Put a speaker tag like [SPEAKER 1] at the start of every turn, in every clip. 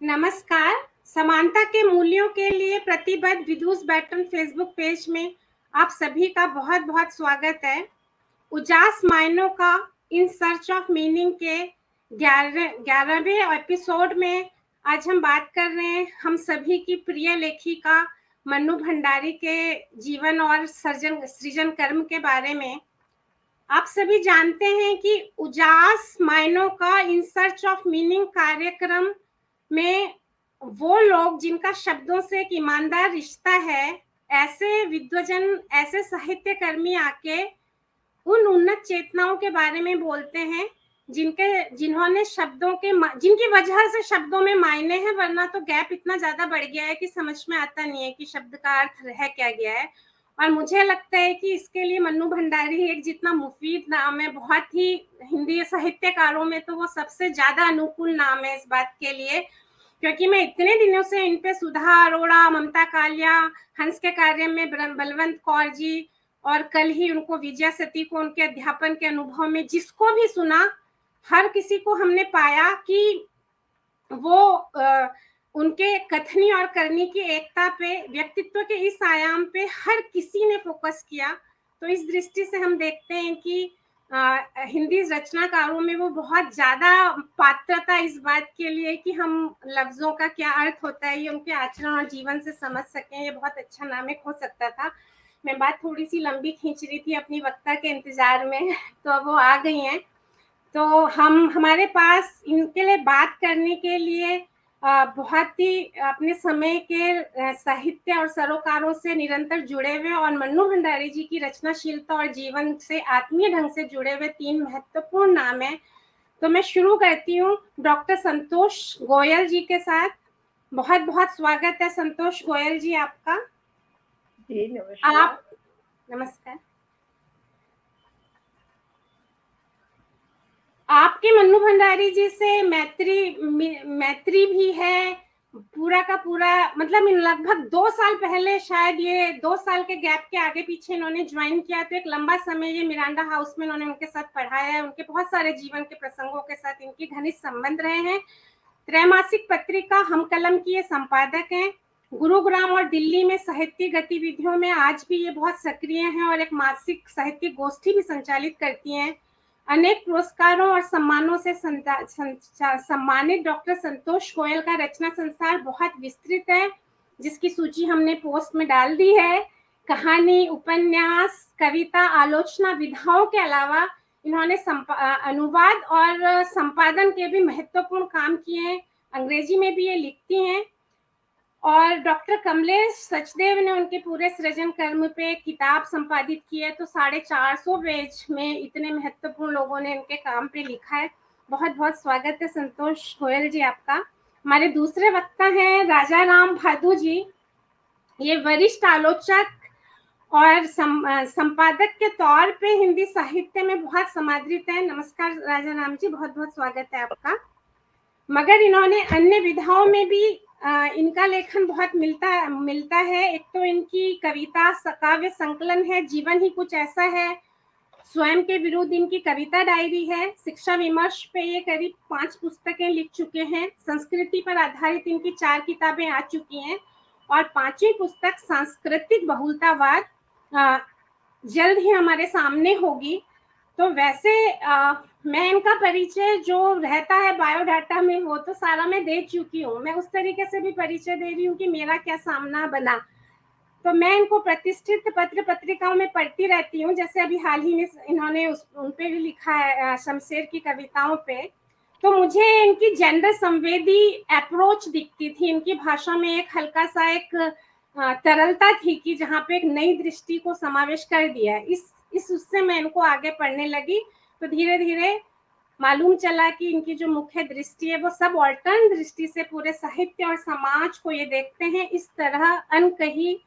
[SPEAKER 1] नमस्कार। समानता के मूल्यों के लिए प्रतिबद्ध विदुष बैटन फेसबुक पेज में आप सभी का बहुत-बहुत स्वागत है। उजास मायनों का इन सर्च ऑफ मीनिंग के 11वें एपिसोड में आज हम बात कर रहे हैं हम सभी की प्रिय लेखिका मन्नू भंडारी के जीवन और सृजन कर्म के बारे में। आप सभी जानते हैं कि उजास मायनों का इन सर्च ऑफ मीनिंग कार्यक्रम में वो लोग जिनका शब्दों से एक ईमानदार रिश्ता है, ऐसे विद्वजन, ऐसे साहित्यकर्मी आके उन उन्नत चेतनाओं के बारे में बोलते हैं जिन्होंने शब्दों के जिनकी वजह से शब्दों में मायने हैं, वरना तो गैप इतना ज्यादा बढ़ गया है कि समझ में आता नहीं है कि शब्द का अर्थ है क्या गया है। और मुझे लगता है कि इसके लिए मन्नू भंडारी एक जितना मुफीद नाम है, बहुत ही हिंदी साहित्यकारों में तो वो सबसे ज्यादा अनुकूल नाम है इस बात के लिए, क्योंकि मैं इतने दिनों से इन पे सुधा अरोड़ा, ममता कालिया, हंस के कार्य में बलवंत कौर जी और कल ही उनको विजया सती को उनके अध्यापन के अनुभव में जिसको भी सुना, हर किसी को हमने पाया कि वो उनके कथनी और करनी की एकता पे, व्यक्तित्व के इस आयाम पे हर किसी ने फोकस किया। तो इस दृष्टि से हम देखते हैं कि हिंदी रचनाकारों में वो बहुत ज्यादा पात्रता इस बात के लिए कि हम लफ्जों का क्या अर्थ होता है ये उनके आचरण और जीवन से समझ सकें। ये बहुत अच्छा नामिक हो सकता था। मैं बात थोड़ी सी लंबी खींच रही थी अपनी वक्ता के इंतजार में, तो अब वो आ गई हैं। तो हमारे पास इनके लिए बात करने के लिए बहुत ही अपने समय के साहित्य और सरोकारों से निरंतर जुड़े हुए और मन्नू भंडारी जी की रचनाशीलता और जीवन से आत्मीय ढंग से जुड़े हुए 3 महत्वपूर्ण नाम हैं। तो मैं शुरू करती हूँ डॉक्टर संतोष गोयल जी के साथ। बहुत बहुत स्वागत है संतोष गोयल जी आपका।
[SPEAKER 2] जी नमस्कार।
[SPEAKER 1] नमस्कार। आपके मन्नू भंडारी जी से मैत्री भी है पूरा का पूरा, मतलब लगभग 2 साल पहले, शायद ये 2 साल के गैप के आगे पीछे इन्होंने ज्वाइन किया, तो एक लंबा समय ये मिरांडा हाउस में इन्होंने उनके साथ पढ़ाया है। उनके बहुत सारे जीवन के प्रसंगों के साथ इनकी घनिष्ठ संबंध रहे हैं। त्रैमासिक पत्रिका हम कलम की ये संपादक हैं। गुरुग्राम और दिल्ली में साहित्यिक गतिविधियों में आज भी ये बहुत सक्रिय हैं और एक मासिक साहित्यिक गोष्ठी भी संचालित करती हैं। अनेक पुरस्कारों और सम्मानों से सम्मानित डॉक्टर संतोष गोयल का रचना संसार बहुत विस्तृत है, जिसकी सूची हमने पोस्ट में डाल दी है। कहानी, उपन्यास, कविता, आलोचना विधाओं के अलावा इन्होंने अनुवाद और संपादन के भी महत्वपूर्ण काम किए हैं। अंग्रेजी में भी ये लिखती हैं। और डॉक्टर कमलेश सचदेव ने उनके पूरे सृजन कर्म पे किताब संपादित की है। तो 450 पेज में इतने महत्वपूर्ण लोगों ने इनके काम पे लिखा है। बहुत बहुत स्वागत है संतोष गोयल जी आपका। हमारे दूसरे वक्ता हैं राजा राम भादु जी। ये वरिष्ठ आलोचक और संपादक के तौर पे हिंदी साहित्य में बहुत समादृत है। नमस्कार राजा राम जी, बहुत बहुत स्वागत है आपका। मगर इन्होंने अन्य विधाओं में भी इनका लेखन बहुत मिलता है। एक तो इनकी कविता काव्य संकलन है जीवन ही कुछ ऐसा है, स्वयं के विरुद्ध इनकी कविता डायरी है। शिक्षा विमर्श पे ये करीब 5 पुस्तकें लिख चुके हैं। संस्कृति पर आधारित इनकी 4 किताबें आ चुकी हैं और 5वीं पुस्तक सांस्कृतिक बहुलतावाद जल्द ही हमारे सामने होगी। तो वैसे मैं इनका परिचय जो रहता है बायोडाटा में वो तो सारा मैं दे चुकी हूँ। मैं उस तरीके से भी परिचय दे रही हूँ कि मेरा क्या सामना बना। तो मैं इनको प्रतिष्ठित पत्र पत्रिकाओं में पढ़ती रहती हूँ। जैसे अभी हाल ही में इन्होंने उन पे भी लिखा है शमशेर की कविताओं पे। तो मुझे इनकी जेंडर संवेदी अप्रोच दिखती थी। इनकी भाषा में एक हल्का सा एक तरलता थी कि जहाँ पे एक नई दृष्टि को समावेश कर दिया। इस उससे मैं इनको आगे पढ़ने लगी। तो धीरे धीरे मालूम चला कि इनकी जो मुख्य दृष्टि है वो सब ऑल्टर्न दृष्टि से पूरे साहित्य और समाज को ये देखते हैं। इस तरह अनकही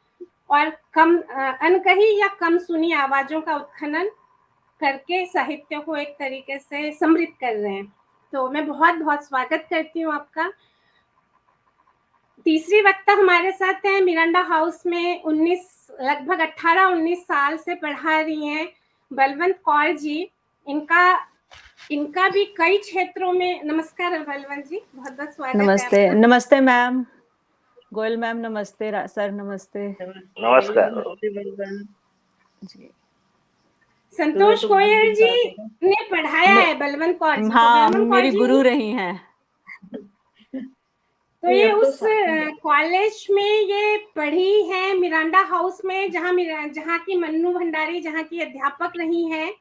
[SPEAKER 1] और अनकही या कम सुनी आवाजों का उत्खनन करके साहित्य को एक तरीके से समृद्ध कर रहे हैं। तो मैं बहुत बहुत स्वागत करती हूँ आपका। तीसरी वक्ता हमारे साथ है, मिरांडा हाउस में लगभग 18-19 साल से पढ़ा रही हैं, बलवंत कौर जी। इनका इनका भी कई क्षेत्रों में। नमस्कार बलवंत जी, बहुत बहुत स्वागत है
[SPEAKER 3] नमस्ते।
[SPEAKER 1] आपका।
[SPEAKER 3] नमस्ते मैम, गोयल मैम नमस्ते, सर नमस्ते।
[SPEAKER 2] नमस्कार। नमस्ते बलवंत
[SPEAKER 3] जी।
[SPEAKER 1] संतोष गोयल जी ने पढ़ाया है बलवंत कौर जी को।
[SPEAKER 3] हाँ,
[SPEAKER 1] बलवंत कौर
[SPEAKER 3] मेरी
[SPEAKER 1] जी
[SPEAKER 3] गुरु रही हैं।
[SPEAKER 1] तो ये उस कॉलेज में ये पढ़ी है मिरांडा हाउस में, जहाँ की मन्नू भंडारी जहाँ की अध्यापक रही हैं,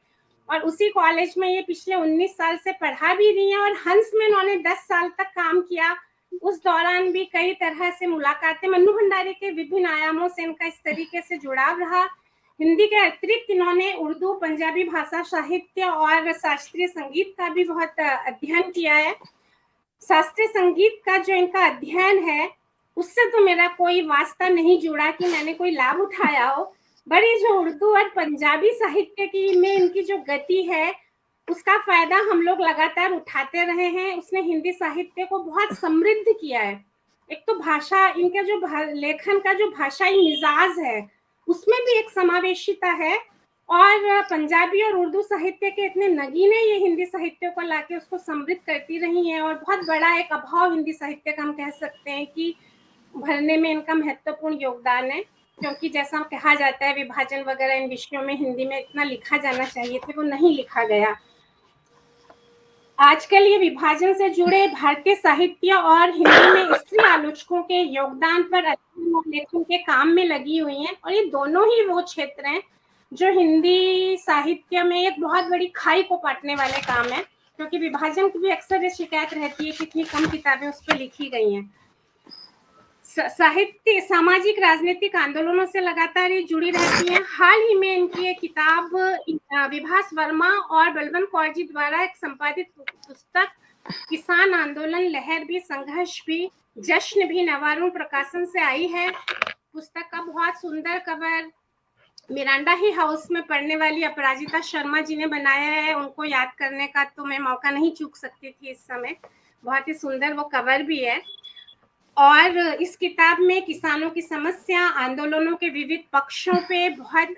[SPEAKER 1] और उसी कॉलेज में ये पिछले 19 साल से पढ़ा भी रही हैं। और हंस में उन्होंने 10 साल तक काम किया। उस दौरान भी कई तरह से मुलाकातें, मन्नू भंडारी के विभिन्न आयामों से इनका इस तरीके से जुड़ाव रहा। हिंदी के अतिरिक्त इन्होंने उर्दू, पंजाबी भाषा, साहित्य और शास्त्रीय संगीत का भी बहुत अध्ययन किया है। शास्त्रीय संगीत का जो इनका अध्ययन है उससे तो मेरा कोई वास्ता नहीं जुड़ा कि मैंने कोई लाभ उठाया हो, बड़ी जो उर्दू और पंजाबी साहित्य की में इनकी जो गति है उसका फायदा हम लोग लगातार उठाते रहे हैं। उसने हिंदी साहित्य को बहुत समृद्ध किया है। एक तो भाषा, इनका जो लेखन का जो भाषाई मिजाज है उसमें भी एक समावेशिता है, और पंजाबी और उर्दू साहित्य के इतने नगीने ये हिंदी साहित्य को लाके उसको समृद्ध करती रही हैं। और बहुत बड़ा एक अभाव हिंदी साहित्य का हम कह सकते हैं कि भरने में इनका महत्वपूर्ण योगदान है, क्योंकि जैसा कहा जाता है विभाजन वगैरह इन विषयों में हिंदी में इतना लिखा जाना चाहिए था, वो नहीं लिखा गया। आजकल ये विभाजन से जुड़े भारतीय साहित्य और हिंदी में स्त्री आलोचकों के योगदान पर अध्ययन और लेखन के काम में लगी हुई हैं। और ये दोनों ही वो क्षेत्र हैं जो हिंदी साहित्य में एक बहुत बड़ी खाई को पाटने वाले काम है, क्योंकि विभाजन की भी अक्सर ये शिकायत रहती है कि इतनी कम किताबें उस पर लिखी गई हैं। साहित्य सामाजिक राजनीतिक आंदोलनों से लगातार ये जुड़ी रहती हैं। हाल ही में इनकी एक किताब विभास वर्मा और बलवंत कौर जी द्वारा एक संपादित पुस्तक किसान आंदोलन लहर भी संघर्ष भी जश्न भी नवारुण प्रकाशन से आई है। पुस्तक का बहुत सुंदर कवर मिरांडा ही हाउस में पढ़ने वाली अपराजिता शर्मा जी ने बनाया है। उनको याद करने का तो मैं मौका नहीं चूक सकती थी इस समय। बहुत ही सुंदर वो कवर भी है। और इस किताब में किसानों की समस्या, आंदोलनों के विविध पक्षों पे बहुत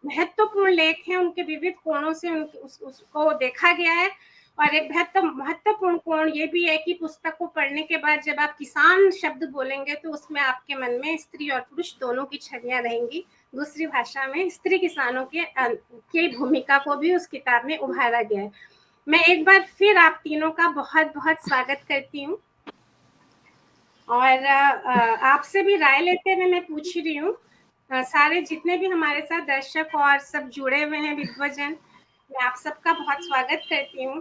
[SPEAKER 1] महत्वपूर्ण लेख हैं। उनके विविध कोणों से उसको देखा गया है। और एक महत्वपूर्ण कोण ये भी है कि पुस्तक को पढ़ने के बाद जब आप किसान शब्द बोलेंगे तो उसमें आपके मन में स्त्री और पुरुष दोनों की छवियां रहेंगी। दूसरी भाषा में स्त्री किसानों के भूमिका को भी उस किताब में उभारा गया है। मैं एक बार फिर आप तीनों का बहुत बहुत स्वागत करती हूँ। और आपसे भी राय लेते हुए मैं पूछ रही हूँ, सारे जितने भी हमारे साथ दर्शक और सब जुड़े हुए हैं विद्वजन, मैं आप सबका बहुत स्वागत करती हूँ।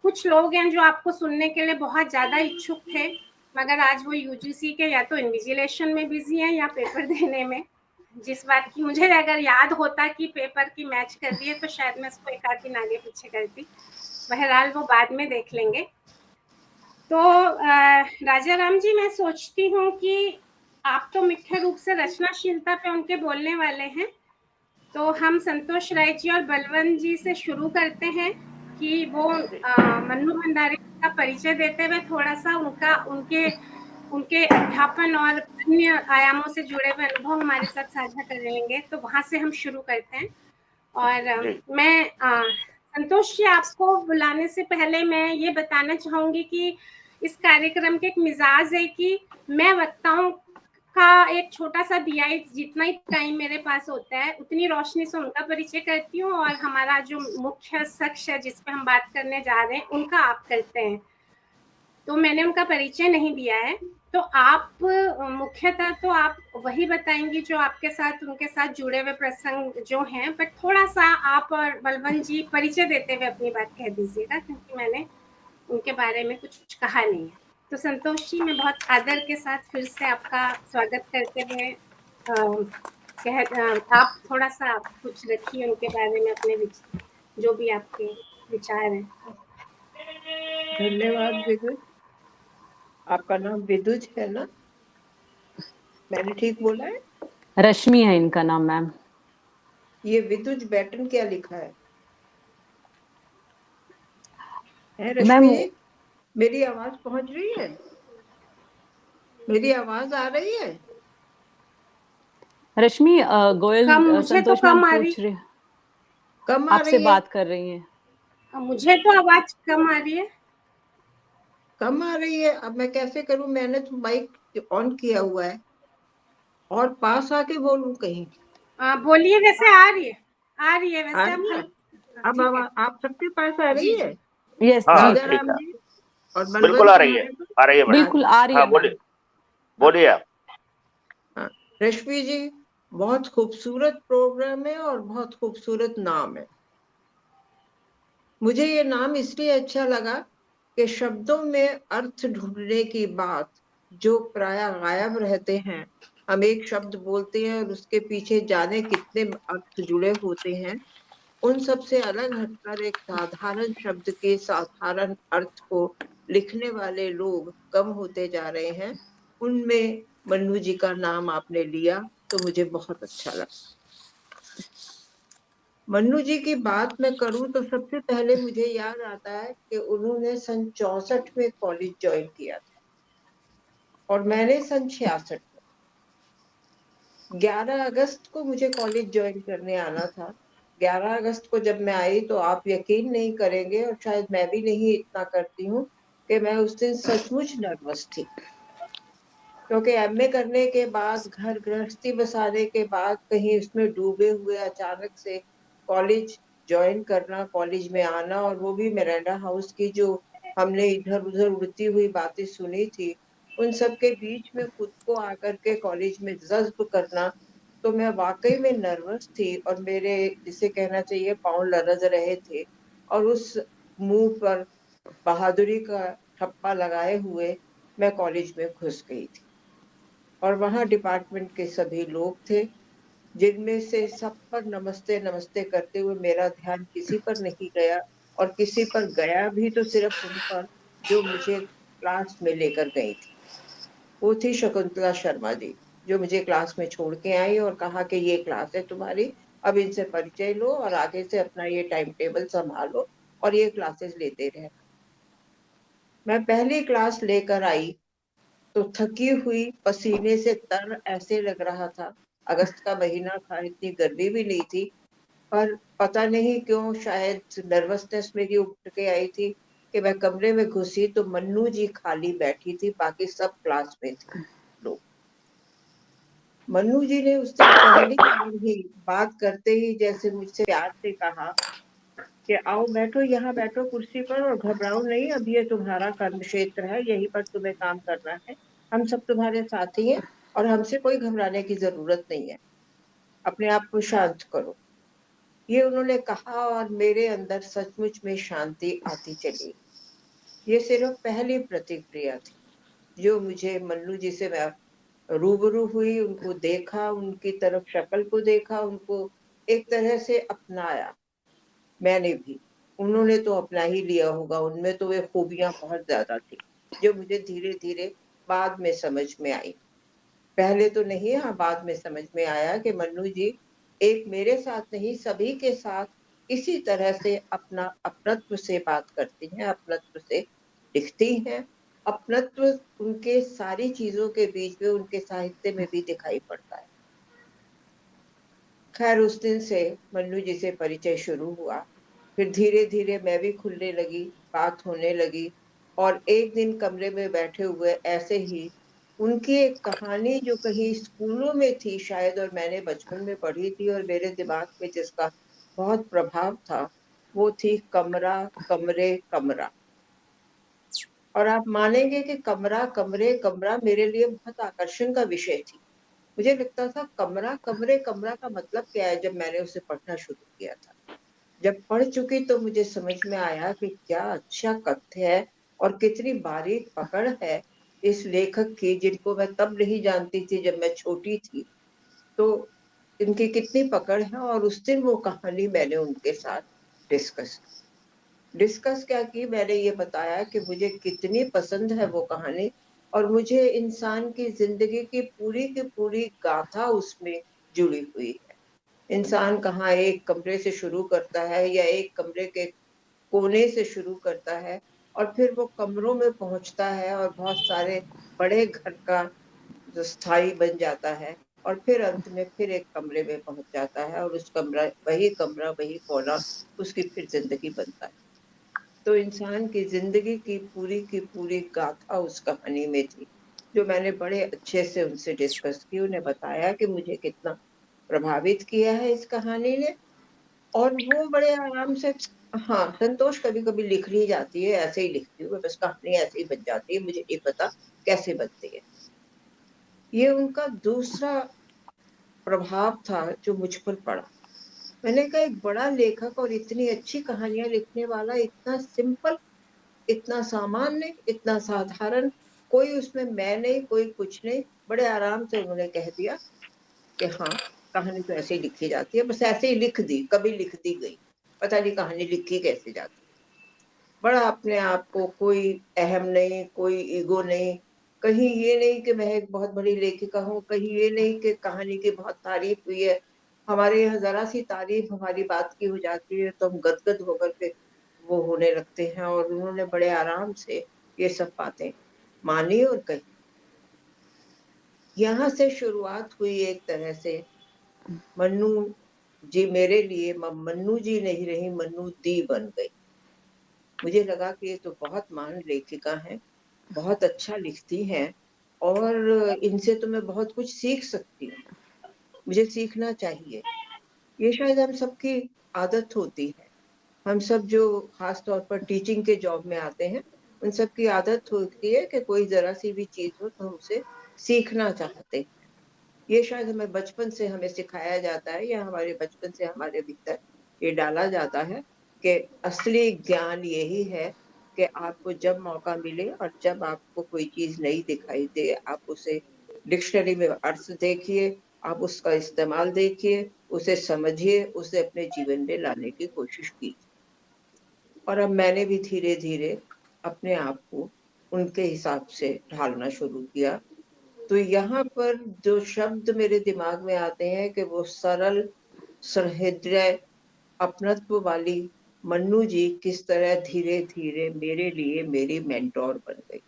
[SPEAKER 1] कुछ लोग हैं जो आपको सुनने के लिए बहुत ज़्यादा इच्छुक थे, मगर आज वो यूजीसी के या तो इन्विजिलेशन में बिजी हैं या पेपर देने में। जिस बात की मुझे अगर याद होता कि पेपर की मैच कर रही है तो शायद मैं इसको एक आध दिन आगे पीछे करती। बहरहाल वो बाद में देख लेंगे। तो राजा राम जी, मैं सोचती हूँ कि आप तो मुख्य रूप से रचनाशीलता पे उनके बोलने वाले हैं, तो हम संतोष राय जी और बलवंत जी से शुरू करते हैं कि वो मन्नू भंडारी का परिचय देते हुए थोड़ा सा उनके अध्यापन और अन्य आयामों से जुड़े हुए अनुभव हमारे साथ साझा करेंगे। तो वहां से हम शुरू करते हैं। और मैं संतोष जी, आपको बुलाने से पहले मैं ये बताना चाहूंगी कि इस कार्यक्रम के एक मिजाज है कि मैं वक्ताओं का एक छोटा सा दिया जितना ही टाइम मेरे पास होता है उतनी रोशनी से उनका परिचय करती हूँ, और हमारा जो मुख्य शख्स है जिस पे हम बात करने जा रहे हैं उनका आप करते हैं। तो मैंने उनका परिचय नहीं दिया है, तो आप मुख्यतः तो आप वही बताएंगी जो आपके साथ उनके साथ जुड़े हुए प्रसंग जो हैं, बट थोड़ा सा आप और बलवंत जी परिचय देते हुए अपनी बात कह दीजिएगा, क्योंकि मैंने उनके बारे में कुछ कहा नहीं है। तो संतोष जी, मैं बहुत आदर के साथ फिर से आपका स्वागत करते हुए आप थोड़ा सा कुछ रखिए उनके बारे में, अपने जो भी आपके विचार हैं।
[SPEAKER 2] धन्यवाद विदुज। आपका नाम विदुज है ना? मैंने ठीक बोला है?
[SPEAKER 3] रश्मि है इनका नाम मैम।
[SPEAKER 2] ये विदुज बैटन क्या लिखा है रश्मि जी? मेरी आवाज पहुंच रही है? मेरी आवाज आ रही है?
[SPEAKER 3] रश्मि, गोयल
[SPEAKER 1] मुझे
[SPEAKER 3] संतोष
[SPEAKER 1] तो कम
[SPEAKER 3] मैम
[SPEAKER 1] आ
[SPEAKER 3] पूछ रहे
[SPEAKER 2] कम आ
[SPEAKER 3] आपसे
[SPEAKER 2] रही
[SPEAKER 3] बात कर रही हैं।
[SPEAKER 1] मुझे तो आवाज कम आ रही है।
[SPEAKER 2] कम आ रही है, अब मैं कैसे करूं? मैंने तो माइक ऑन किया हुआ है। और पास आके बोलूं कहीं?
[SPEAKER 1] बोलिए, वैसे आ रही है, आ रही है
[SPEAKER 2] आ
[SPEAKER 1] वैसे।
[SPEAKER 2] रही
[SPEAKER 1] अब
[SPEAKER 2] है? अब
[SPEAKER 1] ठीक है।
[SPEAKER 2] आप सबके पास आ
[SPEAKER 1] जी
[SPEAKER 2] रही
[SPEAKER 1] जी
[SPEAKER 2] है?
[SPEAKER 3] यस
[SPEAKER 4] हाँ
[SPEAKER 3] जी,
[SPEAKER 4] ठीक
[SPEAKER 2] राजा राम
[SPEAKER 4] है,
[SPEAKER 2] जी और
[SPEAKER 4] बिल्कुल
[SPEAKER 2] बलवंत
[SPEAKER 4] आ रही है,
[SPEAKER 2] तुम्हारे पास?
[SPEAKER 4] आ रही है मैडम।
[SPEAKER 3] बिल्कुल आ रही
[SPEAKER 4] हाँ
[SPEAKER 3] है
[SPEAKER 4] बोलिए,
[SPEAKER 3] मैम।
[SPEAKER 4] बोलिए आप।
[SPEAKER 2] हाँ, रश्मि जी, बहुत खूबसूरत प्रोग्राम है और बहुत खूबसूरत नाम है। मुझे ये नाम इसलिए अच्छा लगा कि शब्दों में अर्थ ढूंढने की बात जो प्राय गायब रहते हैं, हम एक शब्द बोलते हैं और उसके पीछे जाने कितने अर्थ जुड़े होते हैं, उन सब से अलग हटकर एक साधारण शब्द के साधारण अर्थ को लिखने वाले लोग कम होते जा रहे हैं। उनमें मन्नू जी का नाम आपने लिया तो मुझे बहुत अच्छा लगा। मन्नू जी की बात मैं करूं तो सबसे पहले मुझे याद आता है कि उन्होंने सन 64 में कॉलेज ज्वाइन किया था और मैंने सन 66 में। 11 अगस्त को मुझे कॉलेज ज्वाइन करने आना था। 11 अगस्त को जब मैं आई तो आप यकीन नहीं करेंगे, और शायद मैं भी नहीं इतना करती हूँ, कि मैं उस दिन सचमुच नर्वस थी। क्योंकि एमए करने के बाद, घर गृहस्थी बसाने के बाद, कहीं उसमें डूबे हुए अचानक से कॉलेज ज्वाइन करना, कॉलेज में आना, और वो भी मिरांडा हाउस की जो हमने इधर उधर उड़ती हुई बातें सुनी थी, उन सब के बीच में खुद को आकर के कॉलेज में जज्ब करना, तो मैं वाकई में नर्वस थी और मेरे, जिसे कहना चाहिए, पाँव लरज रहे थे। और उस मुंह पर बहादुरी का ठप्पा लगाए हुए मैं कॉलेज में घुस गई थी। और वहाँ डिपार्टमेंट के सभी लोग थे, जिनमें से सब पर नमस्ते नमस्ते करते हुए मेरा ध्यान किसी पर नहीं गया, और किसी पर गया भी तो सिर्फ उन पर जो मुझे क्लास में लेकर गई थी। वो थी शकुंतला शर्मा जी, जो मुझे क्लास में छोड़ के आई और कहा कि ये क्लास है तुम्हारी, अब इनसे परिचय लो और आगे से अपना ये टाइम टेबल संभालो और ये क्लासेस लेते रहना। मैं पहली क्लास लेकर आई तो थकी हुई, पसीने से तर ऐसे लग रहा था। अगस्त का महीना था, इतनी गर्मी भी नहीं थी, पर पता नहीं क्यों, शायद नर्वसनेस मेरी उठ के आई थी कि मैं कमरे में घुसी तो मन्नू जी खाली बैठी थी, बाकी सब क्लास में थे लोग। मन्नू जी ने उस दिन पहली बार ही बात करते ही जैसे मुझसे प्यार से कहा कि आओ बैठो, यहाँ बैठो कुर्सी पर, और घबराओ नहीं, अब ये तुम्हारा कर्म क्षेत्र है, यहीं पर तुम्हें काम करना है, हम सब तुम्हारे साथी हैं और हमसे कोई घबराने की जरूरत नहीं है, अपने आप को शांत करो। ये उन्होंने कहा और मेरे अंदर सचमुच में शांति आती चली। ये सिर्फ पहली प्रतिक्रिया थी जो मुझे मन्नू जी से मैं रूबरू हुई, उनको देखा, उनकी तरफ शक्ल को देखा, उनको एक तरह से अपनाया मैंने भी। उन्होंने तो अपना ही लिया होगा, उनमें तो वे खूबियां बहुत ज्यादा थी जो मुझे धीरे धीरे बाद में समझ में आई। पहले तो नहीं, हाँ, बाद में समझ में आया कि मन्नू जी एक मेरे साथ नहीं, सभी के साथ इसी तरह से अपना अपनत्व से बात करती हैं, अपनत्व से लिखती हैं। अपनत्व उनके सारी चीजों के बीच में, उनके साहित्य में भी दिखाई पड़ता है। खैर, उस दिन से मन्नू जी से परिचय शुरू हुआ। फिर धीरे धीरे मैं भी खुलने लगी, बात होने लगी। और एक दिन कमरे में बैठे हुए ऐसे ही उनकी एक कहानी जो कहीं स्कूलों में थी शायद, और मैंने बचपन में पढ़ी थी और मेरे दिमाग पे जिसका बहुत प्रभाव था, वो थी कमरा कमरे कमरा। और आप मानेंगे कि कमरा कमरे कमरा मेरे लिए बहुत आकर्षण का विषय थी। मुझे लगता था कमरा कमरे कमरा का मतलब क्या है। जब मैंने उसे पढ़ना शुरू किया था, जब पढ़ चुकी तो मुझे समझ में आया कि क्या अच्छा कथ्य है और कितनी बारीक पकड़ है इस लेखक की, जिनको मैं तब नहीं जानती थी जब मैं छोटी थी। तो इनकी कितनी पकड़ है। और उस दिन वो कहानी मैंने उनके साथ डिस्कस डिस्कस क्या की, मैंने ये बताया कि मुझे कितनी पसंद है वो कहानी, और मुझे इंसान की जिंदगी की पूरी गाथा उसमें जुड़ी हुई है। इंसान कहाँ एक कमरे से शुरू करता है या एक कमरे के कोने से शुरू करता है, और फिर वो कमरों में पहुंचता है और बहुत सारे बड़े घर का जो स्थायी बन जाता है, और फिर अंत में फिर एक कमरे में पहुंच जाता है, और उस कमरा वही कोना उसकी फिर जिंदगी बनता है। तो इंसान की जिंदगी की पूरी गाथा उस कहानी में थी, जो मैंने बड़े अच्छे से उनसे डिस्कस की। उन्हें बताया कि मुझे कितना प्रभावित किया है इस कहानी ने। और वो बड़े आराम से, हाँ, संतोष कभी-कभी लिख ही जाती है, ऐसे ही लिखती हूँ मैं, बस कहानी ऐसे ही बन जाती है, मुझे नहीं पता कैसे बनती है। ये उनका दूसरा प्रभाव था जो मुझ पर पड़ा। मैंने कहा एक बड़ा लेखक और इतनी अच्छी कहानियाँ लिखने वाला, इतना सिंपल, इतना सामान्य, इतना साधारण, कोई उसमें मैं नहीं, कोई कुछ नहीं, बड़े आराम से उन्होंने कह दिया कि हाँ, कहानी तो ऐसे ही लिखी जाती है, बस ऐसे ही लिख दी, कभी लिख दी गई। पता नहीं कहानी लिखी कैसे जाती है। बड़ा अपने आप को, कोई अहम नहीं, कोई ईगो नहीं, कहीं ये नहीं कि मैं एक बहुत बड़ी लेखिका हूँ, कहीं ये नहीं कि कहानी की बहुत तारीफ हुई है। हमारे यहाँ ज़रा-सी तारीफ हमारी बात की हो जाती है तो हम गदगद होकर के वो होने लगते हैं, और उन्होंने बड़े आराम से ये सब बातें मानी और कही। यहाँ से शुरुआत हुई एक तरह से। मन्नू जी मेरे लिए मन्नू जी नहीं रही, मन्नू दी बन गई। मुझे लगा कि ये तो बहुत महान लेखिका हैं, बहुत अच्छा लिखती हैं, और इनसे तो मैं बहुत कुछ सीख सकती हूँ, मुझे सीखना चाहिए। ये शायद हम सबकी आदत होती है। हम सब जो ख़ास तौर पर टीचिंग के जॉब में आते हैं, उन सब की आदत होती है कि कोई ज़रा-सी भी चीज़ हो तो हम उसे सीखना चाहते हैं। ये शायद हमें बचपन से हमें सिखाया जाता है, या हमारे बचपन से हमारे भीतर ये डाला जाता है कि असली ज्ञान यही है कि आपको जब मौका मिले और जब आपको कोई चीज़ नई दिखाई दे, आप उसे डिक्शनरी में अर्थ देखिए, आप उसका इस्तेमाल देखिए, उसे समझिए, उसे अपने जीवन में लाने की कोशिश कीजिए। और अब मैंने भी धीरे-धीरे अपने आप को उनके हिसाब से ढालना शुरू किया। तो यहाँ पर जो शब्द मेरे दिमाग में आते हैं कि वो सरल, सहृदय, अपनत्व वाली मन्नू जी किस तरह धीरे-धीरे मेरे लिए मेरी मेंटोर बन गई,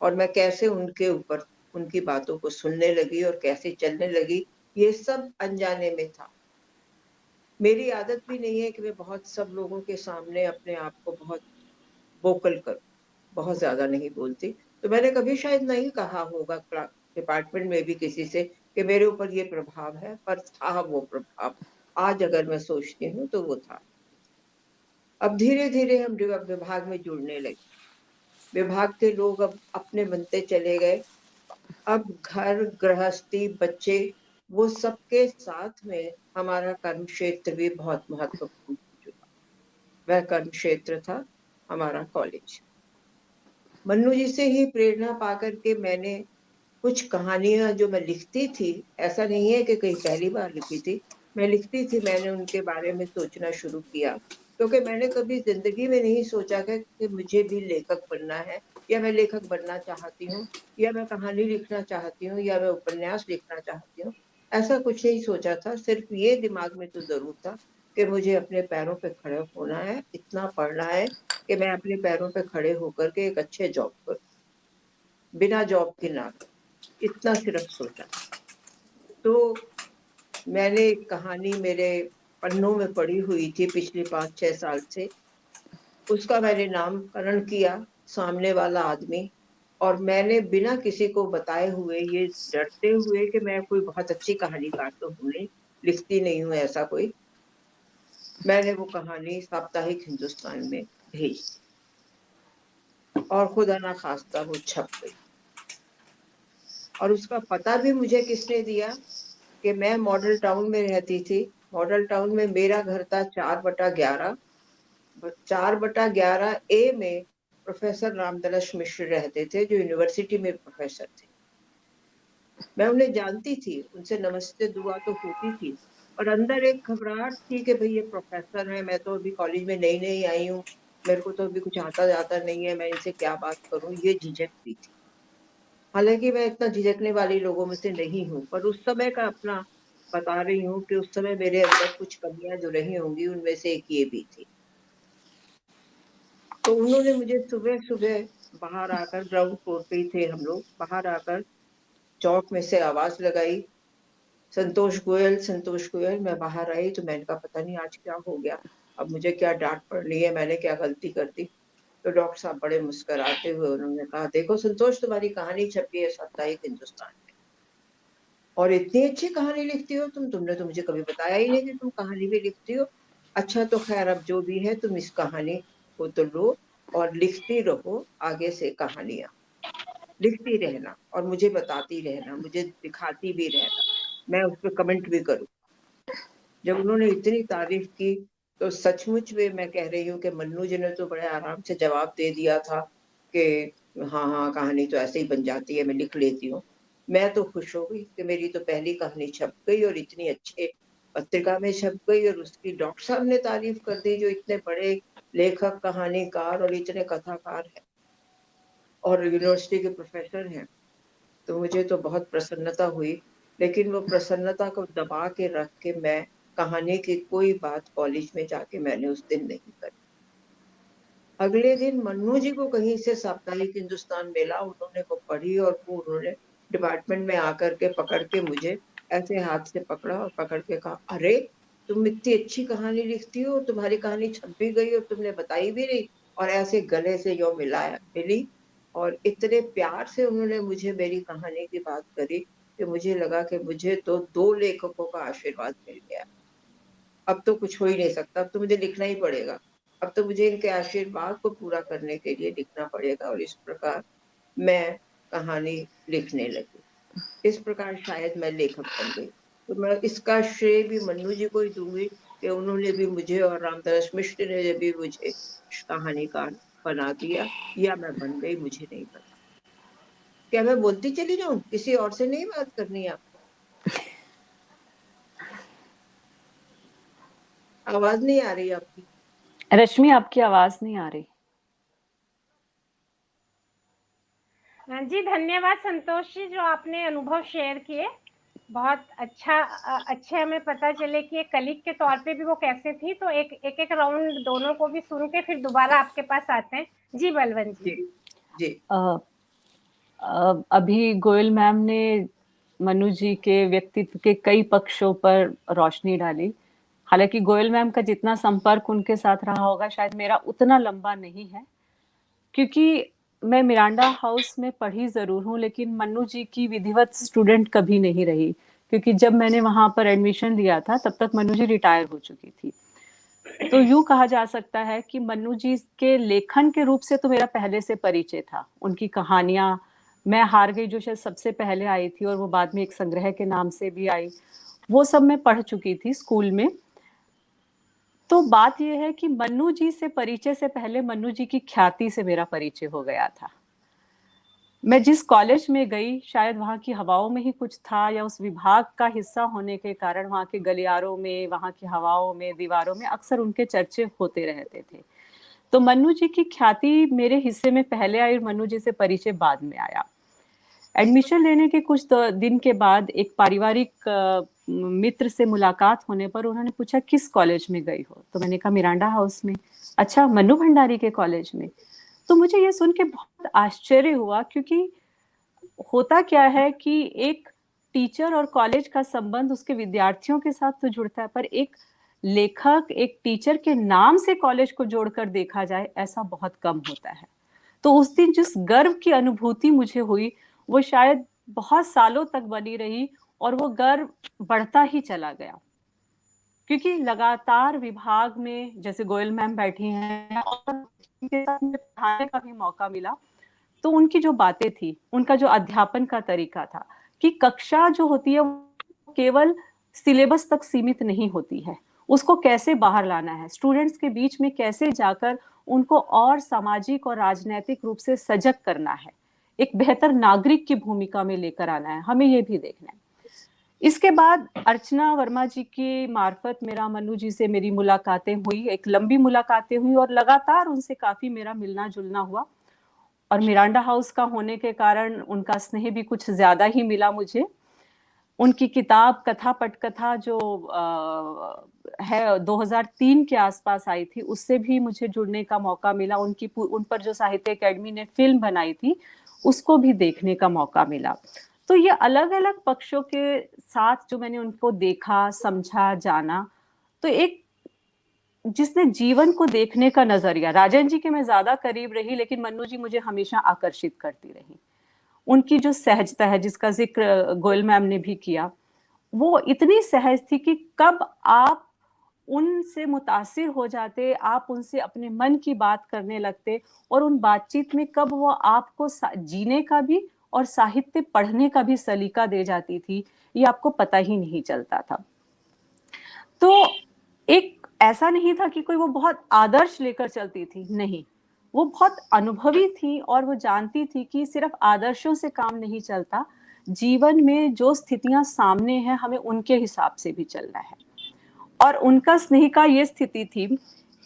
[SPEAKER 2] और मैं कैसे उनके ऊपर उनकी बातों को सुनने लगी और कैसे चलने लगी, ये सब अनजाने में था। मेरी आदत भी नहीं है कि मैं बहुत सब लोगों के सामने अपने आप को बहुत वोकल करूँ, बहुत ज़्यादा नहीं बोलती। तो मैंने कभी शायद नहीं कहा होगा डिपार्टमेंट में भी किसी से कि मेरे ऊपर ये प्रभाव है, पर था वो प्रभाव। आज अगर मैं सोचती हूँ तो वो था। अब धीरे-धीरे हम विभाग में जुड़ने लगे। विभाग के लोग अब अपने बनते चले गए। अब घर, गृहस्थी, बच्चे, वो सबके साथ में हमारा कर्म क्षेत्र भी बहुत महत्वपूर्ण हो चुका। वह कर्म क्षेत्र था हमारा कॉलेज। मन्नू जी से ही प्रेरणा पाकर के मैंने कुछ कहानियाँ जो मैं लिखती थी, ऐसा नहीं है कि कहीं पहली बार लिखी थी, मैं लिखती थी, मैंने उनके बारे में सोचना शुरू किया। क्योंकि मैंने कभी ज़िंदगी में नहीं सोचा था कि मुझे भी लेखक बनना है, या मैं लेखक बनना चाहती हूँ, या मैं कहानी लिखना चाहती हूँ, या मैं उपन्यास लिखना चाहती हूँ। ऐसा कुछ नहीं सोचा था, सिर्फ़ ये दिमाग में तो ज़रूर था कि मुझे अपने पैरों पे खड़े होना है, इतना पढ़ना है कि मैं अपने पैरों पे खड़े होकर के एक अच्छे जॉब करूँ, बिना जॉब के ना करूँ, इतना सिर्फ सोचा। तो मैंने एक कहानी मेरे पन्नों में पड़ी हुई थी पिछले 5-6 साल से, उसका मैंने नामकरण किया, सामने वाला आदमी। और मैंने बिना किसी को बताए हुए, ये डरते हुए कि मैं कोई बहुत अच्छी कहानीकार तो हूँ नहीं, लिखती नहीं हूँ ऐसा कोई, मैंने वो कहानी साप्ताहिक हिंदुस्तान में भेज दी, और खुदा ना खास्ता वो छप गई। और उसका पता भी मुझे किसने दिया कि मैं मॉडल टाउन में रहती थी। मॉडल टाउन में मेरा घर था 4/11। 4/11 ए में प्रोफ़ेसर रामदलश मिश्र रहते थे, जो यूनिवर्सिटी में प्रोफ़ेसर थे। मैं उन्हें जानती थी, उनसे नमस्ते दुआ तो होती थी, और अंदर एक घबराहट थी कि भई ये प्रोफ़ेसर हैं, मैं तो अभी कॉलेज में नई-नई आई हूँ, मेरे को तो अभी कुछ आता-जाता नहीं है, मैं इनसे क्या बात करूँ? ये झिझक भी थी। हालाँकि मैं इतना झिझकने वाली लोगों में से नहीं हूँ, पर उस समय का अपना बता रही हूँ कि उस समय मेरे अंदर कुछ कमियाँ जो रही होंगी, उनमें से एक ये भी थी। तो उन्होंने मुझे सुबह-सुबह बाहर आकर, ग्राउंड फ्लोर पे ही थे हम लोग, बाहर आकर चौक में से आवाज़ लगाई, संतोष गोयल। मैं बाहर आई तो मैंने कहा पता नहीं आज क्या हो गया? अब मुझे क्या डाँट पड़ रही है, मैंने क्या गलती कर दी? तो डॉक्टर साहब बड़े मुस्कुराते हुए उन्होंने कहा, देखो संतोष, तुम्हारी कहानी छपी है साप्ताहिक हिंदुस्तान में, और इतनी अच्छी कहानी लिखती हो तुमने तो मुझे कभी बताया ही नहीं कि तुम कहानी भी लिखती हो। अच्छा तो खैर, अब जो भी है, तुम इस कहानी को तो लो और लिखती रहो, आगे से कहानियां लिखती रहना और मुझे बताती रहना, मुझे दिखाती भी रहना, मैं उस पर कमेंट भी करूँ। जब उन्होंने इतनी तारीफ की तो सचमुच में मैं कह रही हूँ कि मन्नू जी ने तो बड़े आराम से जवाब दे दिया था कि हाँ हाँ, कहानी तो ऐसे ही बन जाती है, मैं लिख लेती हूँ। मैं तो खुश हो गई कि मेरी तो पहली कहानी छप गई और इतनी अच्छे पत्रिका में छप गई, और उसकी डॉक्टर साहब ने तारीफ कर दी, जो इतने बड़े लेखक, कहानीकार और इतने कथाकार हैं और यूनिवर्सिटी के प्रोफेसर हैं। तो मुझे तो बहुत प्रसन्नता हुई, लेकिन वो प्रसन्नता को दबा के रख के मैं कहानी की कोई बात कॉलेज में जाके मैंने उस दिन नहीं करी। अगले दिन मन्नू जी को कहीं से साप्ताहिक हिंदुस्तान मिला, उन्होंने वो पढ़ी और वो उन्होंने डिपार्टमेंट में आकर के पकड़ के मुझे ऐसे हाथ से पकड़ा और पकड़ के कहा, अरे तुम इतनी अच्छी कहानी लिखती हो, तुम्हारी कहानी छप भी गई और तुमने बताई भी नहीं, और ऐसे गले से यो मिली, और इतने प्यार से उन्होंने मुझे मेरी कहानी की बात करी कि मुझे लगा कि मुझे तो 2 लेखकों का आशीर्वाद मिल गया। अब तो कुछ हो ही नहीं सकता, अब तो मुझे लिखना ही पड़ेगा। अब तो मुझे इनके आशीर्वाद को पूरा करने के लिए लिखना पड़ेगा, और इस प्रकार मैं कहानी लिखने लगी। इस प्रकार शायद मैं लेखक बन गई। तो मैं इसका श्रेय भी मन्नू जी को ही दूंगी कि उन्होंने भी मुझे, और रामदास मिश्र ने भी मुझे कहानीकार बना दिया, या मैं बन गई, मुझे नहीं पता। क्या मैं बोलती चली जाऊं? किसी और से नहीं बात करनी है आपको? आवाज नहीं आ रही आपकी?
[SPEAKER 3] रश्मि, आपकी आवाज नहीं आ रही।
[SPEAKER 1] हाँ जी, धन्यवाद संतोष जी, जो आपने अनुभव शेयर किए। बहुत अच्छा, अच्छे हमें पता चले कि एक कलीग के तौर पे भी वो कैसे थी। तो एक राउंड दोनों को भी सुन के फिर दोबारा आपके पास आते हैं। जी बलवंत जी।
[SPEAKER 2] जी।
[SPEAKER 3] अभी गोयल मैम ने मनु जी के व्यक्तित्व के कई पक्षों पर रोशनी डाली। हालांकि गोयल मैम का जितना संपर्क उनके साथ रहा होगा, शायद मेरा उतना लंबा नहीं है, क्योंकि मैं मिरांडा हाउस में पढ़ी जरूर हूँ, लेकिन मन्नू जी की विधिवत स्टूडेंट कभी नहीं रही, क्योंकि जब मैंने वहां पर एडमिशन लिया था तब तक मन्नू जी रिटायर हो चुकी थी। तो यूं कहा जा सकता है कि मन्नू जी के लेखन के रूप से तो मेरा पहले से परिचय था। उनकी कहानियां, मैं हार गई जो शायद सबसे पहले आई थी और वो बाद में एक संग्रह के नाम से भी आई, वो सब मैं पढ़ चुकी थी स्कूल में। तो बात यह है कि मन्नू जी से परिचय से पहले मन्नू जी की ख्याति से मेरा परिचय हो गया था। मैं जिस कॉलेज में गई, शायद वहाँ की हवाओं में ही कुछ था, या उस विभाग का हिस्सा होने के कारण वहाँ के गलियारों में, वहाँ की हवाओं में, दीवारों में अक्सर उनके चर्चे होते रहते थे। तो मन्नू जी की ख्याति मेरे हिस्से में पहले आई और मन्नू जी से परिचय बाद में आया। एडमिशन लेने के कुछ दिन के बाद एक पारिवारिक मित्र से मुलाकात होने पर उन्होंने पूछा, किस कॉलेज में गई हो? तो मैंने कहा, मिरांडा हाउस में। अच्छा, मन्नू भंडारी के कॉलेज में? तो मुझे ये सुन के बहुत आश्चर्य हुआ, क्योंकि होता क्या है कि एक टीचर और कॉलेज का संबंध उसके विद्यार्थियों के साथ तो जुड़ता है, पर एक लेखक एक टीचर के नाम से कॉलेज को जोड़कर देखा जाए, ऐसा बहुत कम होता है। तो उस दिन जिस गर्व की अनुभूति मुझे हुई, वो शायद बहुत सालों तक बनी रही, और वो गर्व बढ़ता ही चला गया, क्योंकि लगातार विभाग में जैसे गोयल मैम बैठी हैं और उनके साथ मुझे पढ़ाने का भी मौका मिला, तो उनकी जो बातें थी, उनका जो अध्यापन का तरीका था, कि कक्षा जो होती है वो केवल सिलेबस तक सीमित नहीं होती है, उसको कैसे बाहर लाना है, स्टूडेंट्स के बीच में कैसे जाकर उनको और सामाजिक और राजनीतिक रूप से सजग करना है, एक बेहतर नागरिक की भूमिका में लेकर आना है, हमें ये भी देखना है। इसके बाद अर्चना वर्मा जी के मार्फत मेरा मन्नू जी से मेरी मुलाकातें हुई, एक लंबी मुलाकातें हुई, और लगातार उनसे काफी मेरा मिलना जुलना हुआ। और मिरांडा हाउस का होने के कारण उनका स्नेह भी कुछ ज्यादा ही मिला मुझे। उनकी किताब कथा पटकथा जो है 2003 के आसपास आई थी, उससे भी मुझे जुड़ने का मौका मिला। उन पर जो साहित्य अकेडमी ने फिल्म बनाई थी, उसको भी देखने का मौका मिला। तो ये अलग अलग पक्षों के साथ जो मैंने उनको देखा, समझा, जाना, तो एक जिसने जीवन को देखने का नजरिया, राजन जी के मैं ज्यादा करीब रही लेकिन मन्नू जी मुझे हमेशा आकर्षित करती रही। उनकी जो सहजता है जिसका जिक्र गोयल मैम ने भी किया, वो इतनी सहज थी कि कब आप उनसे मुतासिर हो जाते, आप उनसे अपने मन की बात करने लगते, और उन बातचीत में कब वो आपको जीने का भी और साहित्य पढ़ने का भी सलीका दे जाती थी, ये आपको पता ही नहीं चलता था। तो एक ऐसा नहीं था कि कोई वो बहुत आदर्श लेकर चलती थी, नहीं, वो बहुत अनुभवी थी और वो जानती थी कि सिर्फ आदर्शों से काम नहीं चलता, जीवन में जो स्थितियां सामने हैं हमें उनके हिसाब से भी चलना है। और उनका स्नेह का ये स्थिति थी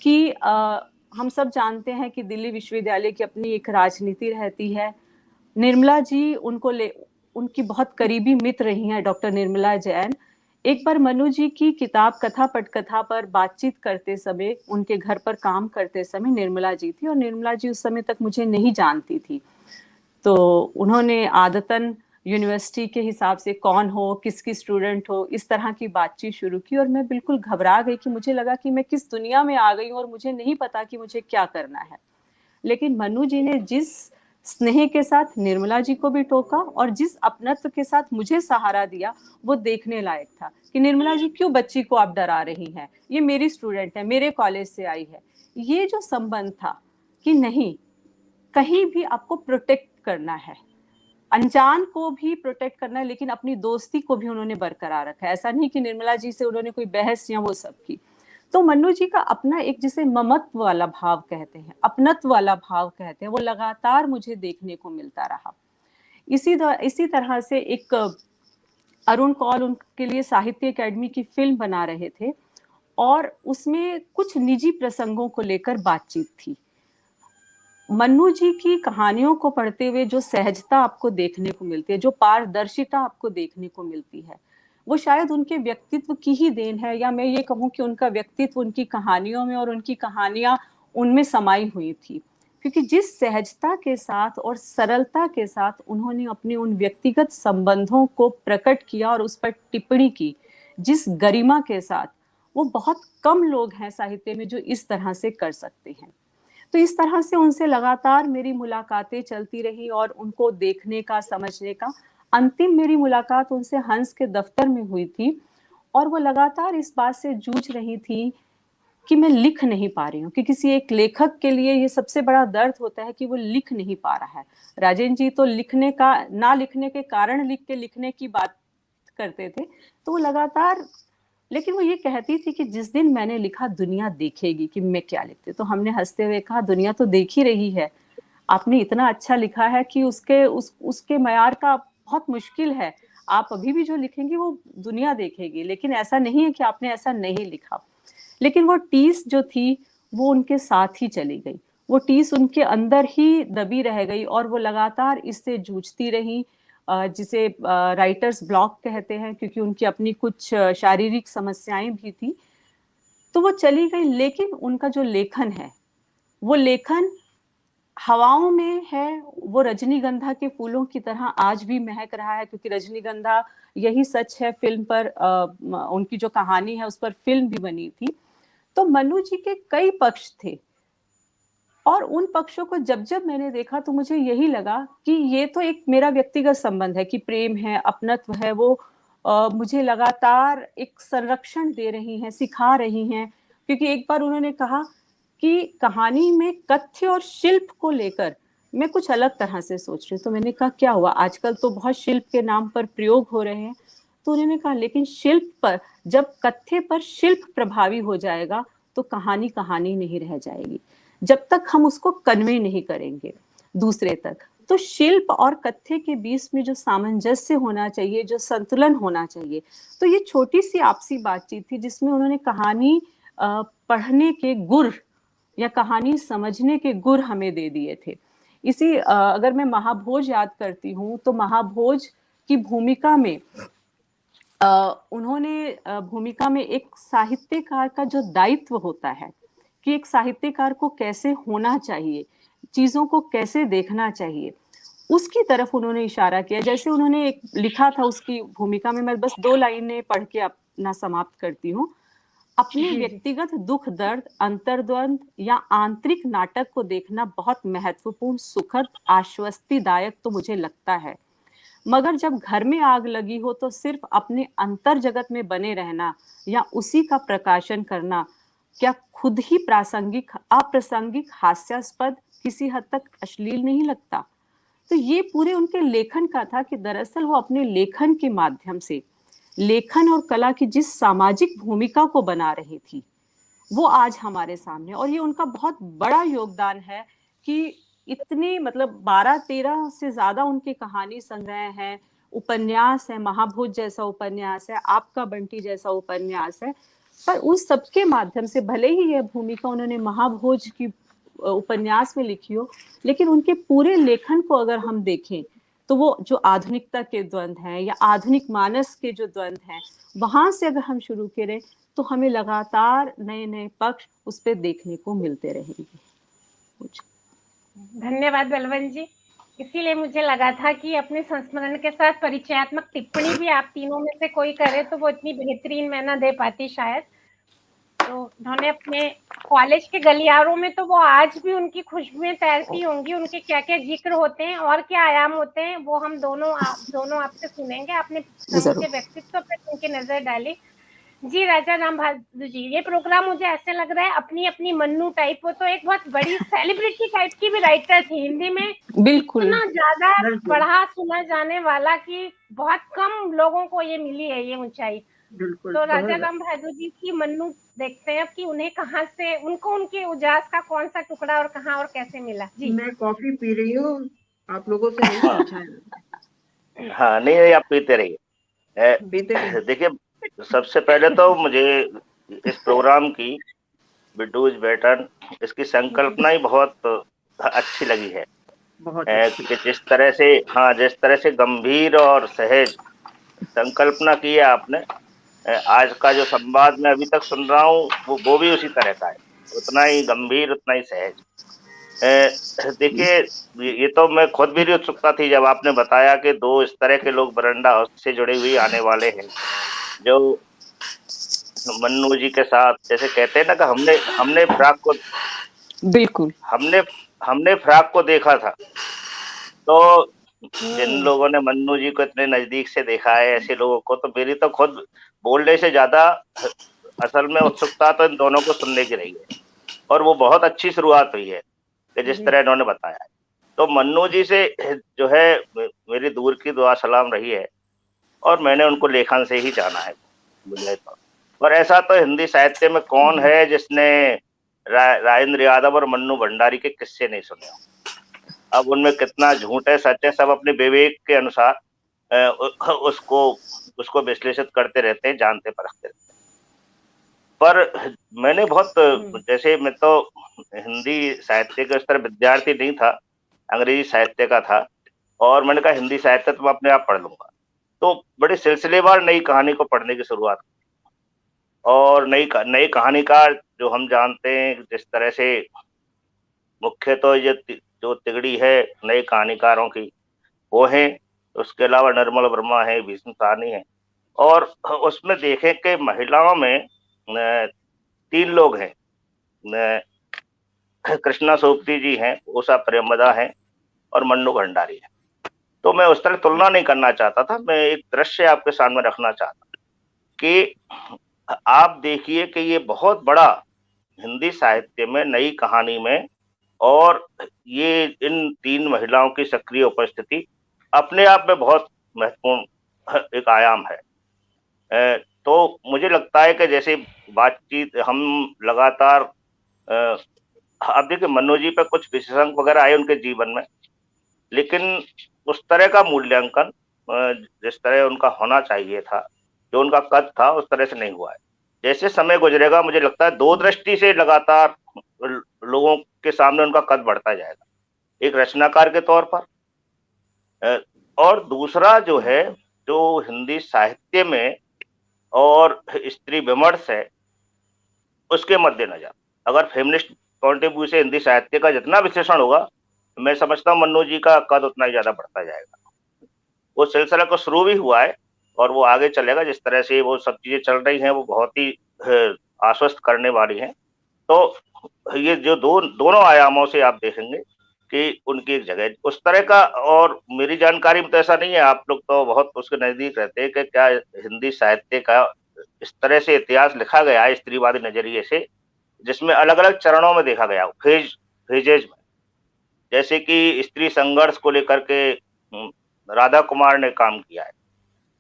[SPEAKER 3] कि हम सब जानते हैं कि दिल्ली विश्वविद्यालय की अपनी एक राजनीति रहती है। निर्मला जी उनकी बहुत करीबी मित्र रही हैं, डॉक्टर निर्मला जैन। एक बार मनु जी की किताब कथा पटकथा पर बातचीत करते समय, उनके घर पर काम करते समय निर्मला जी थी, और निर्मला जी उस समय तक मुझे नहीं जानती थी। तो उन्होंने आदतन यूनिवर्सिटी के हिसाब से कौन हो, किसकी स्टूडेंट हो, इस तरह की बातचीत शुरू की, और मैं बिल्कुल घबरा गई कि मुझे लगा कि मैं किस दुनिया में आ गई हूँ और मुझे नहीं पता कि मुझे क्या करना है। लेकिन मनु जी ने जिस स्नेह के साथ निर्मला जी को भी टोका और जिस अपनत्व के साथ मुझे सहारा दिया, वो देखने लायक था कि निर्मला जी क्यों बच्ची को आप डरा रही हैं, ये मेरी स्टूडेंट है, मेरे कॉलेज से आई है। ये जो संबंध था कि नहीं, कहीं भी आपको प्रोटेक्ट करना है, अनजान को भी प्रोटेक्ट करना है, लेकिन अपनी दोस्ती को भी उन्होंने बरकरार रखा है। ऐसा नहीं कि निर्मला जी से उन्होंने कोई बहस या वो सब की। तो मन्नू जी का अपना एक, जिसे ममत्व वाला भाव कहते हैं, अपनत्व वाला भाव कहते हैं, वो लगातार मुझे देखने को मिलता रहा। इसी तरह से एक अरुण कौल उनके लिए साहित्य अकेडमी की फिल्म बना रहे थे, और उसमें कुछ निजी प्रसंगों को लेकर बातचीत थी। मन्नू जी की कहानियों को पढ़ते हुए जो सहजता आपको देखने को मिलती है, जो पारदर्शिता आपको देखने को मिलती है, वो शायद उनके व्यक्तित्व की ही देन है, या मैं ये कहूँ कि उनका व्यक्तित्व उनकी कहानियों में और उनकी कहानियां उनमें समाई हुई थी। क्योंकि जिस सहजता के साथ और सरलता के साथ उन्होंने अपने उन व्यक्तिगत संबंधों को प्रकट किया और उस पर टिप्पणी की, जिस गरिमा के साथ, वो बहुत कम लोग हैं साहित्य में जो इस तरह से कर सकते हैं। तो इस तरह से उनसे लगातार मेरी मुलाकातें चलती रही, और उनको देखने का, समझने का, अंतिम मेरी मुलाकात उनसे हंस के दफ्तर में हुई थी, और वो लगातार इस बात से जूझ रही थी कि मैं लिख नहीं पा रही हूँ, कि किसी एक लेखक के लिए ये सबसे बड़ा दर्द होता है कि वो लिख नहीं पा रहा है। राजेंद्र जी तो लिखने का, ना लिखने के कारण लिख के लिखने की बात करते थे, तो वो लगातार, लेकिन वो ये कहती थी कि जिस दिन मैंने लिखा दुनिया देखेगी कि मैं क्या लिखती। तो हमने हंसते हुए कहा, दुनिया तो देख ही रही है, आपने इतना अच्छा लिखा है कि उसके मयार का बहुत मुश्किल है, आप अभी भी जो लिखेंगी वो दुनिया देखेगी। लेकिन ऐसा नहीं है कि आपने ऐसा नहीं लिखा। लेकिन वो टीस जो थी वो उनके साथ ही चली गई, वो टीस उनके अंदर ही दबी रह गई, और वो लगातार इससे जूझती रही, जिसे राइटर्स ब्लॉक कहते हैं, क्योंकि उनकी अपनी कुछ शारीरिक समस्याएं भी थी। तो वो चली गई, लेकिन उनका जो लेखन है, वो लेखन हवाओं में है, वो रजनीगंधा के फूलों की तरह आज भी महक रहा है, क्योंकि रजनीगंधा, यही सच है, फिल्म पर उनकी जो कहानी है उस पर फिल्म भी बनी थी। तो मनु जी के कई पक्ष थे, और उन पक्षों को जब जब मैंने देखा तो मुझे यही लगा कि ये तो एक मेरा व्यक्तिगत संबंध है, कि प्रेम है, अपनत्व है, वो मुझे लगातार एक संरक्षण दे रही हैं, सिखा रही हैं। क्योंकि एक बार उन्होंने कहा कि कहानी में कथ्य और शिल्प को लेकर मैं कुछ अलग तरह से सोच रही हूँ। तो मैंने कहा क्या हुआ, आजकल तो बहुत शिल्प के नाम पर प्रयोग हो रहे हैं। तो उन्होंने कहा लेकिन शिल्प पर, जब कथ्य पर शिल्प प्रभावी हो जाएगा तो कहानी कहानी नहीं रह जाएगी, जब तक हम उसको कन्वे नहीं करेंगे दूसरे तक। तो शिल्प और कथ्य के बीच में जो सामंजस्य होना चाहिए, जो संतुलन होना चाहिए, तो ये छोटी सी आपसी बातचीत थी जिसमें उन्होंने कहानी पढ़ने के गुर या कहानी समझने के गुर हमें दे दिए थे। इसी अगर मैं महाभोज याद करती हूँ तो महाभोज की भूमिका में उन्होंने भूमिका में एक साहित्यकार का जो दायित्व होता है कि एक साहित्यकार को कैसे होना चाहिए, चीजों को कैसे देखना चाहिए, उसकी तरफ उन्होंने इशारा किया। जैसे उन्होंने एक लिखा था उसकी भूमिका में, मैं बस 2 लाइनें पढ़ के अपना समाप्त करती हूँ। अपने
[SPEAKER 1] जी, जी।
[SPEAKER 3] व्यक्तिगत दुख दर्द, अंतर्द्वंद या आंतरिक नाटक को देखना बहुत महत्वपूर्ण, सुखद, आश्वस्तिदायक तो मुझे लगता है। मगर जब घर में आग लगी हो तो सिर्फ अपने अंतर जगत में बने रहना या उसी का प्रकाशन करना क्या खुद ही प्रासंगिक, अप्रासंगिक, हास्यास्पद, किसी हद तक अश्लील नहीं लगता? तो ये पूरे उनके लेखन का था कि दरअसल वो अपने लेखन के माध्यम से, लेखन और कला की जिस सामाजिक भूमिका को बना रही थी, वो आज हमारे सामने, और ये उनका बहुत बड़ा योगदान है कि इतने मतलब 12-13 से ज्यादा उनके कहानी संग्रह हैं, उपन्यास है, महाभोज जैसा उपन्यास है, आपका बंटी जैसा उपन्यास है, पर उस सबके माध्यम से भले ही यह भूमिका उन्होंने महाभोज की उपन्यास में लिखी हो, लेकिन उनके पूरे लेखन को अगर हम देखें तो वो जो आधुनिकता के द्वंद हैं या आधुनिक मानस के जो द्वंद हैं, वहां से अगर हम शुरू करें तो हमें लगातार नए नए पक्ष उस पर देखने को मिलते रहेंगे।
[SPEAKER 1] धन्यवाद बलवंत जी। इसीलिए मुझे लगा था कि अपने संस्मरण के साथ परिचयात्मक टिप्पणी भी आप तीनों में से कोई करे तो वो इतनी बेहतरीन मैं ना दे पाती शायद। तो उन्होंने अपने कॉलेज के गलियारों में तो वो आज भी उनकी खुशबुएं तैरती होंगी, उनके क्या क्या जिक्र होते हैं और क्या आयाम होते हैं वो हम दोनों आपसे सुनेंगे। आपने उनके व्यक्तित्व पर उनकी नजर डाली। जी राजा राम बहादुर जी, ये प्रोग्राम मुझे ऐसे लग रहा है अपनी अपनी मन्नू टाइप, वो तो एक बहुत बड़ी सेलिब्रिटी टाइप की भी राइटर थी हिंदी में,
[SPEAKER 3] बिल्कुल
[SPEAKER 1] इतना ज्यादा पढ़ा सुना जाने वाला कि बहुत कम लोगों को ये मिली है ये ऊंचाई। तो राजा राम बहादुर जी की मन्नू देखते हैं कि उन्हें कहाँ से, उनको उनके उजास का कौन सा टुकड़ा और कहाँ और कैसे मिला। जी
[SPEAKER 2] मैं कॉफी पी रही हूँ, आप लोगों से नहीं पूछा है।
[SPEAKER 4] हाँ नहीं, आप पीते रहिए। देखिए, सबसे पहले तो मुझे इस प्रोग्राम की बिड्डूज बैटन, इसकी संकल्पना ही बहुत अच्छी लगी है। कि जिस तरह से गंभीर और सहज संकल्पना की है आपने, आज का जो संवाद मैं अभी तक सुन रहा हूँ वो भी उसी तरह का है, उतना ही गंभीर, उतना ही सहज। देखिए, ये तो मैं खुद भी उत्सुकता थी जब आपने बताया कि 2 इस तरह के लोग बरंडा हाउस से जुड़े हुए आने वाले हैं, जो मन्नू जी के साथ, जैसे कहते हैं ना कि हमने फ्राक को,
[SPEAKER 3] बिल्कुल
[SPEAKER 4] हमने फ्राक को देखा था। तो जिन लोगों ने मन्नू जी को इतने नजदीक से देखा है, ऐसे लोगों को, तो मेरी तो खुद बोलने से ज्यादा असल में उत्सुकता तो इन दोनों को सुनने की रही है, और वो बहुत अच्छी शुरुआत हुई है कि जिस तरह इन्होंने बताया है। तो मन्नू जी से जो है मेरी दूर की दुआ सलाम रही है, और मैंने उनको लेखन से ही जाना है मुझे तो। और ऐसा तो हिंदी साहित्य में कौन है जिसने राजेंद्र यादव और मन्नू भंडारी के किस्से नहीं सुने हो। अब उनमें कितना झूठ है, सच है, सब अपने विवेक के अनुसार उसको विश्लेषित करते रहते हैं, जानते परखते रहते हैं। पर मैंने बहुत, जैसे मैं तो हिंदी साहित्य का स्तर विद्यार्थी नहीं था, अंग्रेजी साहित्य का था, और मैंने कहा हिंदी साहित्य तो मैं अपने आप पढ़ लूंगा। तो बड़े सिलसिलेवार नई कहानी को पढ़ने की शुरुआत, और नई कहानीकार जो हम जानते हैं, जिस तरह से मुख्य तो ये जो तिगड़ी है नए कहानीकारों की वो है, उसके अलावा निर्मल वर्मा है, भीष्म साहनी है, और उसमें देखें कि महिलाओं में 3 लोग हैं, कृष्णा सोपती जी हैं, उषा प्रेमदा हैं, और मन्नू भंडारी है। तो मैं उस तरह तुलना नहीं करना चाहता था, मैं एक दृश्य आपके सामने रखना चाहता कि आप देखिए कि ये बहुत बड़ा हिंदी साहित्य में नई कहानी में, और ये इन 3 महिलाओं की सक्रिय उपस्थिति अपने आप में बहुत महत्वपूर्ण एक आयाम है। तो मुझे लगता है कि जैसे बातचीत हम लगातार, अब देखिए मन्नू जी पे कुछ विशेषांक वगैरह आए उनके जीवन में, लेकिन उस तरह का मूल्यांकन जिस तरह उनका होना चाहिए था, जो उनका कद था, उस तरह से नहीं हुआ है। जैसे समय गुजरेगा मुझे लगता है 2 दृष्टि से लगातार लोगों के सामने उनका कद बढ़ता जाएगा, एक रचनाकार के तौर पर, और दूसरा जो है, जो हिंदी साहित्य में और स्त्री विमर्श है उसके मद्देनजर, अगर फेमिनिस्ट पॉइंट ऑफ व्यू से हिंदी साहित्य का जितना विश्लेषण होगा, मैं समझता हूँ मन्नू जी का कद उतना ही ज्यादा बढ़ता जाएगा। वो सिलसिला को शुरू भी हुआ है और वो आगे चलेगा। जिस तरह से वो सब चीजें चल रही हैं वो बहुत ही आश्वस्त करने वाली हैं। तो ये जो दोनों आयामों से आप देखेंगे कि उनकी एक जगह उस तरह का, और मेरी जानकारी में तो ऐसा नहीं है, आप लोग तो बहुत उसके नजदीक रहते हैं, कि क्या हिंदी साहित्य का इस तरह से इतिहास लिखा गया है स्त्रीवादी नजरिए से, जिसमें अलग अलग चरणों में देखा गया, फेजेज में, जैसे कि स्त्री संघर्ष को लेकर के राधा कुमार ने काम किया है,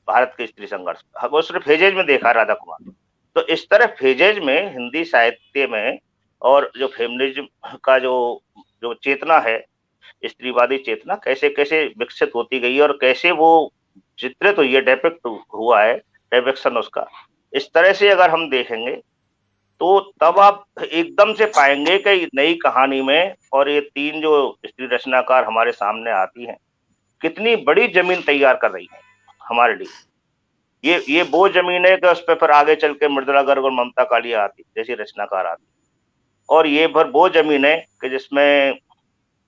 [SPEAKER 4] भारत के स्त्री संघर्ष वो सिर्फ फेजेज में देखा राधा कुमार। तो इस तरह फेजेज में हिंदी साहित्य में, और जो फेमिनिज्म का जो चेतना है, स्त्रीवादी चेतना कैसे कैसे विकसित होती गई और कैसे वो चित्रित हुई है, डेपिक्ट हुआ है, डेपिक्शन उसका, इस तरह से अगर हम देखेंगे तो तब आप एकदम से पाएंगे कि नई कहानी में, और ये तीन जो स्त्री रचनाकार हमारे सामने आती हैं, कितनी बड़ी जमीन तैयार कर रही है हमारे लिए। ये वो जमीन है कि उस पर फिर आगे चल के मृदुला गर्ग और ममता कालिया आती जैसी रचनाकार आती, और ये भर वो जमीन है कि जिसमें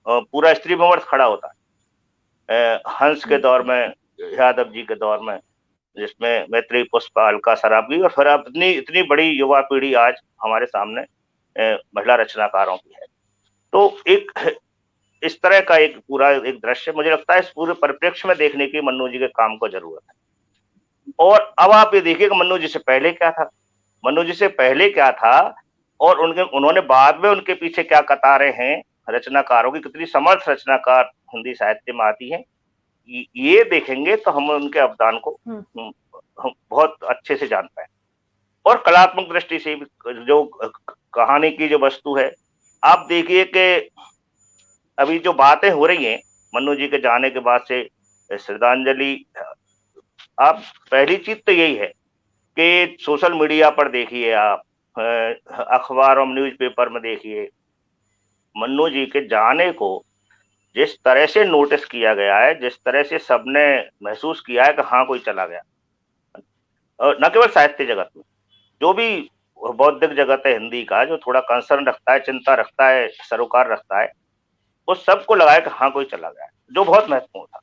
[SPEAKER 4] पूरा स्त्री विमर्श खड़ा होता है, हंस के दौर में, यादव जी के दौर में, जिसमें मैत्री, पुष्पा, अलका सराबी, और फिर अब इतनी बड़ी युवा पीढ़ी आज हमारे सामने महिला रचनाकारों की है। तो एक इस तरह का एक पूरा एक दृश्य मुझे लगता है इस पूरे परिप्रेक्ष्य में देखने की मन्नू जी के काम को जरूरत है। और अब आप ये देखिए कि मन्नू जी से पहले क्या था, मन्नू जी से पहले क्या था, और उन्होंने बाद में उनके पीछे क्या कतारें हैं रचनाकारों की, कितनी समर्थ रचनाकार हिंदी साहित्य में आती हैं, ये देखेंगे तो हम उनके अवदान को हम बहुत अच्छे से जान पाए। और कलात्मक दृष्टि से जो कहानी की जो वस्तु है, आप देखिए कि अभी जो बातें हो रही हैं मन्नू जी के जाने के बाद से, श्रद्धांजलि, आप पहली चीज तो यही है कि सोशल मीडिया पर देखिए, आप अखबार और न्यूज़पेपर में देखिए, मन्नू जी के जाने को जिस तरह से नोटिस किया गया है, जिस तरह से सबने महसूस किया है कि हाँ कोई चला गया, न केवल साहित्य जगत में, जो भी बौद्धिक जगत है हिंदी का, जो थोड़ा कंसर्न रखता है, चिंता रखता है, सरोकार रखता है, उस सबको लगा है कि हाँ कोई चला गया, जो बहुत महत्वपूर्ण था।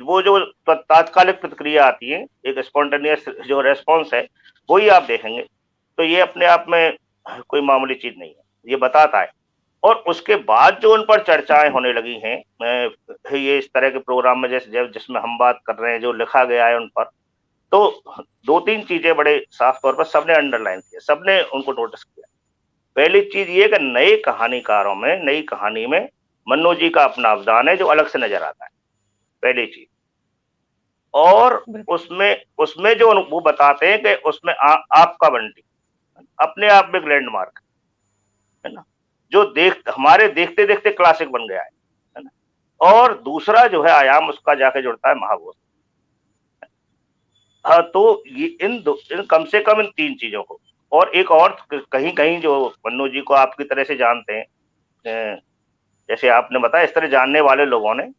[SPEAKER 4] वो जो तात्कालिक प्रतिक्रिया आती है, एक स्पॉन्टेनियस जो रेस्पॉन्स है, वही आप देखेंगे, तो ये अपने आप में कोई मामूली चीज नहीं है, ये बताता है। और उसके बाद जो उन पर चर्चाएं होने लगी हैं, ये इस तरह के प्रोग्राम में जैसे जिसमें हम बात कर रहे हैं, जो लिखा गया है उन पर, तो दो तीन चीजें बड़े साफ तौर पर सबने अंडरलाइन किया, सबने उनको नोटिस किया। पहली चीज ये कि नए कहानीकारों में, नई कहानी में मन्नू जी का अपना अवदान है जो अलग से नजर आता है, पहली चीज। और उसमें जो वो बताते हैं कि उसमें आपका बंटी अपने आप में एक लैंडमार्क है ना, जो हमारे देखते देखते क्लासिक बन गया है ना। और दूसरा जो है आयाम उसका जाके जुड़ता है महाभूत। हाँ, तो ये इन कम से कम इन तीन चीजों को, और एक और कहीं कहीं जो मन्नू जी को आपकी तरह से जानते हैं, जैसे आपने बताया, इस तरह जानने वाले लोगों ने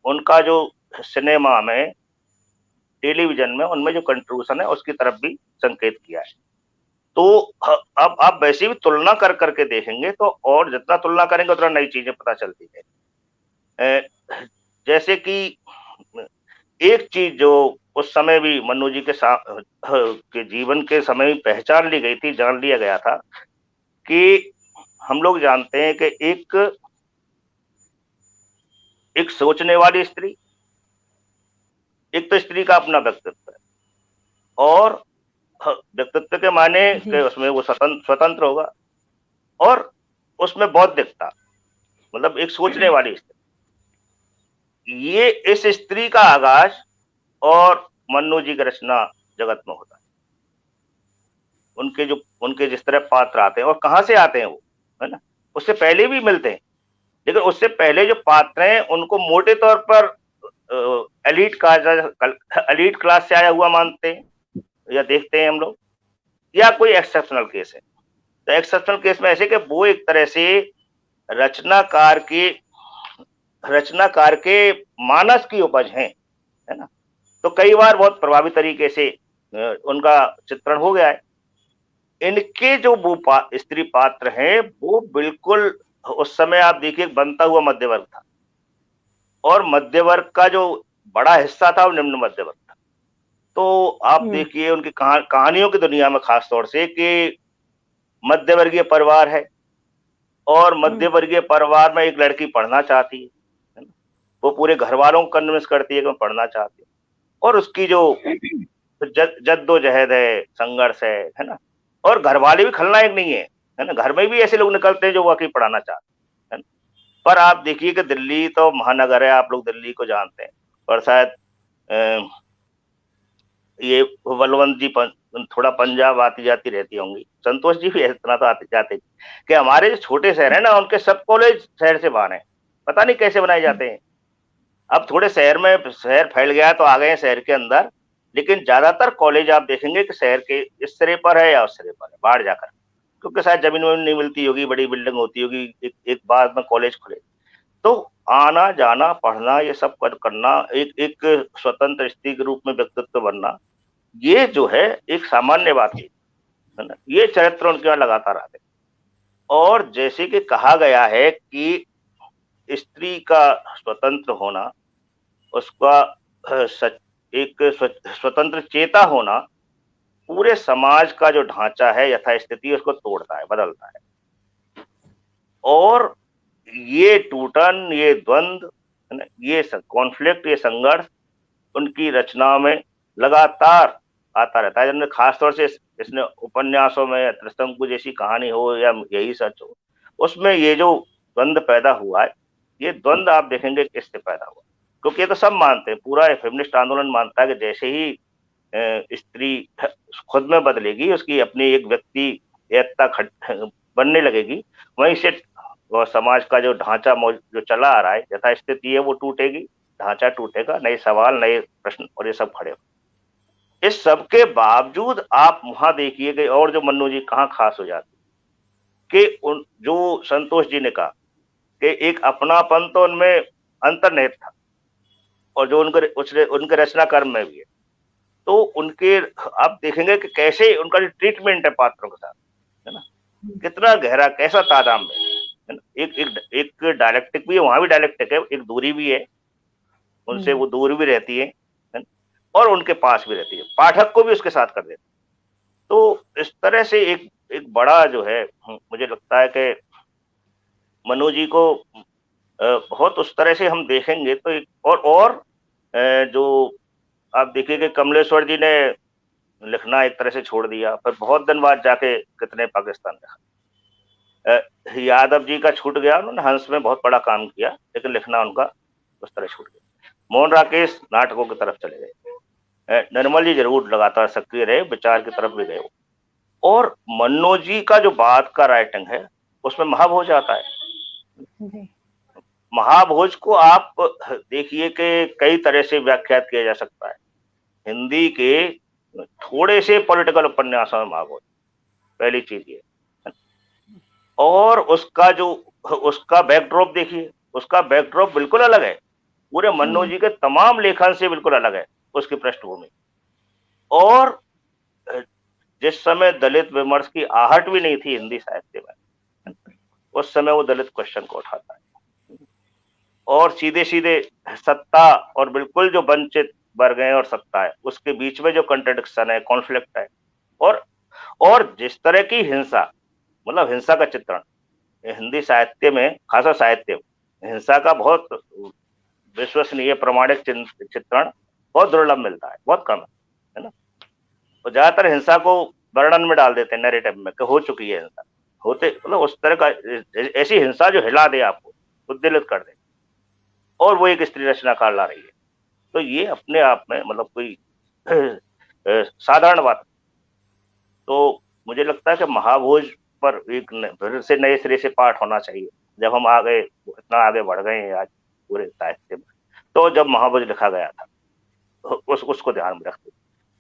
[SPEAKER 4] उनका जो सिनेमा में, टेलीविजन में, उनमें जो कंट्रीब्यूशन है उसकी तरफ भी संकेत किया है। तो अब आप वैसे भी तुलना कर करके देखेंगे तो, और जितना तुलना करेंगे उतना नई चीजें पता चलती है। जैसे कि एक चीज जो उस समय भी मन्नू जी के जीवन के समय में पहचान ली गई थी, जान लिया गया था, कि हम लोग जानते हैं कि एक सोचने वाली स्त्री, एक तो स्त्री का अपना व्यक्तित्व है, और व्यक्तित्व के माने कि उसमें वो स्वतंत्र होगा, और उसमें बौद्धिकता, मतलब एक सोचने वाली स्त्री। ये इस स्त्री का आगाज और मन्नू जी की रचना जगत में होता है। उनके जिस तरह पात्र आते हैं, और कहाँ से आते हैं वो, है ना, उससे पहले भी मिलते हैं, लेकिन उससे पहले जो पात्र हैं उनको मोटे तौर पर एलीट क्लास से आया हुआ मानते हैं या देखते हैं हम लोग, या कोई एक्सेप्शनल केस है। तो एक्सेप्शनल केस में ऐसे कि वो एक तरह से रचनाकार के मानस की उपज हैं, है ना। तो कई बार बहुत प्रभावी तरीके से उनका चित्रण हो गया है। इनके जो वो स्त्री पात्र हैं, वो बिल्कुल उस समय आप देखिए बनता हुआ मध्य वर्ग था, और मध्य वर्ग का जो बड़ा हिस्सा था वो निम्न मध्य वर्ग था। तो आप देखिए उनकी कहानियों की दुनिया में खास तौर से कि मध्य वर्गीय परिवार है और मध्य वर्गीय परिवार में एक लड़की पढ़ना चाहती है ना? वो पूरे घर वालों को कन्विंस करती है कि मैं पढ़ना चाहती हूँ और उसकी जो जद्दोजहद है, संघर्ष है ना? और घर वाले भी खलनायक नहीं है ना? घर में भी ऐसे लोग निकलते हैं जो वाकई पढ़ाना चाहते हैं, है ना? पर आप देखिए कि दिल्ली तो महानगर है, आप लोग दिल्ली को जानते हैं और शायद ये बलवंत जी थोड़ा पंजाब आती जाती रहती होंगी, संतोष जी भी इतना तो आते जाते कि हमारे जो छोटे शहर है ना उनके सब कॉलेज शहर से बाहर हैं, पता नहीं कैसे बनाए जाते हैं। अब थोड़े शहर फैल गया तो आ गए हैं शहर के अंदर, लेकिन ज्यादातर कॉलेज आप देखेंगे कि शहर के इस सिरे पर है या उस सिरे पर है, बाहर जाकर, क्योंकि शायद जमीन वमीन नहीं मिलती होगी, बड़ी बिल्डिंग होती होगी, एक बाद में कॉलेज खुले। तो आना जाना पढ़ना ये सब करना, एक स्वतंत्र स्त्री के रूप में व्यक्तित्व बनना, ये जो है एक सामान्य बात है ना? ये चरित्र उनके यहाँ लगातार आते और जैसे कि कहा गया है कि स्त्री का स्वतंत्र होना, उसका एक स्वतंत्र चेता होना पूरे समाज का जो ढांचा है, यथास्थिति उसको तोड़ता है, बदलता है। और ये टूटन, ये द्वंद, ये कॉन्फ्लिक्ट, ये संघर्ष उनकी रचना में लगातार आता रहता है। खास तौर से इसने उपन्यासों में त्रिशंकु जैसी कहानी हो या यही सच हो, उसमें ये जो द्वंद पैदा हुआ है, ये द्वंद आप देखेंगे किससे पैदा हुआ, क्योंकि ये तो सब मानते हैं, पूरा फेमिनिस्ट आंदोलन मानता है कि जैसे ही स्त्री खुद में बदलेगी, उसकी अपनी एक व्यक्ति एकता बनने लगेगी, वहीं से समाज का जो ढांचा जो चला आ रहा है, यथास्थिति है वो टूटेगी, ढांचा टूटेगा, नए सवाल, नए प्रश्न और ये सब खड़े हो। इस सब के बावजूद आप वहां देखिए कि और जो मन्नू जी कहाँ खास हो जाती कि जो संतोष जी ने कहा कि एक अपनापन तो उनमें अंतर्निहित था और जो उनके रचना कर्म में भी है, तो उनके आप देखेंगे कि कैसे उनका जो ट्रीटमेंट है पात्रों के साथ, है ना, कितना गहरा, कैसा तादाम है ना? एक डायलेक्टिक भी है, वहां भी डायलेक्टिक है, एक दूरी भी है, उनसे वो दूर भी रहती है और उनके पास भी रहती है, पाठक को भी उसके साथ कर देती है। तो इस तरह से एक बड़ा जो है, मुझे लगता है कि मनु जी को बहुत उस तरह से हम देखेंगे तो एक और जो आप देखिए कि कमलेश्वर जी ने लिखना एक तरह से छोड़ दिया, फिर बहुत दिन बाद जाके कितने पाकिस्तान लिखा। यादव जी का छूट गया, उन्होंने हंस में बहुत बड़ा काम किया, लेकिन लिखना उनका उस तरह छूट गया। मोहन राकेश नाटकों की तरफ चले गए, निर्मल जी जरूर लगातार सक्रिय रहे, विचार की तरफ भी गए, और मन्नो जी का जो बात का राइटिंग है उसमें महाभोज आता है। महाभोज को आप देखिए कि कई तरह से व्याख्यात किया जा सकता है। हिंदी के थोड़े से पॉलिटिकल उपन्यासों में महाभोज पहली चीज ये, और उसका बैकड्रॉप देखिए, उसका बैकड्रॉप बिल्कुल अलग है, पूरे मन्नो जी के तमाम लेखन से बिल्कुल अलग है उसकी पृष्ठभूमि। और जिस समय दलित विमर्श की आहट भी नहीं थी हिंदी साहित्य में, उस समय वो दलित क्वेश्चन को उठाता है और सीधे सीधे सत्ता और बिल्कुल जो वंचित वर्ग हैं और सत्ता है उसके बीच में जो कंट्रडिक्शन है, कॉन्फ्लिक्ट है, और जिस तरह की हिंसा, मतलब हिंसा का चित्रण हिंदी साहित्य में, खासा साहित्य में हिंसा का बहुत विश्वसनीय प्रमाणिक चित्रण बहुत दुर्लभ मिलता है, बहुत कम है ना। तो ज्यादातर हिंसा को वर्णन में डाल देते हैं नैरेटिव में कि हो चुकी है हिंसा, होते मतलब उस तरह का ऐसी हिंसा जो हिला दे, आपको उद्वेलित कर दे, और वो एक स्त्री रचनाकार ला रही है। तो ये अपने आप में मतलब कोई साधारण बात। तो मुझे लगता है कि महाभोज पर एक फिर से नए सिरे से पाठ होना चाहिए। जब हम इतना आगे बढ़ गए हैं आज पूरे साहित्य में, तो जब महाभोज लिखा गया था उसको ध्यान में रखते।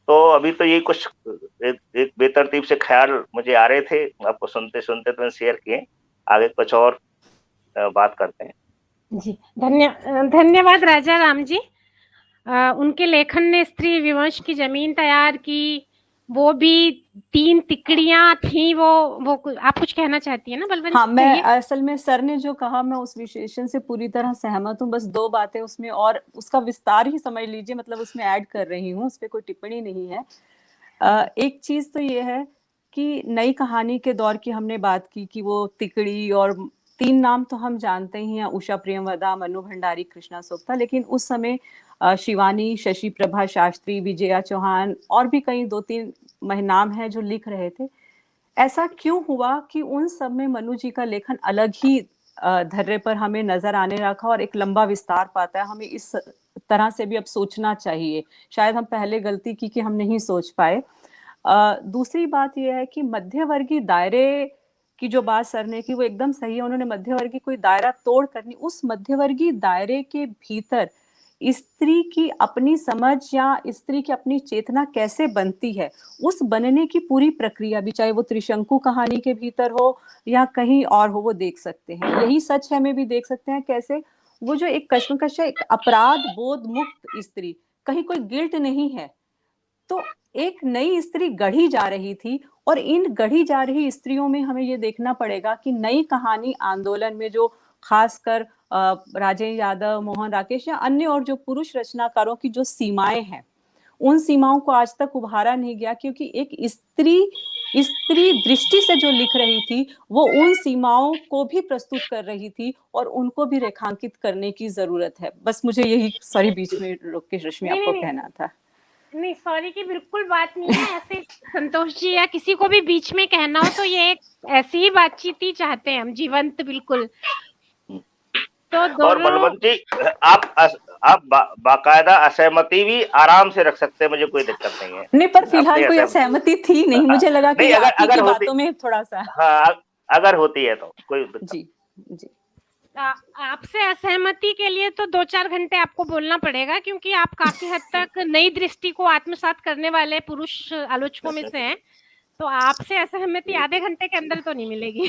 [SPEAKER 4] तो अभी तो ये कुछ एक बेतरतीब से ख्याल मुझे आ रहे थे, आपको सुनते सुनते तो शेयर किए, आगे कुछ और बात करते हैं।
[SPEAKER 1] जी, धन्यवाद राजा राम जी। उनके लेखन ने स्त्री विवंश की जमीन तैयार की, वो भी 3 तिकड़ियां थी, वो आप कुछ कहना चाहती है ना बलवंत
[SPEAKER 3] हाँ,
[SPEAKER 1] जी,
[SPEAKER 3] मैं
[SPEAKER 1] कहिए।
[SPEAKER 3] असल में सर ने जो कहा मैं उस विशेषण से पूरी तरह सहमत हूँ। बस 2 बातें उसमें और उसका विस्तार ही समझ लीजिए, मतलब उसमें ऐड कर रही हूँ, उस पे कोई टिप्पणी नहीं है। एक चीज तो ये है कि नई कहानी के दौर की हमने बात की कि वो तिकड़ी, और 3 नाम तो हम जानते ही हैं, उषा प्रियंवदा, मन्नू भंडारी, कृष्णा सोपता। लेकिन उस समय शिवानी, शशि प्रभा शास्त्री, विजया चौहान और भी कई 2-3 नाम हैं जो लिख रहे थे। ऐसा क्यों हुआ कि उन सब में मनु जी का लेखन अलग ही धर्रे पर हमें नजर आने रखा और एक लंबा विस्तार पाता है। हमें इस तरह से भी अब सोचना चाहिए। शायद हम पहले गलती की कि हम नहीं सोच पाए। दूसरी बात यह है कि मध्यवर्गीय दायरे की जो बात सर ने की वो एकदम सही है। उन्होंने मध्यवर्गीय कोई दायरा तोड़ करनी, उस मध्यवर्गीय दायरे के भीतर स्त्री की अपनी समझ या स्त्री की अपनी चेतना कैसे बनती है, उस बनने की पूरी प्रक्रिया भी, चाहे वो त्रिशंकु कहानी के भीतर हो या कहीं और हो, वो देख सकते हैं। यही सच है में भी देख सकते हैं कैसे वो जो एक कश्मकश है, एक अपराध बोध मुक्त स्त्री, कहीं कोई गिल्ट नहीं है, तो एक नई स्त्री गढ़ी जा रही थी। और इन गढ़ी जा रही स्त्रियों में हमें ये देखना पड़ेगा कि नई कहानी आंदोलन में जो खासकर राजेंद्र यादव, मोहन राकेश या अन्य और जो पुरुष रचनाकारों की जो सीमाएं हैं, उन सीमाओं को आज तक उभारा नहीं गया, क्योंकि एक स्त्री दृष्टि से जो लिख रही थी वो उन सीमाओं को भी प्रस्तुत कर रही थी और उनको भी रेखांकित करने की जरूरत है। बस मुझे यही, सॉरी बीच में रोक के रश्मि
[SPEAKER 1] नहीं
[SPEAKER 3] आपको
[SPEAKER 1] नहीं
[SPEAKER 3] कहना था।
[SPEAKER 1] नहीं, सॉरी की बिल्कुल बात नहीं है। ऐसे संतोष जी या किसी को भी बीच में कहना हो तो ये एक ऐसी ही बातचीत ही चाहते हैं हम, जीवंत बिल्कुल। तो
[SPEAKER 4] और
[SPEAKER 1] दोनों
[SPEAKER 4] बलवंत जी, आप बाकायदा असहमति भी आराम से रख सकते हैं, मुझे कोई दिक्कत नहीं है
[SPEAKER 3] नहीं, पर
[SPEAKER 4] अपनी
[SPEAKER 3] फिलहाल कोई
[SPEAKER 4] असहमति।
[SPEAKER 3] असहमति थी नहीं,
[SPEAKER 4] हाँ,
[SPEAKER 3] मुझे लगा कि
[SPEAKER 4] नहीं,
[SPEAKER 3] ये
[SPEAKER 4] अगर
[SPEAKER 3] आप ही
[SPEAKER 4] अगर
[SPEAKER 3] की
[SPEAKER 4] होती,
[SPEAKER 3] बातों में थोड़ा सा।
[SPEAKER 4] हाँ, अगर होती है तो कोई दिक्कत
[SPEAKER 3] जी जी।
[SPEAKER 1] आपसे असहमति के लिए तो 2-4 घंटे आपको बोलना पड़ेगा, क्योंकि आप काफी हद तक नई दृष्टि को आत्मसात करने वाले पुरुष आलोचकों में से हैं। तो आपसे असहमति
[SPEAKER 4] नहीं।
[SPEAKER 1] आधे घंटे के अंदर तो नहीं मिलेगी।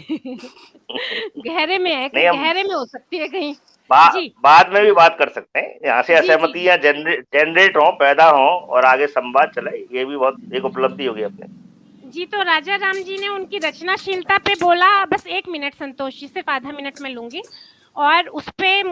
[SPEAKER 1] गहरे में है,
[SPEAKER 4] नहीं, हम
[SPEAKER 1] गहरे में हो सकती है कहीं। जी
[SPEAKER 4] बाद में भी बात कर सकते हैं, यहाँ से
[SPEAKER 1] जी जी
[SPEAKER 4] असहमतियां जनरेट हो, पैदा हो और आगे संवाद चले, ये भी बहुत एक उपलब्धि होगी अपने।
[SPEAKER 1] जी। तो राजा राम जी ने उनकी रचनाशीलता पे बोला। बस 1 मिनट संतोष जी, सिर्फ आधा मिनट में लूंगी। और उस पे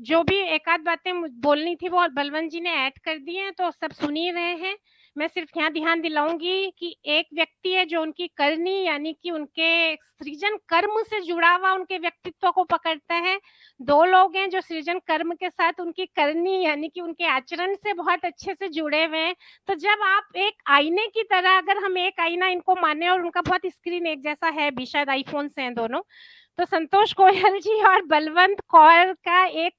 [SPEAKER 1] जो भी एक आध बातें बोलनी थी वो बलवंत जी ने ऐड कर दी हैं, तो सब सुन ही रहे हैं। मैं सिर्फ यहाँ ध्यान दिलाऊंगी कि एक व्यक्ति है जो उनकी करनी, यानी कि उनके सृजन कर्म से जुड़ा हुआ उनके व्यक्तित्व को पकड़ता है। 2 लोग हैं जो सृजन कर्म के साथ उनकी करनी, यानी कि उनके आचरण से बहुत अच्छे से जुड़े हुए हैं। तो जब आप एक आईने की तरह, अगर हम एक आईना इनको माने, और उनका बहुत स्क्रीन एक जैसा है भी, शायद आईफोन से हैं दोनों, तो संतोष गोयल जी और बलवंत कौर का एक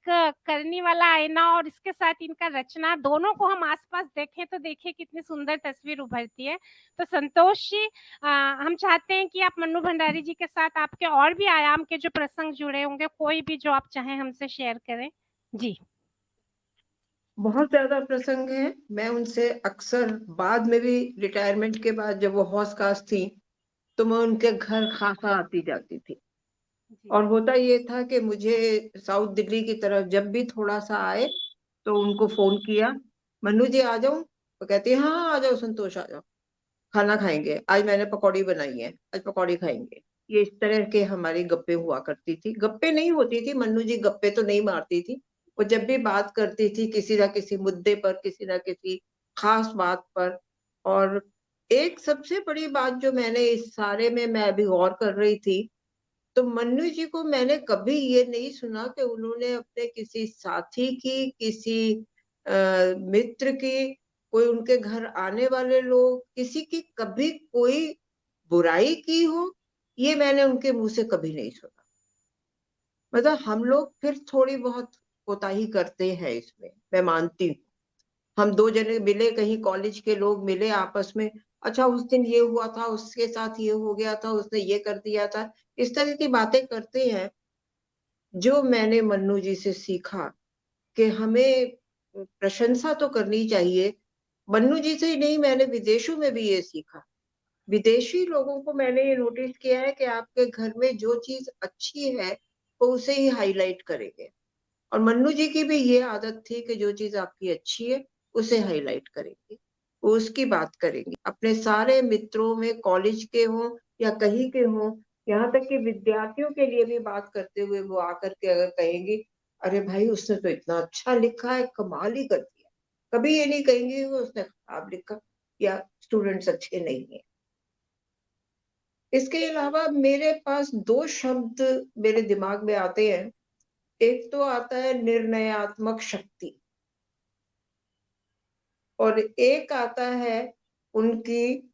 [SPEAKER 1] करनी वाला आईना और इसके साथ इनका रचना, दोनों को हम आसपास देखें तो देखिए कितनी सुंदर तस्वीर उभरती है। तो संतोष जी, हम चाहते हैं कि आप मन्नू भंडारी जी के साथ आपके और भी आयाम के जो प्रसंग जुड़े होंगे, कोई भी जो आप चाहें हमसे शेयर करें। जी।
[SPEAKER 2] बहुत ज्यादा प्रसंग है। मैं उनसे अक्सर बाद में भी, रिटायरमेंट के बाद जब वो हौस खास थी, तो मैं उनके घर खासा आती जाती थी। और होता ये था कि मुझे साउथ दिल्ली की तरफ जब भी थोड़ा सा आए तो उनको फोन किया, मन्नू जी आ जाऊं? वो कहती है हाँ आ जाओ संतोष, आ जाओ, खाना खाएंगे, आज मैंने पकौड़ी बनाई है, आज पकौड़ी खाएंगे। ये इस तरह के हमारी गप्पे हुआ करती थी। गप्पे नहीं होती थी, मन्नू जी गप्पे तो नहीं मारती थी। वो जब भी बात करती थी किसी ना किसी मुद्दे पर, किसी ना किसी खास बात पर। और एक सबसे बड़ी बात जो मैंने इस सारे में मैं अभी गौर कर रही थी, तो मन्नू जी को मैंने कभी ये नहीं सुना कि उन्होंने अपने किसी साथी की, किसी मित्र की, कोई उनके घर आने वाले लोग, किसी की कभी कोई बुराई की हो, ये मैंने उनके मुंह से कभी नहीं सुना। मतलब हम लोग फिर थोड़ी बहुत कोताही करते हैं इसमें, मैं मानती हूँ। हम 2 जने मिले, कहीं कॉलेज के लोग मिले आपस में, अच्छा उस दिन ये हुआ था, उसके साथ ये हो गया था, उसने ये कर दिया था, इस तरह की बातें करते हैं। जो मैंने मन्नू जी से सीखा कि हमें प्रशंसा तो करनी चाहिए। मन्नू जी से ही नहीं, मैंने विदेशों में भी ये सीखा। विदेशी लोगों को मैंने ये नोटिस किया है कि आपके घर में जो चीज अच्छी है वो उसे ही हाईलाइट करेंगे। और मन्नू जी की भी ये आदत थी कि जो चीज आपकी अच्छी है उसे हाईलाइट करेंगे, वो उसकी बात करेंगे। अपने सारे मित्रों में, कॉलेज के हों या कहीं के हों, यहाँ तक कि विद्यार्थियों के लिए भी बात करते हुए वो आकर के अगर कहेंगी, अरे भाई उसने तो इतना अच्छा लिखा है, कमाल ही कर दिया। कभी ये नहीं कहेंगे कि उसने खराब लिखा या स्टूडेंट्स अच्छे नहीं है। इसके अलावा मेरे पास 2 शब्द मेरे दिमाग में आते हैं। एक तो आता है निर्णयात्मक शक्ति और एक आता है उनकी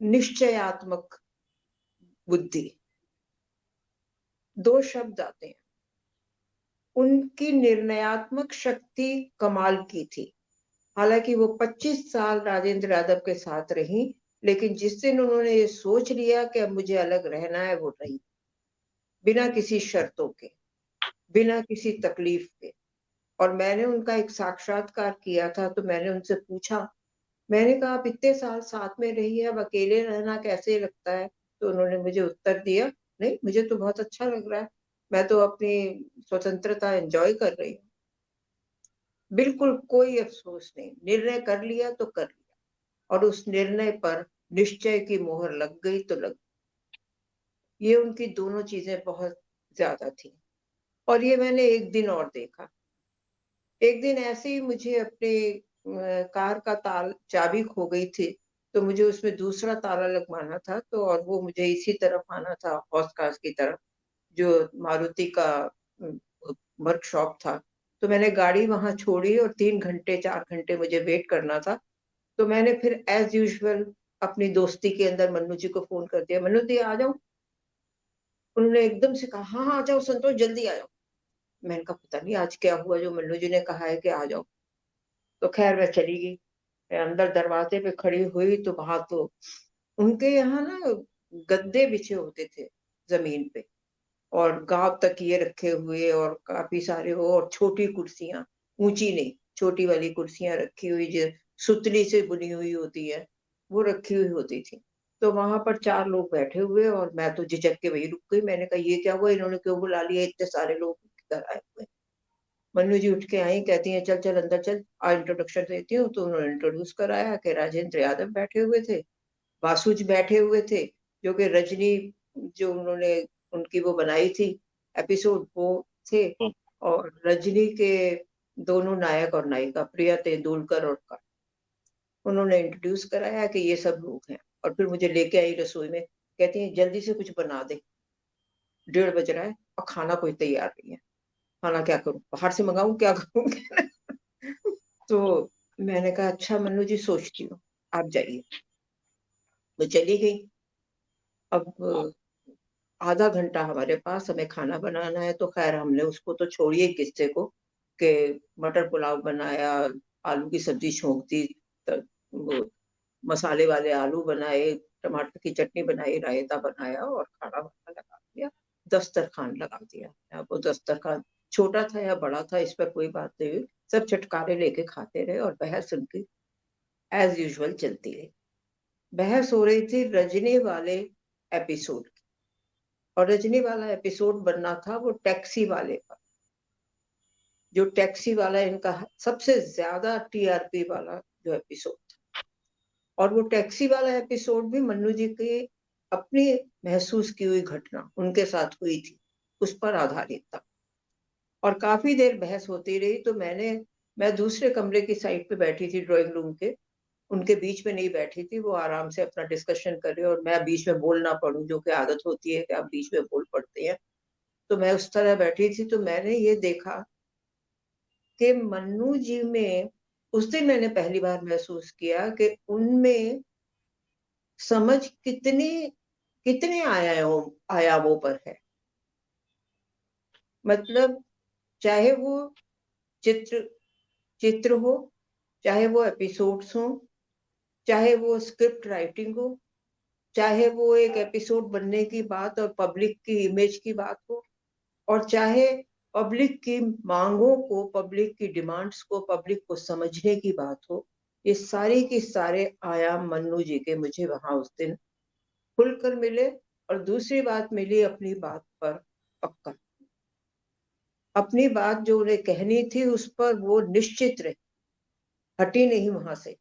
[SPEAKER 2] निश्चयात्मक बुद्धि। 2 शब्द आते हैं। उनकी निर्णयात्मक शक्ति कमाल की थी। हालांकि वो 25 साल राजेंद्र यादव के साथ रही, लेकिन जिस दिन उन्होंने ये सोच लिया कि अब मुझे अलग रहना है, वो रही, बिना किसी शर्तों के, बिना किसी तकलीफ के। और मैंने उनका एक साक्षात्कार किया था, तो मैंने उनसे पूछा, मैंने कहा आप इतने साल साथ में रही है, अब अकेले रहना कैसे लगता है? तो उन्होंने मुझे उत्तर दिया, नहीं मुझे तो बहुत अच्छा लग रहा है, मैं तो अपनी स्वतंत्रता एंजॉय कर रही हूँ, बिल्कुल कोई अफसोस नहीं, निर्णय कर लिया तो कर लिया, और उस निर्णय पर निश्चय की मोहर लग गई तो लग गई। ये उनकी दोनों चीजें बहुत ज्यादा थी। और ये मैंने एक दिन और देखा। एक दिन ऐसे ही मुझे अपने कार का चाबी खो गई थी, तो मुझे उसमें दूसरा ताला लगवाना था, तो और वो मुझे इसी तरफ आना था, हौस-खास की तरफ, जो मारुति का वर्कशॉप था। तो मैंने गाड़ी वहां छोड़ी और 3 घंटे 4 घंटे मुझे वेट करना था। तो मैंने फिर एज यूजुअल अपनी दोस्ती के अंदर मन्नू जी को फोन कर दिया, मन्नू जी आ जाओ। उन्होंने एकदम से कहा, हाँ हाँ आ जाओ संतोष, जल्दी आ जाओ। मैंने कहा पता नहीं आज क्या हुआ जो मन्नू जी ने कहा है कि आ जाओ। तो खैर मैं चली गई। मैं अंदर दरवाजे पे खड़ी हुई तो वहां तो उनके यहाँ ना गद्दे बिछे होते थे जमीन पे, और गांव तकिए रखे हुए और काफी सारे वो, और छोटी कुर्सियां, ऊंची नहीं, छोटी वाली कुर्सियां रखी हुई जो सुतली से बुनी हुई होती है, वो रखी हुई होती थी। तो वहां पर 4 लोग बैठे हुए और मैं तो झिझक के वही रुक गई। मैंने कहा ये क्या हुआ, इन्होंने क्यों बुला लिया, इतने सारे लोग किधर आए हुए। मन्नू जी उठ के आई, कहती हैं चल चल अंदर चल, आ इंट्रोडक्शन देती हूँ। तो उन्होंने इंट्रोड्यूस कराया कि राजेंद्र यादव बैठे हुए थे, वासु जी बैठे हुए थे, जो कि रजनी, जो उन्होंने उनकी वो बनाई थी एपिसोड, वो थे, और रजनी के दोनों नायक और नायिका प्रिया तेंदुलकर और का उन्होंने इंट्रोड्यूस कराया कि ये सब लोग हैं। और फिर मुझे लेके आई रसोई में, कहती हैं जल्दी से कुछ बना दे, 1:30 बज रहा है और खाना कोई तैयार नहीं है, खाना क्या करूं, बाहर से मंगाऊं, क्या करूं? तो मैंने कहा अच्छा मन्नू जी सोचती हूँ, आप जाइए। वो चली गई। अब आधा घंटा हमारे पास, हमें खाना बनाना है, तो खैर हमने उसको तो छोड़िए किस्से को, कि मटर पुलाव बनाया, आलू की सब्जी छोंक दी, वो मसाले वाले आलू बनाए, टमाटर की चटनी बनाई, रायता बनाया और खाना वाना लगा दिया, दस्तरखान लगा दिया। अब वो दस्तरखान छोटा था या बड़ा था इस पर कोई बात नहीं हुई, सब चटकारे लेके खाते रहे और बहस उनकी एज यूजुअल चलती रही। बहस हो रही थी रजनी वाले एपिसोड की, और रजनी वाला एपिसोड बनना था वो टैक्सी वाले का, जो टैक्सी वाला इनका सबसे ज्यादा टीआरपी वाला जो एपिसोड था। और वो टैक्सी वाला एपिसोड भी मन्नू जी की अपनी महसूस की हुई घटना उनके साथ हुई थी, उस पर आधारित था। और काफी देर बहस होती रही। तो मैं दूसरे कमरे की साइड पे बैठी थी, ड्राइंग रूम के, उनके बीच में नहीं बैठी थी, वो आराम से अपना डिस्कशन कर रहे और मैं बीच में बोलना पड़ूं, जो कि आदत होती है कि आप बीच में बोल पड़ते हैं। तो मैं उस तरह बैठी थी। तो मैंने ये देखा कि मन्नू जी में, उस दिन मैंने पहली बार महसूस किया कि उनमें समझ कितनी कितने आयामों पर है। मतलब चाहे वो चित्र चित्र हो, चाहे वो एपिसोड्स हो, चाहे वो स्क्रिप्ट राइटिंग हो, चाहे वो एक एपिसोड बनने की बात और पब्लिक की इमेज की बात हो, और चाहे पब्लिक की मांगों को, पब्लिक की डिमांड्स को, पब्लिक को समझने की बात हो, ये सारे के सारे आयाम मन्नू जी के मुझे वहां उस दिन खुलकर मिले। और दूसरी बात मिली अपनी बात पर पक्का, अपनी बात जो उन्हें कहनी थी उस पर वो निश्चित रहे, हटी नहीं वहां से।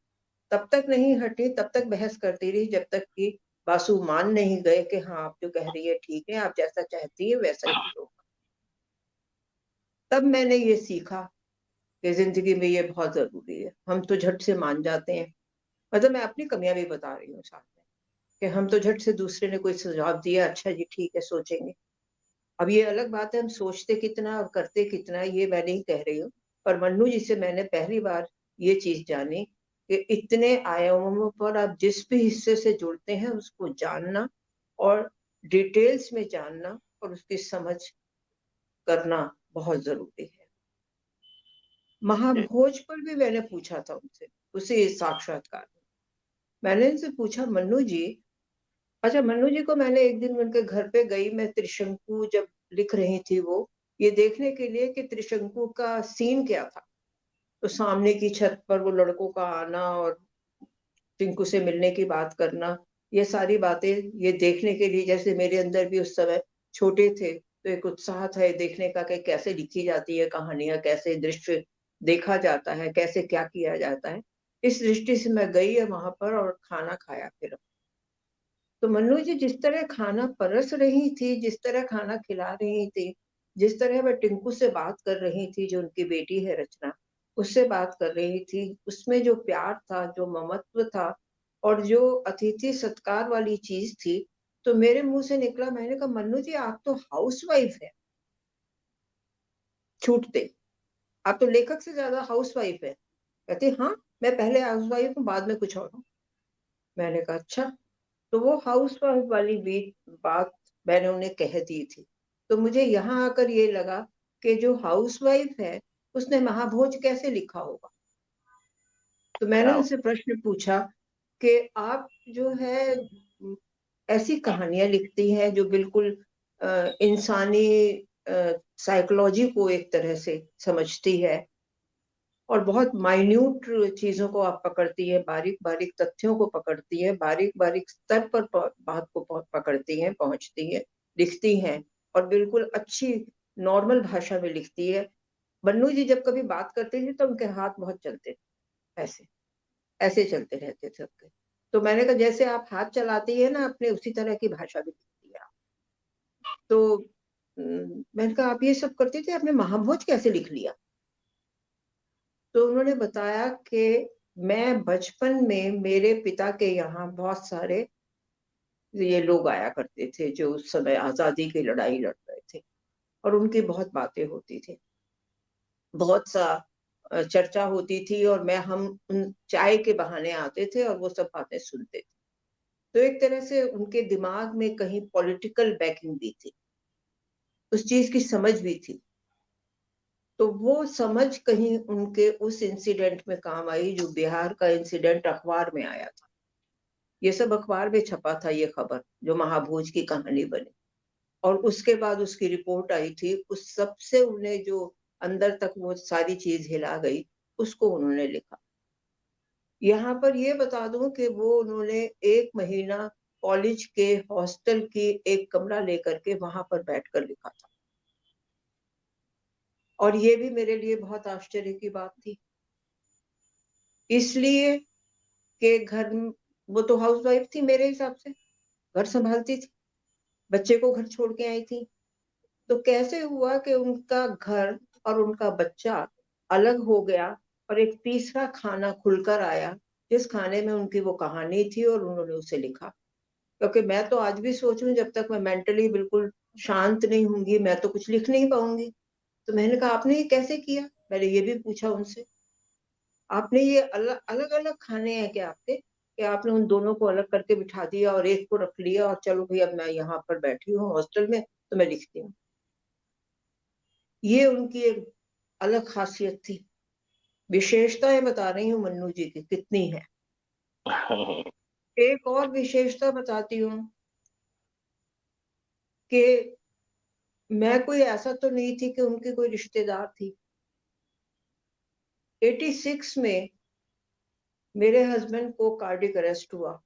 [SPEAKER 2] तब तक नहीं हटी, तब तक बहस करती रही जब तक कि बासु मान नहीं गए कि हाँ आप जो कह रही है ठीक है, आप जैसा चाहती है वैसा ही होगा। तब मैंने ये सीखा कि जिंदगी में ये बहुत जरूरी है। हम तो झट से मान जाते हैं, मतलब मैं अपनी कमियां भी बता रही हूँ साथ में, कि हम तो झट से दूसरे ने कोई सुझाव दिया, अच्छा जी ठीक है सोचेंगे। अब ये अलग बात है हम सोचते कितना और करते कितना, ये मैं नहीं कह रही हूँ, पर मन्नू जी से मैंने पहली बार ये चीज जानी कि इतने आयामों पर आप जिस भी हिस्से से जुड़ते हैं उसको जानना और डिटेल्स में जानना और उसकी समझ करना बहुत जरूरी है। महाभोज पर भी मैंने पूछा था उनसे, उसी साक्षात्कार में मैंने उनसे पूछा, मन्नू जी, अच्छा मन्नू जी को मैंने एक दिन उनके घर पे गई, मैं त्रिशंकु जब लिख रही थी वो, ये देखने के लिए कि त्रिशंकु का सीन क्या था। तो सामने की छत पर वो लड़कों का आना और टिंकू से मिलने की बात करना, ये सारी बातें ये देखने के लिए, जैसे मेरे अंदर भी उस समय छोटे थे तो एक उत्साह था ये देखने का कि कैसे लिखी जाती है कहानियां, कैसे दृश्य देखा जाता है, कैसे क्या किया जाता है। इस दृष्टि से मैं गई है वहां पर और खाना खाया फिर। तो मन्नू जी जिस तरह खाना परस रही थी, जिस तरह खाना खिला रही थी, जिस तरह वह टिंकू से बात कर रही थी, जो उनकी बेटी है रचना, उससे बात कर रही थी, उसमें जो प्यार था, जो ममत्व था और जो अतिथि सत्कार वाली चीज थी, तो मेरे मुंह से निकला, मैंने कहा मन्नू जी आप तो हाउसवाइफ है। छूटते, आप तो लेखक से ज्यादा हाउसवाइफ है। कहते हाँ, मैं पहले हाउसवाइफ हूँ बाद में कुछ और हूँ। मैंने कहा अच्छा। तो वो हाउस वाइफ वाली बात मैंने उन्हें कह दी थी। तो मुझे यहाँ आकर ये लगा कि जो हाउस वाइफ है उसने महाभोज कैसे लिखा होगा। तो मैंने उनसे प्रश्न पूछा कि आप जो है ऐसी कहानियां लिखती हैं जो बिल्कुल इंसानी साइकोलॉजी को एक तरह से समझती है और बहुत माइन्यूट चीजों को आप पकड़ती है, बारीक बारीक तथ्यों को पकड़ती है, बारीक बारीक स्तर पर बात को पकड़ती है, पहुंचती है, लिखती हैं और बिल्कुल अच्छी नॉर्मल भाषा में लिखती है। बन्नू जी जब कभी बात करते थे तो उनके हाथ बहुत चलते थे, ऐसे ऐसे चलते रहते थे उनके। तो मैंने कहा जैसे आप हाथ चलाती है ना अपने, उसी तरह की भाषा भी लिखती है आप। तो मैंने कहा आप ये सब करते थे, आपने महाभोज कैसे लिख लिया। तो उन्होंने बताया कि मैं बचपन में मेरे पिता के यहाँ बहुत सारे ये लोग आया करते थे जो उस समय आजादी की लड़ाई लड़ रहे थे और उनकी बहुत बातें होती थी, बहुत सा चर्चा होती थी और हम उन चाय के बहाने आते थे और वो सब बातें सुनते थे। तो एक तरह से उनके दिमाग में कहीं पॉलिटिकल बैकिंग भी थी, उस चीज की समझ भी थी। तो वो समझ कहीं उनके उस इंसिडेंट में काम आई जो बिहार का इंसिडेंट अखबार में आया था। ये सब अखबार में छपा था, ये खबर जो महाभोज की कहानी बनी और उसके बाद उसकी रिपोर्ट आई थी। उस सब से उन्हें जो अंदर तक वो सारी चीज हिला गई, उसको उन्होंने लिखा। यहाँ पर ये बता दूं कि वो उन्होंने 1 महीना कॉलेज के हॉस्टल की एक कमरा लेकर के वहां पर बैठकर लिखा था। और ये भी मेरे लिए बहुत आश्चर्य की बात थी, इसलिए कि घर, वो तो हाउसवाइफ थी मेरे हिसाब से, घर संभालती थी, बच्चे को घर छोड़ के आई थी। तो कैसे हुआ कि उनका घर और उनका बच्चा अलग हो गया और एक तीसरा खाना खुलकर आया जिस खाने में उनकी वो कहानी थी और उन्होंने उसे लिखा। क्योंकि मैं तो आज भी सोचूं जब तक मैं मेंटली बिल्कुल शांत नहीं होंगी मैं तो कुछ लिख नहीं पाऊंगी। तो मैंने कहा आपने ये कैसे किया, मैंने ये भी पूछा उनसे, आपने ये अलग अलग अलग खाने हैं क्या आपके, कि आपने उन दोनों को अलग करके बिठा दिया और एक को रख लिया और चलो भाई अब मैं यहाँ पर बैठी हूँ हॉस्टल में तो मैं लिखती हूँ। ये उनकी एक अलग खासियत थी। विशेषताएं बता रही हूँ मन्नू जी की कितनी है। एक और विशेषता बताती हूँ कि मैं कोई ऐसा तो नहीं थी कि उनकी कोई रिश्तेदार थी। 86 में मेरे हस्बैंड को कार्डियक अरेस्ट हुआ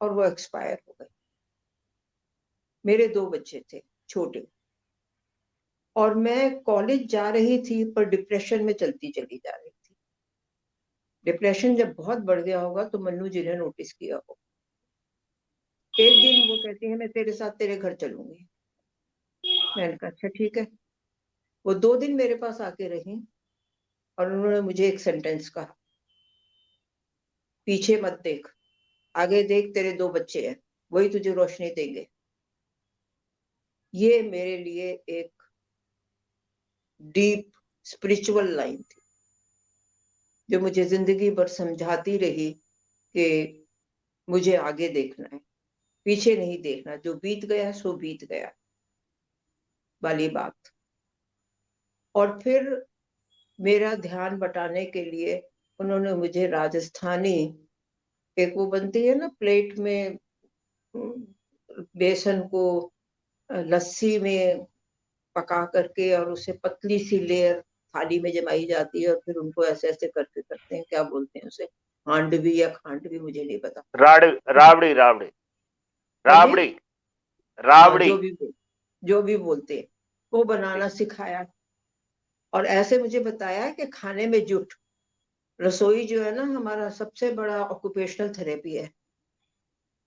[SPEAKER 2] और वो एक्सपायर हो गए। मेरे 2 बच्चे थे छोटे और मैं कॉलेज जा रही थी पर डिप्रेशन में चलती चली जा रही थी। डिप्रेशन जब बहुत बढ़ गया होगा तो मन्नू जी ने नोटिस किया हो। एक दिन वो कहती है मैं तेरे साथ तेरे घर चलूंगी। मैंने कहा अच्छा ठीक है। वो 2 दिन मेरे पास आके रही और उन्होंने मुझे एक सेंटेंस कहा, पीछे मत देख, आगे देख, तेरे 2 बच्चे हैं, वही तुझे रोशनी देंगे। ये मेरे लिए एक डीप स्पिरिचुअल लाइन थी जो मुझे जिंदगी भर समझाती रही कि मुझे आगे देखना है, पीछे नहीं देखना, जो बीत गया सो बीत गया वाली बात। और फिर मेरा ध्यान बटाने के लिए उन्होंने मुझे राजस्थानी, एक वो बनती है ना प्लेट में बेसन को लस्सी में पका करके और उसे पतली सी लेयर थाली में जमाई जाती है और फिर उनको ऐसे ऐसे करके करते हैं, क्या बोलते हैं उसे, हांडवी या खांडवी, मुझे नहीं पता।
[SPEAKER 4] राबड़ी राबड़ी
[SPEAKER 2] हाँ जी,
[SPEAKER 4] राबड़ी
[SPEAKER 2] हाँ
[SPEAKER 4] राबड़ी।
[SPEAKER 2] जो भी बोलते हैं, वो बनाना सिखाया और ऐसे मुझे बताया कि खाने में जुट, रसोई जो है ना हमारा सबसे बड़ा ऑक्यूपेशनल थेरेपी है,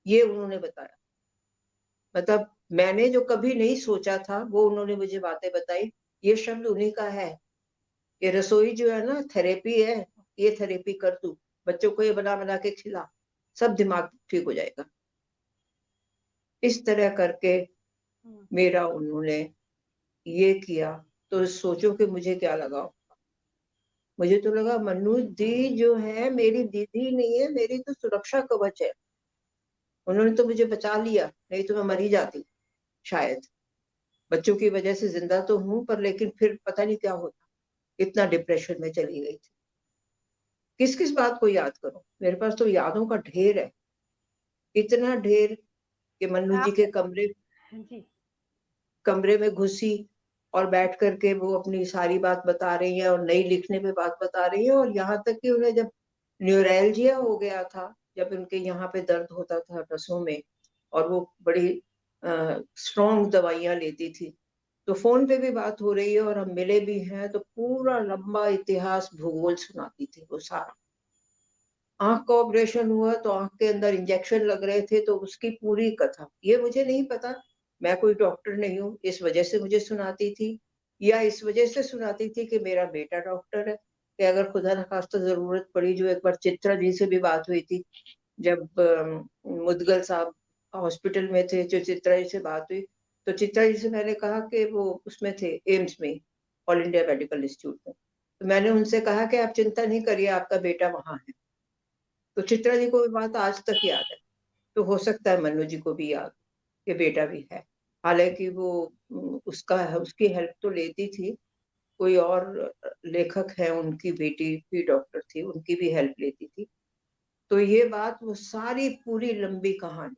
[SPEAKER 2] ये उन्होंने बताया। मतलब मैंने जो कभी नहीं सोचा था वो उन्होंने मुझे बातें बताई। ये शब्द उन्हीं का है, ये रसोई जो है ना थेरेपी है, ये थेरेपी कर तू, बच्चों को ये बना बना के खिला, सब दिमाग ठीक हो जाएगा। इस तरह करके मेरा उन्होंने ये किया। तो सोचो कि मुझे क्या लगा, मुझे तो लगा मन्नू दी जो है मेरी दीदी नहीं है, मेरी तो सुरक्षा कवच है। उन्होंने तो मुझे बचा लिया, नहीं तो मैं मर ही जाती शायद। बच्चों की वजह से जिंदा तो हूं पर लेकिन फिर पता नहीं क्या होता, इतना डिप्रेशन में चली गई थी। किस किस बात को याद करूं, मेरे पास तो यादों का ढेर है, इतना ढेर कि मन्नू जी
[SPEAKER 1] आप
[SPEAKER 2] के
[SPEAKER 1] जी
[SPEAKER 2] कमरे में घुसी और बैठ करके वो अपनी सारी बात बता रही है और नई लिखने में बात बता रही है। और यहाँ तक कि उन्हें जब न्यूरैल्जिया हो गया था, जब उनके यहाँ पे दर्द होता था नसों में और वो बड़ी स्ट्रॉन्ग दवाइयां लेती थी, तो फोन पे भी बात हो रही है और हम मिले भी हैं, तो पूरा लंबा इतिहास भूगोल सुनाती थी वो सारा। आंख का ऑपरेशन हुआ तो आंख के अंदर इंजेक्शन लग रहे थे तो उसकी पूरी कथा, ये मुझे नहीं पता, मैं कोई डॉक्टर नहीं हूँ, इस वजह से मुझे सुनाती थी या इस वजह से सुनाती थी कि मेरा बेटा डॉक्टर है, कि अगर खुदा न खास्ता जरूरत पड़ी, जो एक बार चित्रा जी से भी बात हुई थी जब मुदगल साहब हॉस्पिटल में थे, जो चित्रा जी से बात हुई तो चित्रा जी से मैंने कहा कि वो उसमें थे एम्स में, ऑल इंडिया मेडिकल इंस्टीट्यूट में, तो मैंने उनसे कहा कि आप चिंता नहीं करिए, आपका बेटा वहां है। तो चित्रा जी को भी बात आज तक याद है, तो हो सकता है मन्नू जी को भी याद कि बेटा भी है। हालांकि वो उसकी हेल्प तो लेती थी, कोई और लेखक है उनकी बेटी भी डॉक्टर थी, उनकी भी हेल्प लेती थी। तो ये बात वो सारी पूरी लंबी कहानी,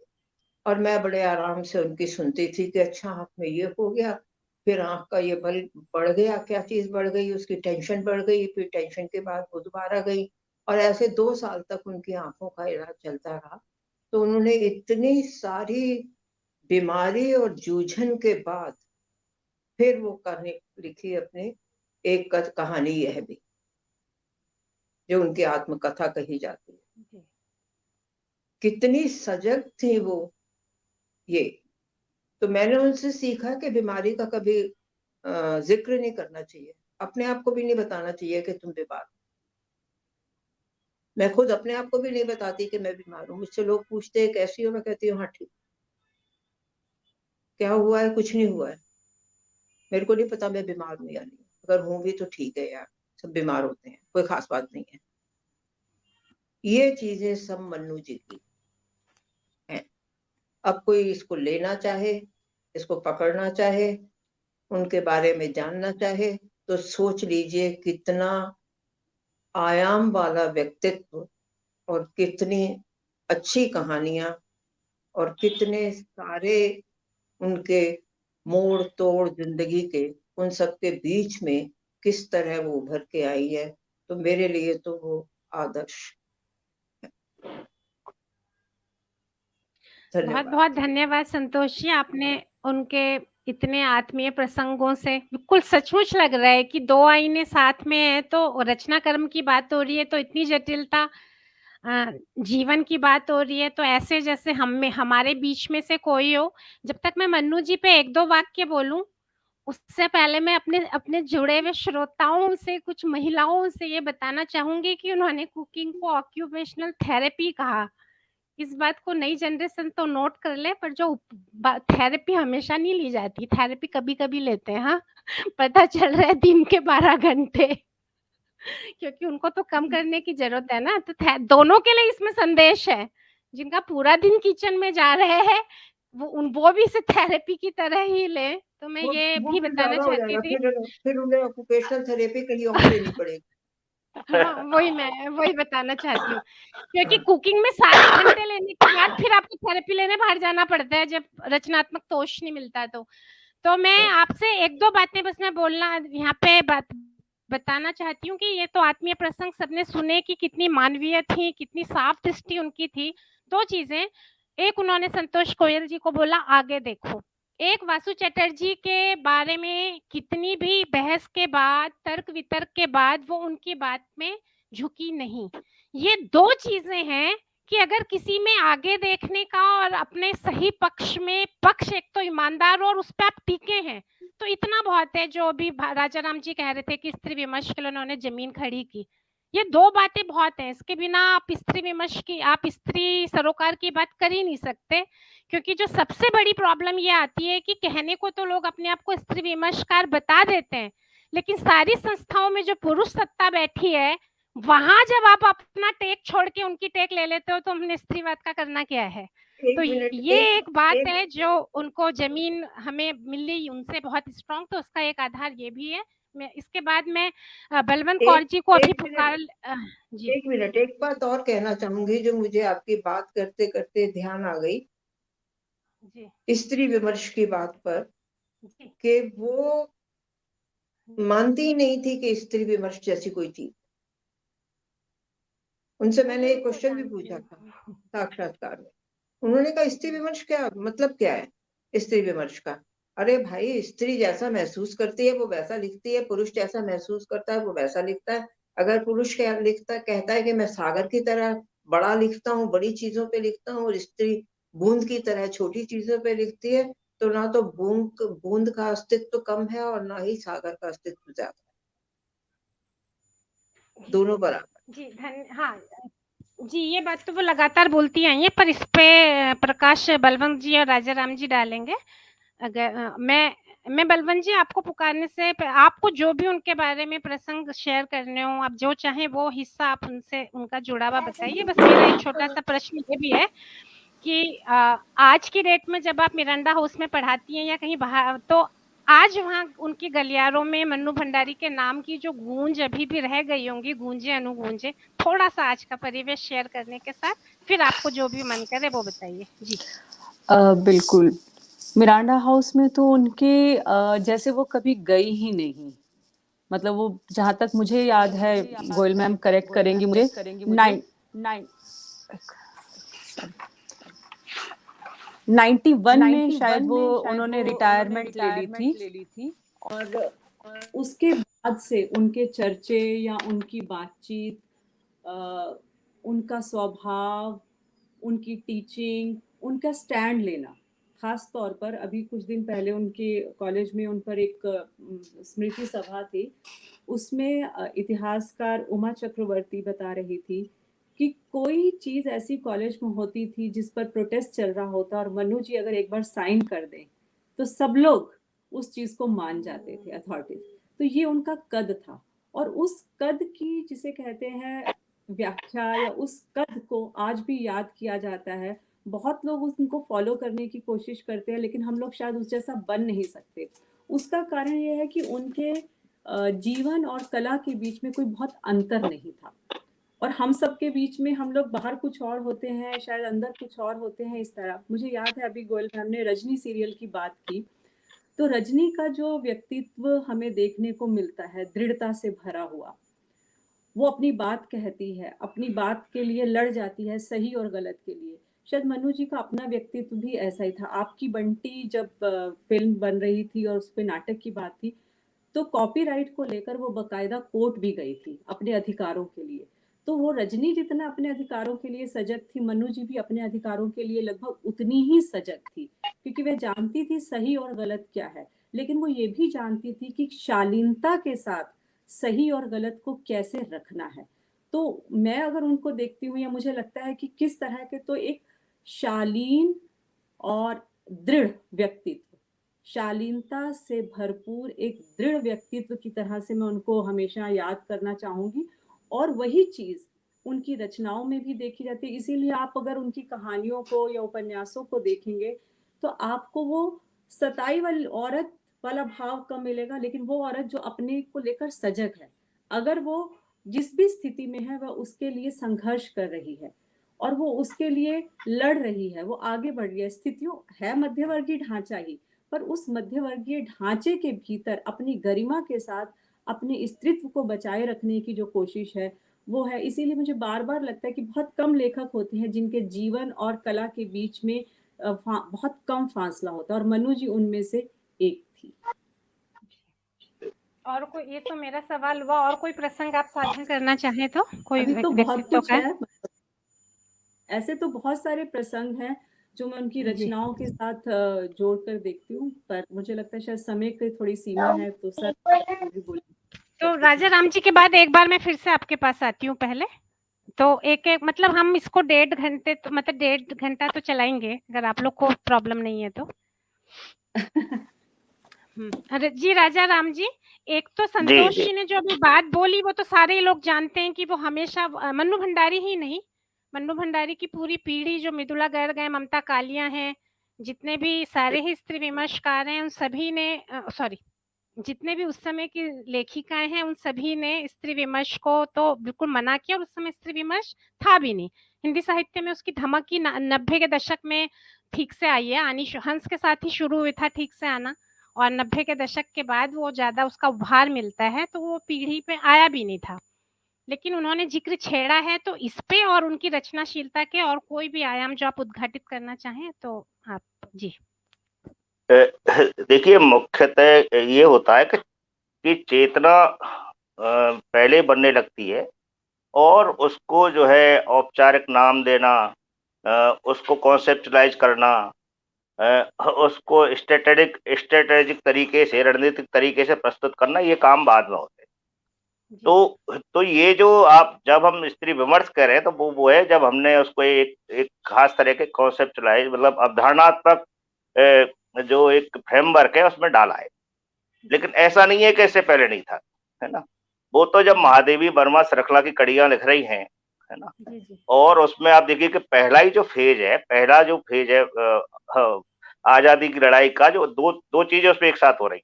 [SPEAKER 2] और मैं बड़े आराम से उनकी सुनती थी कि अच्छा आंख में ये हो गया, फिर आंख का ये बल बढ़ गया, क्या चीज बढ़ गई, उसकी टेंशन बढ़ गई, फिर टेंशन के बाद वो दोबारा गई, और ऐसे 2 साल तक उनकी आंखों का इलाज चलता रहा। तो उन्होंने इतनी सारी बीमारी और जूझन के बाद फिर वो कहानी लिखी अपनी, एक कहानी यह भी जो उनकी आत्मकथा कही जाती है। कितनी सजग थी वो, ये तो मैंने उनसे सीखा कि बीमारी का कभी जिक्र नहीं करना चाहिए, अपने आप को भी नहीं बताना चाहिए कि तुम बीमार हो। मैं खुद अपने आप को भी नहीं बताती कि मैं बीमार हूँ, मुझसे लोग पूछते हैं कैसी हो, मैं कहती हूँ हाँ ठीक। क्या हुआ है, कुछ नहीं हुआ है, मेरे को नहीं पता मैं बीमार हूँ या नहीं, अगर हूँ भी तो ठीक है यार, सब बीमार होते हैं, कोई खास बात नहीं है। ये चीजें सब मन्नू जी की हैं। अब कोई इसको लेना चाहे, इसको पकड़ना चाहे, उनके बारे में जानना चाहे, तो सोच लीजिए कितना आयाम वाला व्यक्तित्व और कितनी अच्छी कहानियां और कितने सारे उनके मोड़ तोड़ जिंदगी के, उन सब के बीच में किस तरह वो उभर के आई है, तो मेरे लिए तो वो आदर्श।
[SPEAKER 1] बहुत
[SPEAKER 2] धन्यवाद।
[SPEAKER 1] बहुत धन्यवाद संतोष जी, आपने उनके इतने आत्मीय प्रसंगों से बिल्कुल सचमुच लग रहा है कि दो आईने साथ में है, तो रचना कर्म की बात हो रही है, तो इतनी जटिलता जीवन की बात हो रही है, तो ऐसे जैसे हम में हमारे बीच में से कोई हो। जब तक मैं मन्नू जी पे एक दो वाक्य बोलूं, उससे पहले मैं अपने अपने जुड़े हुए श्रोताओं से, कुछ महिलाओं से ये बताना चाहूंगी कि उन्होंने कुकिंग को ऑक्यूपेशनल थेरेपी कहा। इस बात को नई जनरेशन तो नोट कर ले, पर जो थेरेपी हमेशा नहीं ली जाती, थेरेपी कभी कभी लेते हैं। हाँ, पता चल रहा है दिन के 12 घंटे, क्योंकि उनको तो कम करने की जरूरत है ना। तो दोनों के लिए इसमें संदेश है, जिनका पूरा दिन किचन में जा रहे हैं वो भी इसे थेरेपी की तरह ही ले। तो मैं ये
[SPEAKER 2] वो
[SPEAKER 1] भी
[SPEAKER 2] फिर
[SPEAKER 1] बताना
[SPEAKER 2] ज्यादा हो
[SPEAKER 1] चाहती
[SPEAKER 2] जाएगा,
[SPEAKER 1] थी।
[SPEAKER 2] फिर उन्हें ऑक्यूपेशनल थेरेपी कहीं और लेनी पड़ेगी।
[SPEAKER 1] हाँ, वही बताना चाहती हूँ, क्योंकि कुकिंग में 7 घंटे लेने के बाद फिर आपको थेरेपी लेने बाहर जाना पड़ता है, जब रचनात्मक तोष नहीं मिलता। तो मैं आपसे एक दो बातें बस मैं बोलना यहाँ पे बताना चाहती हूँ कि ये तो आत्मीय प्रसंग सबने सुने कि कितनी मानवीय थी, कितनी साफ दृष्टि उनकी थी। दो चीजें, एक उन्होंने संतोष गोयल जी को बोला आगे देखो, एक वासु चटर्जी के बारे में कितनी भी बहस के बाद, तर्क वितर्क के बाद वो उनकी बात में झुकी नहीं। ये दो चीजें हैं कि अगर किसी में आगे देखने का और अपने सही पक्ष में, पक्ष एक तो ईमानदार और उस पर आप टिके हैं, तो इतना बहुत है। जो अभी राजा राम जी कह रहे थे कि स्त्री विमर्श के लिए उन्होंने जमीन खड़ी की, ये दो बातें बहुत हैं। इसके बिना आप स्त्री विमर्श की, आप स्त्री सरोकार की बात कर ही नहीं सकते। क्योंकि जो सबसे बड़ी प्रॉब्लम ये आती है कि कहने को तो लोग अपने आप को स्त्री विमर्शकार बता देते हैं, लेकिन सारी संस्थाओं में जो पुरुष सत्ता बैठी है, वहां जब आप अपना टेक छोड़ के उनकी टेक ले लेते हो, तो हमने स्त्रीवाद का करना क्या है। तो ये एक बात है जो उनको जमीन हमें मिली उनसे बहुत स्ट्रांग, तो उसका एक आधार ये भी है। मैं इसके बाद में बलवंत कौर जी को अभी पुकार जी।
[SPEAKER 2] एक मिनट, एक बात और कहना चाहूंगी जो मुझे आपकी बात करते करते ध्यान आ गई
[SPEAKER 1] जी
[SPEAKER 2] स्त्री विमर्श की बात पर,
[SPEAKER 1] जी
[SPEAKER 2] कि वो मानती ही नहीं थी कि स्त्री विमर्श जैसी कोई चीज। उनसे मैंने एक क्वेश्चन भी पूछा था साक्षात्कार में, उन्होंने कहा स्त्री विमर्श क्या मतलब, क्या है स्त्री विमर्श का? अरे भाई, स्त्री जैसा महसूस करती है वो वैसा लिखती है, पुरुष जैसा महसूस करता है वो वैसा लिखता है। अगर पुरुष क्या लिखता, कहता है कि मैं सागर की तरह बड़ा लिखता हूँ, बड़ी चीजों पे लिखता हूँ, और स्त्री बूंद की तरह छोटी चीजों पे लिखती है, तो ना तो बूंद का अस्तित्व कम है और ना ही सागर का अस्तित्व ज्यादा है, दोनों बराबर।
[SPEAKER 1] जी हाँ जी, ये बात तो वो लगातार बोलती आई है, पर इस पे प्रकाश बलवंत जी और राजा राम जी डालेंगे। अगर मैं बलवंत जी आपको पुकारने से आपको जो भी उनके बारे में प्रसंग शेयर करने हो, आप जो चाहें वो हिस्सा आप उनसे उनका जुड़ा हुआ बताइए। बस मेरा एक छोटा सा प्रश्न ये भी है कि आज की डेट में जब आप मिरांडा हाउस में पढ़ाती हैं या कहीं बाहर, तो आज वहाँ उनकी गलियारों में मन्नू भंडारी के नाम की जो गूंज अभी भी रह गई होंगी, गूंजे अनुगूंजे, थोड़ा सा आज का परिवेश शेयर करने के साथ, फिर आपको जो भी मन करे वो बताइए जी।
[SPEAKER 3] बिल्कुल। मिरांडा हाउस में तो उनके जैसे वो कभी गई ही नहीं। मतलब वो, जहां तक मुझे याद है, गोयल मैम करेक्ट करेंगी मुझे, 91 में शायद वो उन्होंने रिटायरमेंट ले ली थी। और उसके बाद से उनके चर्चे या उनकी बातचीत, उनका स्वभाव, उनकी टीचिंग, उनका स्टैंड लेना, खास तौर पर अभी कुछ दिन पहले उनके कॉलेज में उन पर एक स्मृति सभा थी। उसमें इतिहासकार उमा चक्रवर्ती बता रही थी कि कोई चीज़ ऐसी कॉलेज में होती थी जिस पर प्रोटेस्ट चल रहा होता, और मनु जी अगर एक बार साइन कर दें तो सब लोग उस चीज़ को मान जाते थे, अथॉरिटीज। तो ये उनका कद था, और उस कद की, जिसे कहते हैं व्याख्या, या उस कद को आज भी याद किया जाता है। बहुत लोग उनको फॉलो करने की कोशिश करते हैं, लेकिन हम लोग शायद उस जैसा बन नहीं सकते। उसका कारण ये है कि उनके जीवन और कला के बीच में कोई बहुत अंतर नहीं था, और हम सब के बीच में हम लोग बाहर कुछ और होते हैं, शायद अंदर कुछ और होते हैं, इस तरह। मुझे याद है अभी गोयल मैम ने रजनी सीरियल की बात की, तो रजनी का जो व्यक्तित्व हमें देखने को मिलता है, दृढ़ता से भरा हुआ, वो अपनी बात कहती है, अपनी बात के लिए लड़ जाती है, सही और गलत के लिए। शायद मनु जी का अपना व्यक्तित्व भी ऐसा ही था। आपकी बंटी जब फिल्म बन रही थी और उस पे नाटक की बात थी, तो कॉपीराइट को लेकर वो बकायदा कोर्ट भी गई थी अपने अधिकारों के लिए। तो वो रजनी जितना अपने अधिकारों के लिए सजग थी, मनु जी भी अपने अधिकारों के लिए लगभग उतनी ही सजग थी, क्योंकि वह जानती थी सही और गलत क्या है, लेकिन वो ये भी जानती थी कि शालीनता के साथ सही और गलत को कैसे रखना है। तो मैं अगर उनको देखती हूँ, या मुझे लगता है कि किस तरह के, तो एक शालीन और दृढ़ व्यक्तित्व, शालीनता से भरपूर एक दृढ़ व्यक्तित्व की तरह से मैं उनको हमेशा याद करना चाहूंगी। और वही चीज उनकी रचनाओं में भी देखी जाती है। इसीलिए आप अगर उनकी कहानियों को या उपन्यासों को देखेंगे तो आपको वो सताई वाली औरत वाला भाव कम मिलेगा, लेकिन वो औरत जो अपने को लेकर सजग है, अगर वो जिस भी स्थिति में है वह उसके लिए संघर्ष कर रही है और वो उसके लिए लड़ रही है, वो आगे बढ़ रही है। स्थितियों है मध्यवर्गीय ढांचा ही, पर उस मध्यवर्गीय ढांचे के भीतर अपनी गरिमा के साथ अपने स्त्रीत्व को बचाए रखने की जो कोशिश है वो है। इसीलिए मुझे बार बार लगता है कि बहुत कम लेखक होते हैं जिनके जीवन और कला के बीच में बहुत कम फासला होता है, और मनु जी उनमें से एक थी।
[SPEAKER 1] और कोई, ये तो मेरा सवाल हुआ, और कोई प्रसंग आप साझा करना चाहें तो? कोई
[SPEAKER 3] अभी तो बहुत
[SPEAKER 1] व्यक्तित्व
[SPEAKER 3] कुछ
[SPEAKER 1] का?
[SPEAKER 3] है, ऐसे तो बहुत सारे प्रसंग हैं जो मैं उनकी
[SPEAKER 1] जी।
[SPEAKER 3] रचनाओं के साथ जोड़कर देखती हूँ, पर मुझे लगता है शायद समय की थोड़ी सीमा है, तो सर भी बोलिए।
[SPEAKER 1] तो राजा राम जी के बाद एक बार मैं फिर से आपके पास आती हूँ पहले। तो एक एक मतलब हम इसको 1.5 घंटे, तो मतलब 1.5 घंटा तो चलाएंगे, अगर आप लोग को प्रॉब्लम नहीं है तो। अरे जी राजा राम जी, एक तो संतोष
[SPEAKER 4] जी
[SPEAKER 1] जी ने जो अभी बात बोली वो तो सारे लोग जानते हैं कि वो हमेशा मन्नू भंडारी ही नहीं, मन्नू भंडारी की पूरी पीढ़ी जो मृदुला गर्ग है, ममता कालिया हैं, जितने भी सारे ही स्त्री विमर्शकार हैं, उन सभी ने सॉरी जितने भी उस समय की लेखिकाएं हैं उन सभी ने स्त्री विमर्श को तो बिल्कुल मना किया, और उस समय स्त्री विमर्श था भी नहीं। हिंदी साहित्य में उसकी धमक ही 90 के दशक में ठीक से आई है, आनी हंस के साथ ही शुरू हुआ था ठीक से आना, और 90 के दशक के बाद वो ज्यादा उसका उभार मिलता है, तो वो पीढ़ी पे आया भी नहीं था। लेकिन उन्होंने जिक्र छेड़ा है, तो इस पे और उनकी रचनाशीलता के और कोई भी आयाम जो आप उद्घाटित करना चाहें तो आप जी।
[SPEAKER 4] देखिए, मुख्यतः ये होता है कि चेतना पहले बनने लगती है और उसको जो है औपचारिक नाम देना, उसको कॉन्सेप्चुलाइज करना, उसको स्ट्रेटेजिक तरीके से, रणनीतिक तरीके से प्रस्तुत करना, ये काम बाद में होते हैं। तो ये जो आप, जब हम स्त्री विमर्श कर रहे हैं, तो वो है जब हमने उसको एक खास तरह के कॉन्सेप्चुलाइज, मतलब अवधारणात्मक जो एक फ्रेमवर्क है उसमें डाला है। लेकिन ऐसा नहीं है कि इससे पहले नहीं था, है ना। वो तो जब महादेवी वर्मा श्रृंखला की कड़ियां लिख रही हैं, है ना, और उसमें आप देखिए कि पहला जो फेज है आजादी की लड़ाई का, जो दो चीजें उसमें एक साथ हो रही,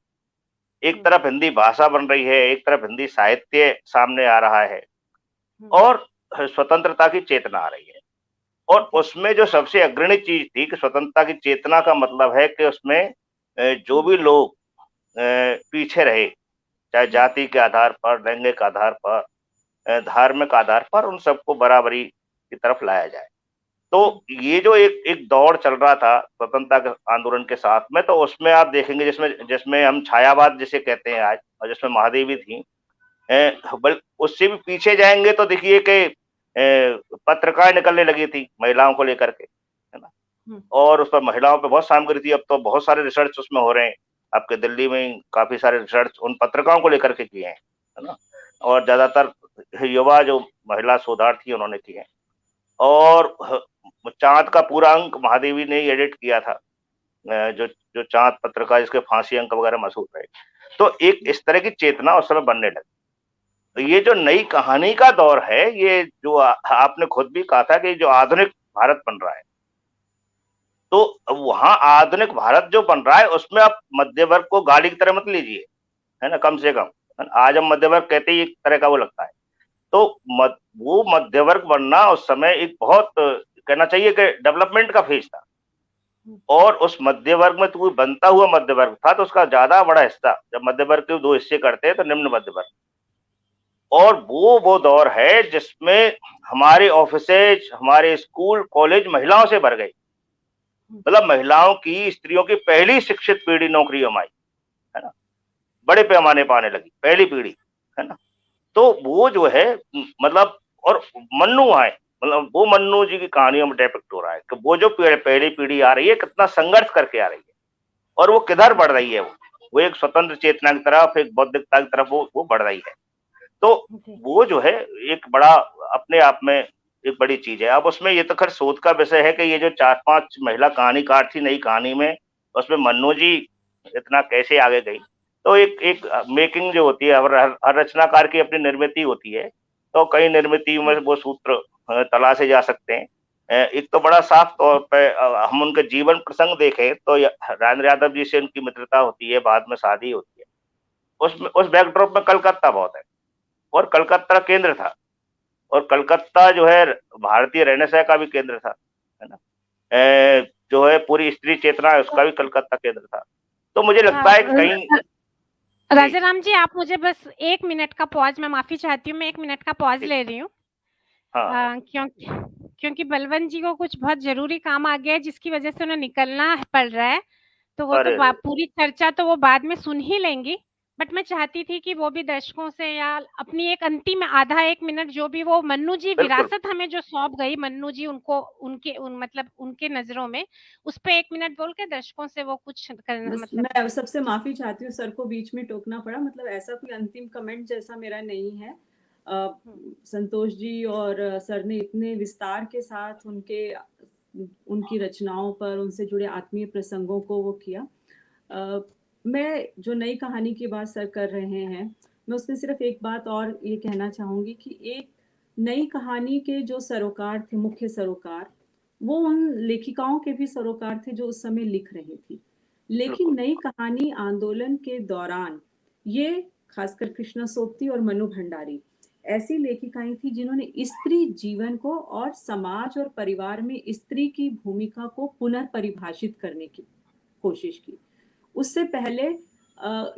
[SPEAKER 4] एक तरफ हिंदी भाषा बन रही है, एक तरफ हिंदी साहित्य सामने आ रहा है, और स्वतंत्रता की चेतना आ रही है। और उसमें जो सबसे अग्रणी चीज थी कि स्वतंत्रता की चेतना का मतलब है कि उसमें जो भी लोग पीछे रहे, चाहे जाति के आधार पर, लैंगिक आधार पर, धार्मिक आधार पर, उन सबको बराबरी की तरफ लाया जाए। तो ये जो एक दौड़ चल रहा था स्वतंत्रता के आंदोलन के साथ में, तो उसमें आप देखेंगे जिसमें हम छायावाद जिसे कहते हैं आज, और जिसमें महादेवी थी, उससे भी पीछे जाएंगे तो देखिए कि पत्रिकाएं निकलने लगी थी महिलाओं को लेकर के, है ना, और उस पर महिलाओं पे बहुत सामग्री थी। अब तो बहुत सारे रिसर्च उसमें हो रहे हैं, आपके दिल्ली में काफी सारे रिसर्च उन पत्रिकाओं को लेकर के किए हैं, है ना, और ज्यादातर युवा जो महिला शोधार्थी उन्होंने किए हैं। और चांद का पूरा अंक महादेवी ने एडिट किया था, जो चांद पत्रिका, जिसके फांसी अंक वगैरह मशहूर रहे। तो एक इस तरह की चेतना उस समय बनने लगी। तो ये जो नई कहानी का दौर है, ये जो आपने खुद भी कहा था कि जो आधुनिक भारत बन रहा है, तो वहां आधुनिक भारत जो बन रहा है उसमें आप मध्य वर्ग को गाली की तरह मत लीजिए, है ना, कम से कम। आज हम मध्य वर्ग कहते ही एक तरह का वो लगता है। तो वो मध्य वर्ग बनना उस समय एक बहुत, कहना चाहिए कि डेवलपमेंट का फेज था, और उस मध्य वर्ग में तो कोई बनता हुआ मध्य वर्ग था, तो उसका ज्यादा बड़ा हिस्सा, जब मध्य वर्ग के दो हिस्से करते हैं तो निम्न मध्य वर्ग, और वो दौर है जिसमें हमारे ऑफिसेज, हमारे स्कूल कॉलेज महिलाओं से भर गए। मतलब महिलाओं की, स्त्रियों की पहली शिक्षित पीढ़ी नौकरियों में आई, है ना, बड़े पैमाने पर आने लगी पहली पीढ़ी, है ना। तो वो जो है मतलब, और मन्नू आए, मतलब वो मन्नू जी की कहानियों में डिपिक्ट हो रहा है कि वो जो पहली पीढ़ी आ रही है कितना संघर्ष करके आ रही है और वो किधर बढ़ रही है। वो एक स्वतंत्र चेतना की तरफ, एक बौद्धिकता की तरफ वो बढ़ रही है। तो वो जो है एक बड़ा अपने आप में एक बड़ी चीज है। अब उसमें ये तो खैर शोध का विषय है कि ये जो 4-5 महिला कहानीकार थी नई कहानी में, उसमें मन्नू जी इतना कैसे आगे गई। तो एक मेकिंग जो होती है, हर रचनाकार की अपनी निर्मिति होती है, तो कई निर्मिति में वो सूत्र तलाशे जा सकते हैं। एक तो बड़ा साफ तौर पे हम उनके जीवन प्रसंग देखें तो राजेंद्र यादव जी से उनकी मित्रता होती है, बाद में शादी होती है। उस बैकड्रॉप में कलकत्ता बहुत है और कलकत्ता केंद्र था, और कलकत्ता जो है भारतीय रेनेसां का भी केंद्र था, है ना। जो है पूरी स्त्री चेतना है उसका भी कलकत्ता केंद्र था। तो मुझे लगता है कि कहीं
[SPEAKER 1] राजा राम जी, आप मुझे बस 1 मिनट का पॉज, मैं माफी चाहती हूँ, मैं 1 मिनट का पॉज ले रही हूँ।
[SPEAKER 4] हाँ,
[SPEAKER 1] क्योंकि बलवंत जी को कुछ बहुत जरूरी काम आ गया है जिसकी वजह से उन्हें निकलना पड़ रहा है। तो वो तो
[SPEAKER 4] अरे
[SPEAKER 1] पूरी चर्चा तो वो बाद में सुन ही लेंगी, बट मैं चाहती थी कि वो भी दर्शकों से या अपनी एक अंतिम आधा 1 मिनट जो भी वो मन्नू जी
[SPEAKER 4] बिल्कुल
[SPEAKER 1] विरासत हमें जो सौंप गई, मन्नू जी उनको मतलब उनके नजरों में, उस पे 1 मिनट बोल के दर्शकों से वो कुछ करना, मतलब
[SPEAKER 3] मैं सबसे माफी चाहती हूँ, सर को बीच में टोकना पड़ा। मतलब ऐसा कोई अंतिम कमेंट जैसा मेरा नहीं है। संतोष जी और सर ने इतने विस्तार के साथ उनकी रचनाओं पर, उनसे जुड़े आत्मीय प्रसंगों को वो किया। मैं जो नई कहानी की बात सर कर रहे हैं, मैं उसमें सिर्फ एक बात और ये कहना चाहूंगी कि एक नई कहानी के जो सरोकार थे, मुख्य सरोकार, वो उन लेखिकाओं के भी सरोकार थे जो उस समय लिख रही थी। लेकिन नई कहानी आंदोलन के दौरान ये खासकर कृष्णा सोबती और मनु भंडारी ऐसी लेखिकाएं थी जिन्होंने स्त्री जीवन को और समाज और परिवार में स्त्री की भूमिका को पुनर्परिभाषित करने की कोशिश की। उससे पहले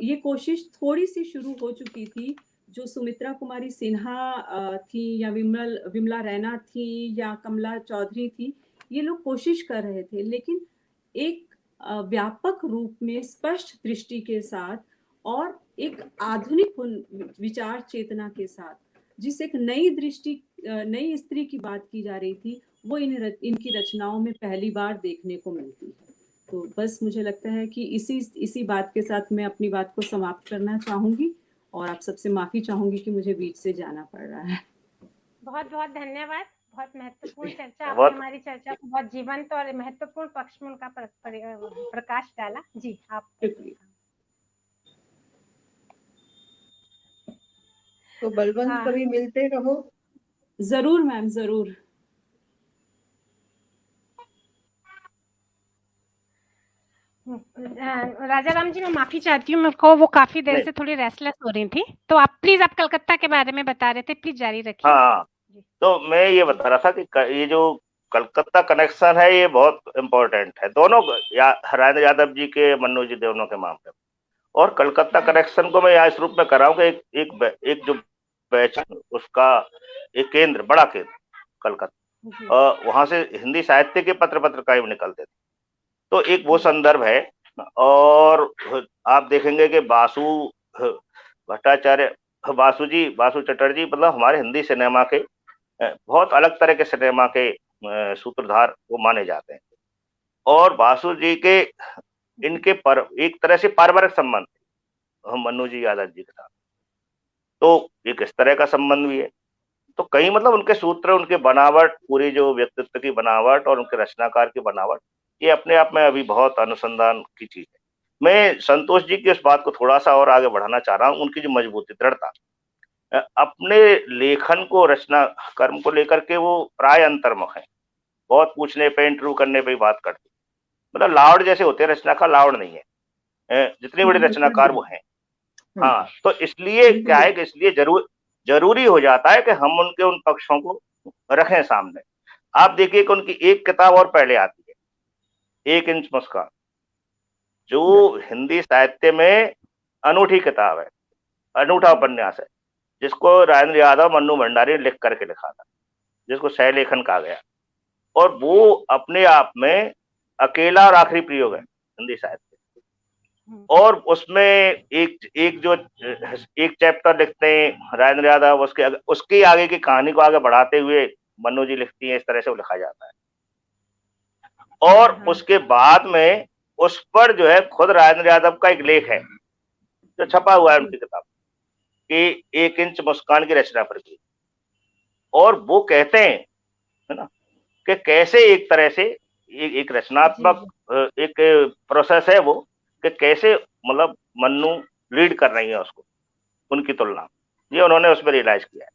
[SPEAKER 3] ये कोशिश थोड़ी सी शुरू हो चुकी थी। जो सुमित्रा कुमारी सिन्हा थी या विमला रैना थी या कमला चौधरी थी, ये लोग कोशिश कर रहे थे, लेकिन एक व्यापक रूप में स्पष्ट दृष्टि के साथ और एक आधुनिक विचार चेतना के साथ, जिस एक नई दृष्टि, नई स्त्री की बात की जा रही थी, वो इनकी रचनाओं में पहली बार देखने को मिलती है। तो बस मुझे लगता है कि इसी बात के साथ मैं अपनी बात को समाप्त करना चाहूंगी और आप सबसे माफी चाहूंगी कि मुझे बीच से जाना पड़ रहा है।
[SPEAKER 1] बहुत बहुत धन्यवाद। बहुत महत्वपूर्ण चर्चा, आपने हमारी चर्चा को बहुत जीवंत और महत्वपूर्ण पक्ष में उनका प्रकाश डाला। जी, आप
[SPEAKER 2] तो बलवंत कभी मिलते रहो।
[SPEAKER 3] जरूर मैम, जरूर।
[SPEAKER 1] राजा राम जी, मैं माफी चाहती हूँ, मेरे को वो काफी देर से थोड़ी रेस्टलेस हो रही थी। तो आप प्लीज, आप कलकत्ता के बारे में बता रहे थे, प्लीज जारी रखिए।
[SPEAKER 4] हाँ, तो मैं ये बता रहा था कि ये जो कलकत्ता कनेक्शन है ये बहुत इम्पोर्टेंट है दोनों राजेंद्र यादव जी के, मन्नू जी दोनों के मामले में। और कलकत्ता कनेक्शन को मैं यहाँ इस रूप में कर रहा हूँ कि एक जो बैच उसका एक केंद्र, बड़ा केंद्र कलकत्ता, वहां से हिंदी साहित्य के पत्रकार भी निकलते थे। तो एक वो संदर्भ है। और आप देखेंगे कि बासु भट्टाचार्य, बासु चटर्जी, मतलब हमारे हिंदी सिनेमा के बहुत अलग तरह के सिनेमा के सूत्रधार वो माने जाते हैं। और बासु जी के इनके एक तरह से पारिवारिक संबंध मन्नू जी यादव जी के साथ, तो एक इस तरह का संबंध भी है। तो कई मतलब उनके सूत्र, उनके बनावट, पूरी जो व्यक्तित्व की बनावट और उनके रचनाकार की बनावट, ये अपने आप में अभी बहुत अनुसंधान की चीज है। मैं संतोष जी की इस बात को थोड़ा सा और आगे बढ़ाना चाह रहा हूँ। उनकी जो मजबूती, दृढ़ता, अपने लेखन को, रचना कर्म को लेकर के वो प्राय अंतर्मुख है। बहुत पूछने पे, इंटरव्यू करने पे बात करते, मतलब लावड़ जैसे होते हैं रचनाकार, लावड़ नहीं है, जितनी बड़ी रचनाकार वो हैं। हाँ, तो इसलिए क्या है कि इसलिए जरूरी हो जाता है कि हम उनके उन पक्षों को रखें सामने। आप देखिए कि उनकी एक किताब और पहले आती है, 1 इंच मुस्कान, जो हिंदी साहित्य में अनूठी किताब है, अनूठा उपन्यास है। जिसको राजेंद्र यादव, मन्नू भंडारी ने लिख करके लिखा था, जिसको सह लेखन कहा गया, और वो अपने आप में अकेला और आखिरी प्रयोग है हिंदी साहित्य। और उसमें एक चैप्टर लिखते हैं राजेंद्र यादव, उसके आगे की कहानी को आगे बढ़ाते हुए मन्नू जी लिखती हैं, इस तरह से वो लिखा जाता है। और उसके बाद में उस पर जो है खुद राजेंद्र यादव का एक लेख है जो छपा हुआ है उनकी किताब कि 1 इंच मुस्कान की रचना पर की, और वो कहते हैं, है ना, कि कैसे एक तरह से एक रचनात्मक एक प्रोसेस है वो, कि कैसे मतलब मन्नू रीड कर रही है उसको, उनकी तुलना, ये उन्होंने उसमें रियलाइज किया है।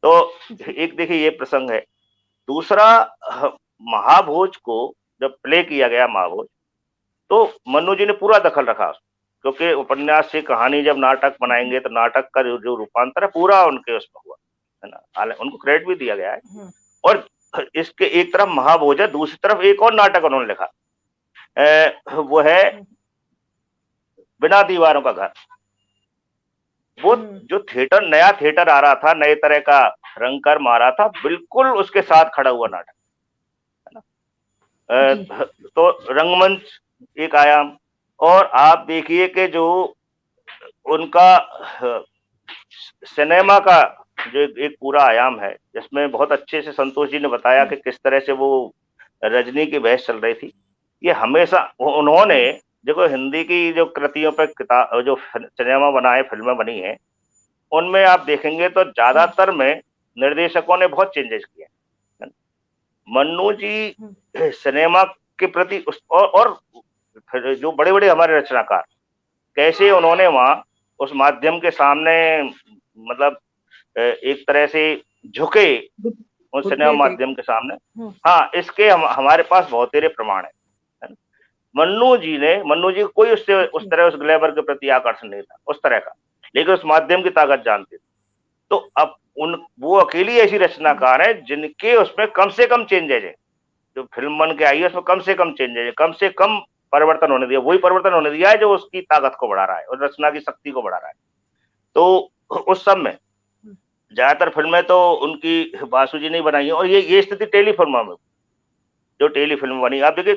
[SPEAKER 4] तो एक देखिए ये प्रसंग है। दूसरा, महाभोज को जब प्ले किया गया महाभोज, तो मन्नू जी ने पूरा दखल रखा, क्योंकि उपन्यास से कहानी जब नाटक बनाएंगे तो नाटक का जो रूपांतर है पूरा उनके उसमें हुआ, है ना, उनको क्रेडिट भी दिया गया है। और इसके एक तरफ महाभोज है, दूसरी तरफ एक और नाटक उन्होंने लिखा, वो है बिना दीवारों का घर। वो जो थिएटर, नया थिएटर आ रहा था, नए तरह का रंगकर मारा था, बिल्कुल उसके साथ खड़ा हुआ नाटक, है ना। तो रंगमंच एक आयाम, और आप देखिए कि जो उनका सिनेमा का जो एक पूरा आयाम है, जिसमें बहुत अच्छे से संतोष जी ने बताया कि किस तरह से वो रजनी की बहस चल रही थी। ये हमेशा उन्होंने देखो हिंदी की जो कृतियों पर किताब, जो सिनेमा बनाए, फिल्में बनी हैं, उनमें आप देखेंगे तो ज्यादातर में निर्देशकों ने बहुत चेंजेस किए हैं। मन्नू जी सिनेमा के प्रति और फिर जो बड़े बड़े हमारे रचनाकार, कैसे उन्होंने वहां उस माध्यम के सामने मतलब एक तरह से झुके उस सिनेमा माध्यम के सामने। हाँ, इसके हमारे पास बहुत सारे प्रमाण है। मन्नू जी कोई उस तरह उस ग्लैमर के प्रति आकर्षण नहीं था उस तरह का, लेकिन उस माध्यम की ताकत जानते थे। तो अब वो अकेली ऐसी रचनाकार है जिनके उसमें कम से कम चेंजेज है, जो फिल्म बन के आई है उसमें कम से कम चेंजेज है, कम से कम परिवर्तन होने दिया, वही परिवर्तन होने दिया है जो उसकी ताकत को बढ़ा रहा है और रचना की शक्ति को बढ़ा रहा है। तो उस सब में ज्यादातर फिल्में तो उनकी बासु जी ने बनाई है, और ये स्थिति टेलीफिल्मों में, जो टेलीफिल्म बनी, आप देखिए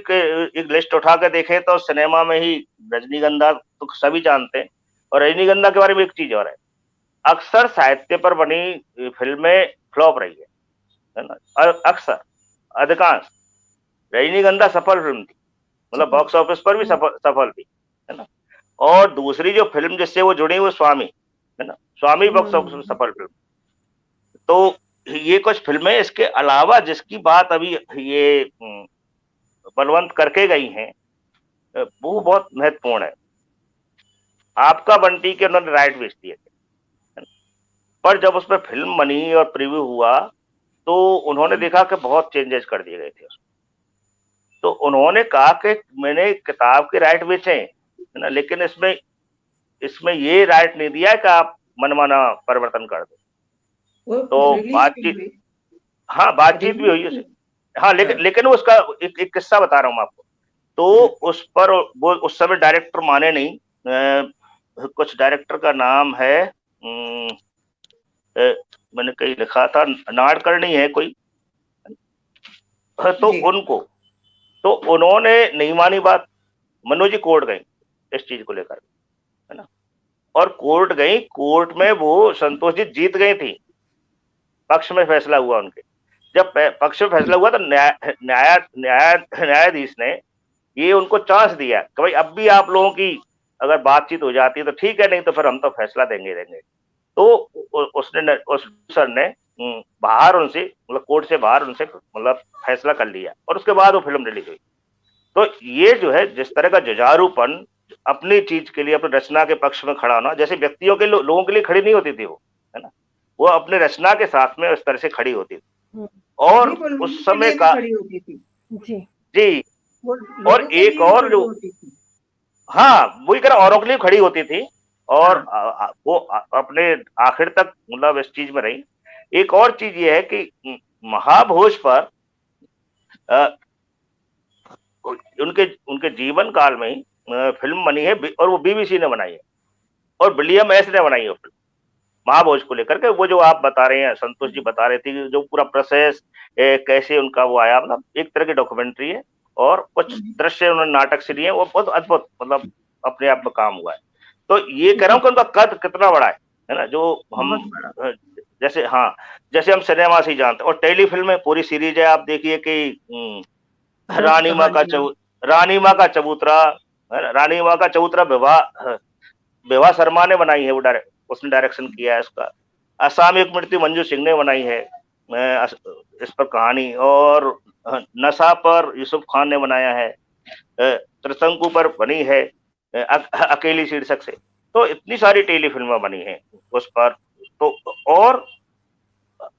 [SPEAKER 4] एक लिस्ट उठा के देखें तो सिनेमा में ही रजनीगंधा तो सभी जानते हैं, और रजनीगंधा के बारे में एक चीज और है, अक्सर साहित्य पर बनी फिल्में फ्लॉप रही है ना, अक्सर अधिकांश। रजनीगंधा सफल फिल्म थी, मतलब बॉक्स ऑफिस पर भी सफल थी, है ना। और दूसरी जो फिल्म जिससे वो जुड़ी वो स्वामी, है ना, स्वामी बॉक्स ऑफिस में सफल फिल्म। तो ये कुछ फिल्में, इसके अलावा जिसकी बात अभी ये बलवंत करके गई हैं, वो बहुत महत्वपूर्ण है। आपका बंटी के उन्होंने राइट बेच दिए थे, पर जब उसमें फिल्म बनी और प्रीव्यू हुआ तो उन्होंने देखा कि बहुत चेंजेस कर दिए गए थे उसमें। तो उन्होंने कहा कि मैंने किताब के राइट बेचे, है ना, लेकिन इसमें ये राइट नहीं दिया कि आप मनमाना परिवर्तन कर दो। तो बातचीत, हाँ बातचीत भी हुई उसे, हाँ, लेकिन उसका एक किस्सा बता रहा हूँ मैं आपको। तो उस पर वो उस समय डायरेक्टर माने नहीं, कुछ डायरेक्टर का नाम है, मैंने कहीं लिखा था, नाडकर्णी है कोई, तो तो उन्होंने नहीं मानी बात। मन्नू जी कोर्ट गई इस चीज को लेकर, है ना, और कोर्ट में वो संतोष जी जीत गई थी, पक्ष में फैसला हुआ उनके। जब पक्ष में फैसला हुआ तो न्यायाधीश ने ये उनको चांस दिया कि भाई अब भी आप लोगों की अगर बातचीत हो जाती है तो ठीक है, नहीं तो फिर हम तो फैसला देंगे। तो उस सर ने बाहर उनसे, मतलब कोर्ट से बाहर उनसे मतलब फैसला कर लिया, और उसके बाद वो फिल्म रिलीज हुई। तो ये जो है जिस तरह का जुझारूपन, अपनी चीज के लिए, अपनी रचना के पक्ष में खड़ा होना, जैसे व्यक्तियों के लोगों के लिए खड़ी नहीं होती थी वो, है ना, वो अपने रचना के साथ में उस तरह से खड़ी होती थी। और उस समय का जी, और एक और जो, हाँ वही कह, औरों के लिए खड़ी होती थी, और वो अपने आखिर तक मतलब इस चीज में रही। एक और चीज ये है कि महाभोज पर उनके जीवन काल में ही फिल्म बनी है, और वो बीबीसी ने बनाई है, और विलियम एस ने बनाई है फिल्म। महाभोज को लेकर के, वो जो आप बता रहे हैं, संतोष जी बता रहे थे कि जो पूरा प्रोसेस कैसे उनका वो आया, मतलब एक तरह की डॉक्यूमेंट्री है और कुछ दृश्य उन्होंने नाटक से लिए, वो बहुत अद्भुत मतलब अपने आप में काम हुआ है। तो ये कह रहा हूँ कि उनका कद कितना बड़ा है ना, जो हम जैसे हाँ जैसे हम सिनेमा से ही जानते हैं, और टेलीफिल्म में पूरी सीरीज है, आप देखिए कि रानी माँ का चबूतरा, रानी माँ का चबूतरा विभा शर्मा ने बनाई है, वो उसने डायरेक्शन किया है उसका। असामयिक मृत्यु मंजू सिंह ने बनाई है इस पर कहानी, और नशा पर यूसुफ खान ने बनाया है, त्रिशंकु पर बनी है अकेली शीर्षक से। तो इतनी सारी टेली फिल्में बनी हैं उस पर। तो और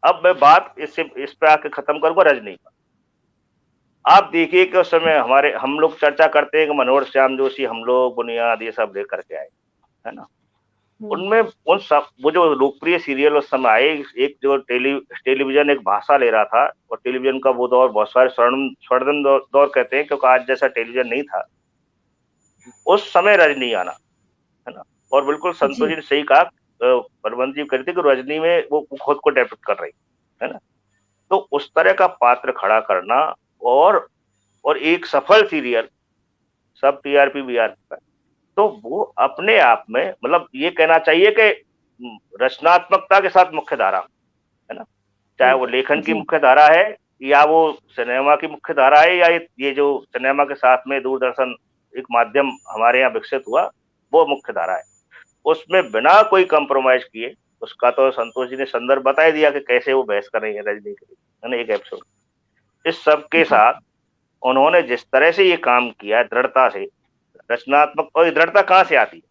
[SPEAKER 4] अब मैं बात इस पे आके खत्म करूंगा रजनी का। आप देखिए कि उस समय हम लोग चर्चा करते हैं कि मनोहर श्याम जोशी, हम लोग बुनियाद ये सब लेकर के आए, है ना। उनमें वो जो लोकप्रिय सीरियल उस समय आए, एक जो टेलीविजन एक भाषा ले रहा था, और टेलीविजन का वो दौर बहुत सारे स्वर्णिम दौर कहते हैं, क्योंकि आज जैसा टेलीविजन नहीं था उस समय रजनी आना, है ना। और बिल्कुल संतोष जी ने सही कहा, प्रबंध जी कहते कि रजनी में वो खुद को डेपिक्ट कर रही है ना। तो उस तरह का पात्र खड़ा करना और एक सफल सीरियल, सब टीआरपी बीआरपी पर, तो वो अपने आप में मतलब ये कहना चाहिए कि रचनात्मकता के साथ मुख्य धारा, है ना, चाहे वो लेखन की मुख्य धारा है या वो सिनेमा की मुख्य धारा है, या ये जो सिनेमा के साथ में दूरदर्शन एक माध्यम हमारे यहाँ विकसित हुआ, वो मुख्य धारा है। उसमें बिना कोई कंप्रोमाइज किए, उसका तो संतोष जी ने संदर्भ बता ही दिया कि कैसे वो बहस कर रही है रजनी के लिए, है ना, एक एपिसोड। इस सब के साथ उन्होंने जिस तरह से ये काम किया दृढ़ता से, रचनात्मक, और दृढ़ता कहाँ से आती है,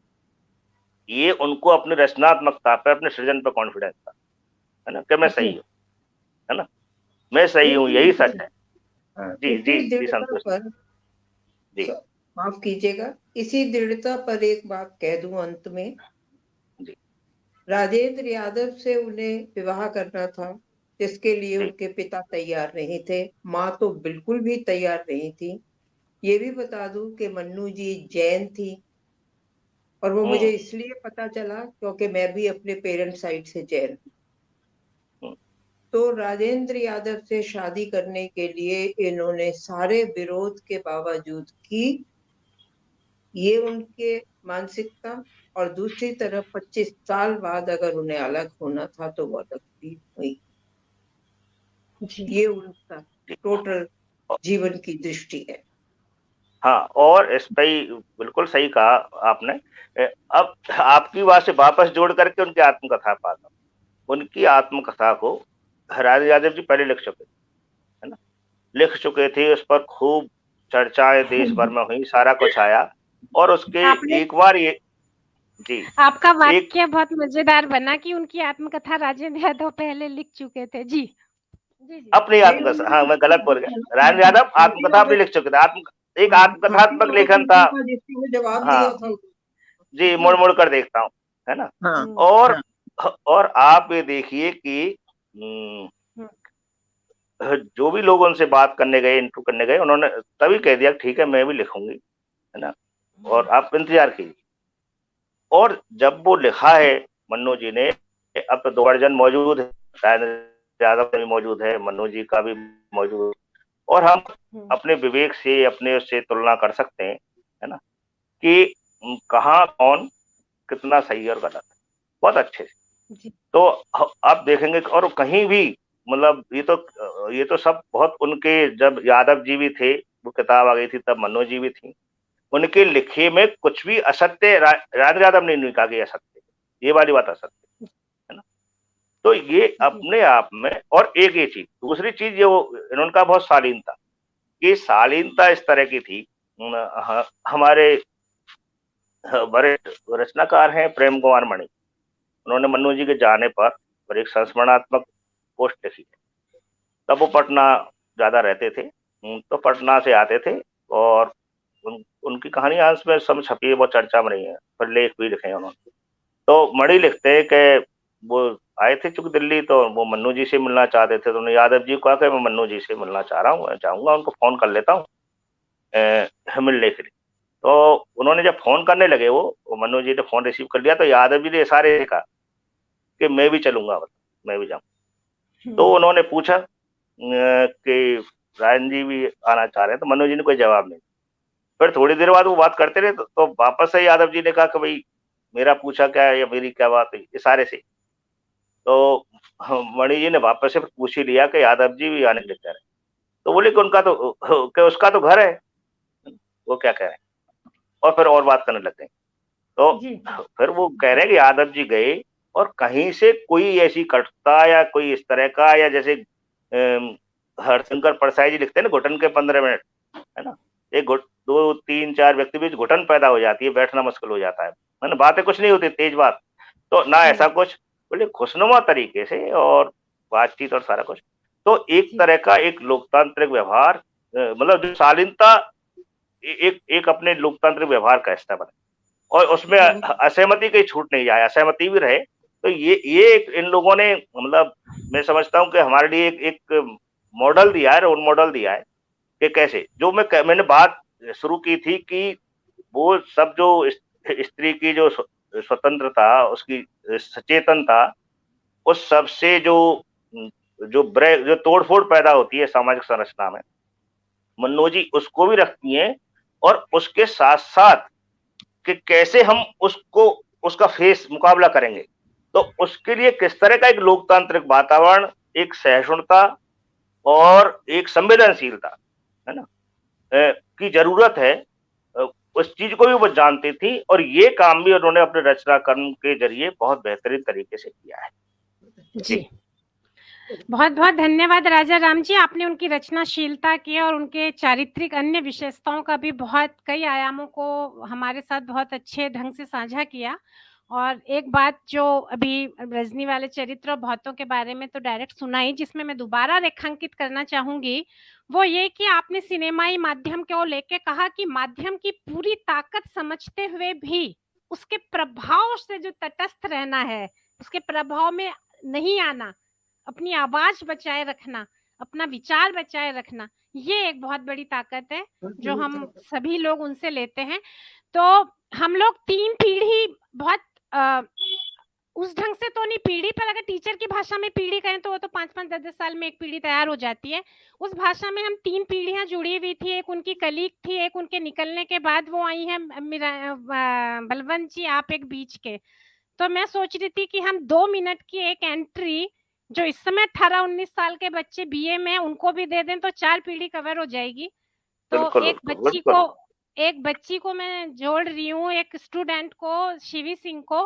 [SPEAKER 4] ये उनको अपनी रचनात्मकता पे, अपने सृजन पे कॉन्फिडेंस था, है ना, कि मैं सही हूँ, है ना, मैं सही हूँ, यही सच है। जी जी जी संतोष जी,
[SPEAKER 2] माफ कीजिएगा, इसी दृढ़ता पर एक बात कह दूं अंत में।
[SPEAKER 4] जी,
[SPEAKER 2] राजेंद्र यादव से उन्हें विवाह करना था, जिसके लिए उनके पिता तैयार नहीं थे, माँ तो बिल्कुल भी तैयार नहीं थी। ये भी बता दूं कि मन्नू जी जैन थी, और वो मुझे इसलिए पता चला क्योंकि मैं भी अपने पेरेंट साइड से जैन हूँ। तो राजेंद्र यादव से शादी करने के लिए इन्होंने सारे विरोध के बावजूद की, ये उनके मानसिकता। और दूसरी तरफ 25 साल बाद अगर उन्हें अलग होना था तो वो अलग भी हुई। ये उनका टोटल जीवन की दृष्टि है।
[SPEAKER 4] हाँ, और इस पे बिल्कुल सही कहा आपने। अब आपकी बात से वापस जोड़ करके उनकी आत्मकथा पाता हूँ। उनकी आत्मकथा को राजेंद्र यादव जी पहले लिख चुके थे, है ना, लिख चुके थे, उस पर खूब चर्चाएं देश भर में हुई, सारा कुछ आया, और उसके एक बार ये जी
[SPEAKER 1] आपका वाक्य बहुत मजेदार बना कि उनकी आत्मकथा राजेंद्र यादव पहले लिख चुके थे। जी जी,
[SPEAKER 4] अपनी आत्मकथा, हाँ मैं गलत बोल गया, राजेंद्र यादव आत्मकथा अपनी लिख चुके थे, एक आत्मकथात्मक लेखन था। हाँ जी, मुड़ मुड़ कर देखता हूँ, है ना। और आप ये देखिए कि जो भी लोग उनसे बात करने गए, इंटरव्यू करने गए, उन्होंने तभी कह दिया ठीक है मैं भी लिखूंगी, है ना, और आप इंतजार कीजिए। और जब वो लिखा है मन्नू जी ने, अब तो 2 वर्जन मौजूद है, राजेंद्र यादव का भी मौजूद है, मन्नू जी का भी मौजूद है, और हम अपने विवेक से, अपने उससे तुलना कर सकते हैं, है ना, कि कहाँ कौन कितना सही और गलत है, बहुत अच्छे से। तो आप देखेंगे, और कहीं भी मतलब ये तो सब बहुत उनके, जब यादव जी भी थे, वो किताब आ गई थी तब मन्नू जी भी थी, उनके लिखे में कुछ भी असत्य राजेंद्र यादव ने कहा कि असत्य, ये वाली बात असत्य, है ना। तो ये अपने आप में, और एक ये चीज, दूसरी चीज ये इन्होंने बहुत शालीनता, ये शालीनता इस तरह की थी। हमारे बड़े रचनाकार हैं प्रेम कुमार मणि, उन्होंने मन्नू जी के जाने पर एक संस्मरणात्मक पोस्ट लिखी है। तब वो पटना ज्यादा रहते थे, तो पटना से आते थे, और उनकी कहानियां में सब छपी है, बहुत चर्चा में रही है, पर लेख भी लिखे हैं उन्होंने। तो मणि लिखते हैं कि वो आए थे चूंकि दिल्ली, तो वो मन्नू जी से मिलना चाहते थे, तो उन्होंने यादव जी को कहा कि मैं मन्नू जी से मिलना चाह रहा हूँ, चाहूंगा, उनको फोन कर लेता हूँ मिलने के लिए। तो उन्होंने जब फोन करने लगे, वो मन्नू जी ने फोन रिसीव कर लिया, तो यादव जी ने इशारे से कहा कि मैं भी चलूंगा, मैं भी जाऊँ। तो उन्होंने पूछा कि रायन जी भी आना चाह रहे हैं, तो मनोज जी ने कोई जवाब नहीं। फिर थोड़ी देर बाद वो बात करते रहे, तो वापस से यादव जी ने कहा कि भाई मेरा पूछा क्या है या मेरी क्या बात है, इशारे से। तो मणि जी ने वापस से पूछ ही लिया कि यादव जी भी आने लग रहे। तो बोले कि उनका तो कि उसका तो घर है, वो क्या कह रहे हैं, और फिर और बात करने लग गए। तो फिर वो कह रहे हैं कि यादव जी गए और कहीं से कोई ऐसी कटता या कोई इस तरह का, या जैसे हरशंकर परसाई जी लिखते हैं ना, घुटन के 15 मिनट, है ना, एक 2 3 4 व्यक्ति बीच घुटन पैदा हो जाती है, बैठना मुश्किल हो जाता है ना, बातें कुछ नहीं होती, तेज बात, तो ना ऐसा कुछ, बोले खुशनुमा तरीके से और बातचीत और सारा कुछ। तो एक तरह का एक लोकतांत्रिक व्यवहार, मतलब जो शालीनता एक अपने लोकतांत्रिक व्यवहार का हिस्सा बने, और उसमें असहमति की छूट नहीं जाए, असहमति भी रहे। तो ये एक इन लोगों ने, मतलब मैं समझता हूँ कि हमारे लिए एक मॉडल दिया है, रोल मॉडल दिया है कि कैसे, जो मैंने बात शुरू की थी कि वो सब जो स्त्री की जो स्वतंत्रता, उसकी सचेतनता, उस सब से जो तोड़फोड़ पैदा होती है सामाजिक संरचना में, मनोज जी उसको भी रखती हैं, और उसके साथ साथ कि कैसे हम उसका फेस मुकाबला करेंगे। तो उसके लिए किस तरह का एक लोकतांत्रिक वातावरण, एक सहिष्णुता और एक संवेदनशीलता, है ना, की जरूरत है, उस चीज को भी वो जानती थी, और ये काम भी उन्होंने अपने रचना कर्म के जरिए बहुत बेहतरीन तरीके से किया है।
[SPEAKER 1] जी, बहुत बहुत धन्यवाद राजा राम जी, आपने उनकी रचनाशीलता की और उनके चारित्रिक अन्य विशेषताओं का भी बहुत कई आयामों को हमारे साथ बहुत अच्छे ढंग से साझा किया। और एक बात जो अभी रजनी वाले चरित्र और बहुतों के बारे में तो डायरेक्ट सुनाई, जिसमें मैं दोबारा रेखांकित करना चाहूंगी, वो ये कि आपने सिनेमाई माध्यम को लेके कहा कि माध्यम की पूरी ताकत समझते हुए भी उसके प्रभाव से जो तटस्थ रहना है, उसके प्रभाव में नहीं आना, अपनी आवाज बचाए रखना, अपना विचार बचाए रखना, ये एक बहुत बड़ी ताकत है जो हम सभी लोग उनसे लेते हैं। तो हम लोग 3 पीढ़ी बहुत उस ढंग से तो नहीं, पीढ़ी पर अगर टीचर की भाषा में पीढ़ी कहें तो वो तो 5-5 10-10 साल में एक पीढ़ी तैयार हो जाती है। उस भाषा में हम 3 पीढ़ियां जुड़ी हुई थी, एक उनकी कलीग थी, एक उनके निकलने के बाद वो आई है बलवंत जी, आप एक बीच के। तो मैं सोच रही थी कि हम 2 मिनट की एक एंट्री जो इस समय 18-19 साल के बच्चे बीए में, उनको भी दे दें तो 4 पीढ़ी कवर हो जाएगी। तो एक बच्ची को मैं जोड़ रही हूँ, एक स्टूडेंट को, शिवी सिंह को,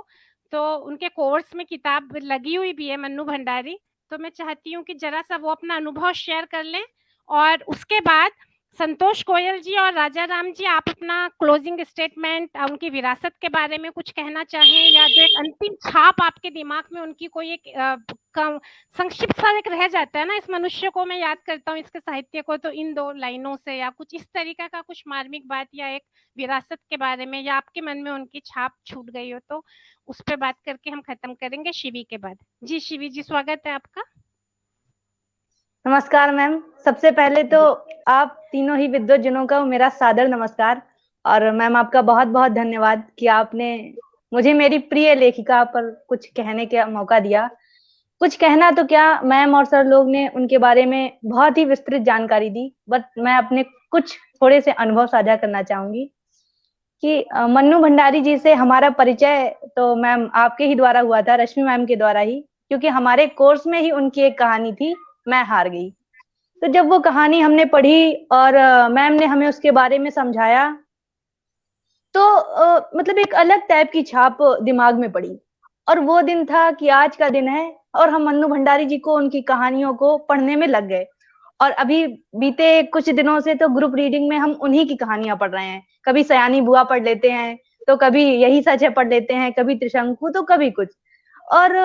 [SPEAKER 1] तो उनके कोर्स में किताब लगी हुई भी है, मन्नू भंडारी। तो मैं चाहती हूँ कि जरा सा वो अपना अनुभव शेयर कर लें, और उसके बाद संतोष गोयल जी और राजा राम जी, आप अपना क्लोजिंग स्टेटमेंट, उनकी विरासत के बारे में कुछ कहना चाहें, या जो एक अंतिम छाप आपके दिमाग में उनकी कोई एक संक्षिप्त सा एक रह जाता है ना, इस मनुष्य को मैं याद करता हूँ, इसके साहित्य को, तो इन 2 लाइनों से या कुछ इस तरीका का कुछ मार्मिक बात या एक विरासत के बारे में, या आपके मन में उनकी छाप छूट गई हो तो उस पर बात करके हम खत्म करेंगे शिवी के बाद। जी शिवी जी, स्वागत है आपका।
[SPEAKER 5] नमस्कार मैम, सबसे पहले तो आप तीनों ही विद्वत जनों का मेरा सादर नमस्कार। और मैम आपका बहुत बहुत धन्यवाद कि आपने मुझे मेरी प्रिय लेखिका पर कुछ कहने का मौका दिया। कुछ कहना तो क्या, मैम और सर लोग ने उनके बारे में बहुत ही विस्तृत जानकारी दी, बट मैं अपने कुछ थोड़े से अनुभव साझा करना चाहूंगी कि मन्नू भंडारी जी से हमारा परिचय तो मैम आपके ही द्वारा हुआ था, रश्मि मैम के द्वारा ही, क्योंकि हमारे कोर्स में ही उनकी एक कहानी थी, मैं हार गई। तो जब वो कहानी हमने पढ़ी और मैम ने हमें उसके बारे में समझाया, तो मतलब एक अलग टाइप की छाप दिमाग में पड़ी। और वो दिन था कि आज का दिन है और हम मन्नू भंडारी जी को, उनकी कहानियों को पढ़ने में लग गए। और अभी बीते कुछ दिनों से तो ग्रुप रीडिंग में हम उन्हीं की कहानियां पढ़ रहे हैं। कभी सयानी बुआ पढ़ लेते हैं, तो कभी यही सच है पढ़ लेते हैं, कभी त्रिशंकु, तो कभी कुछ। और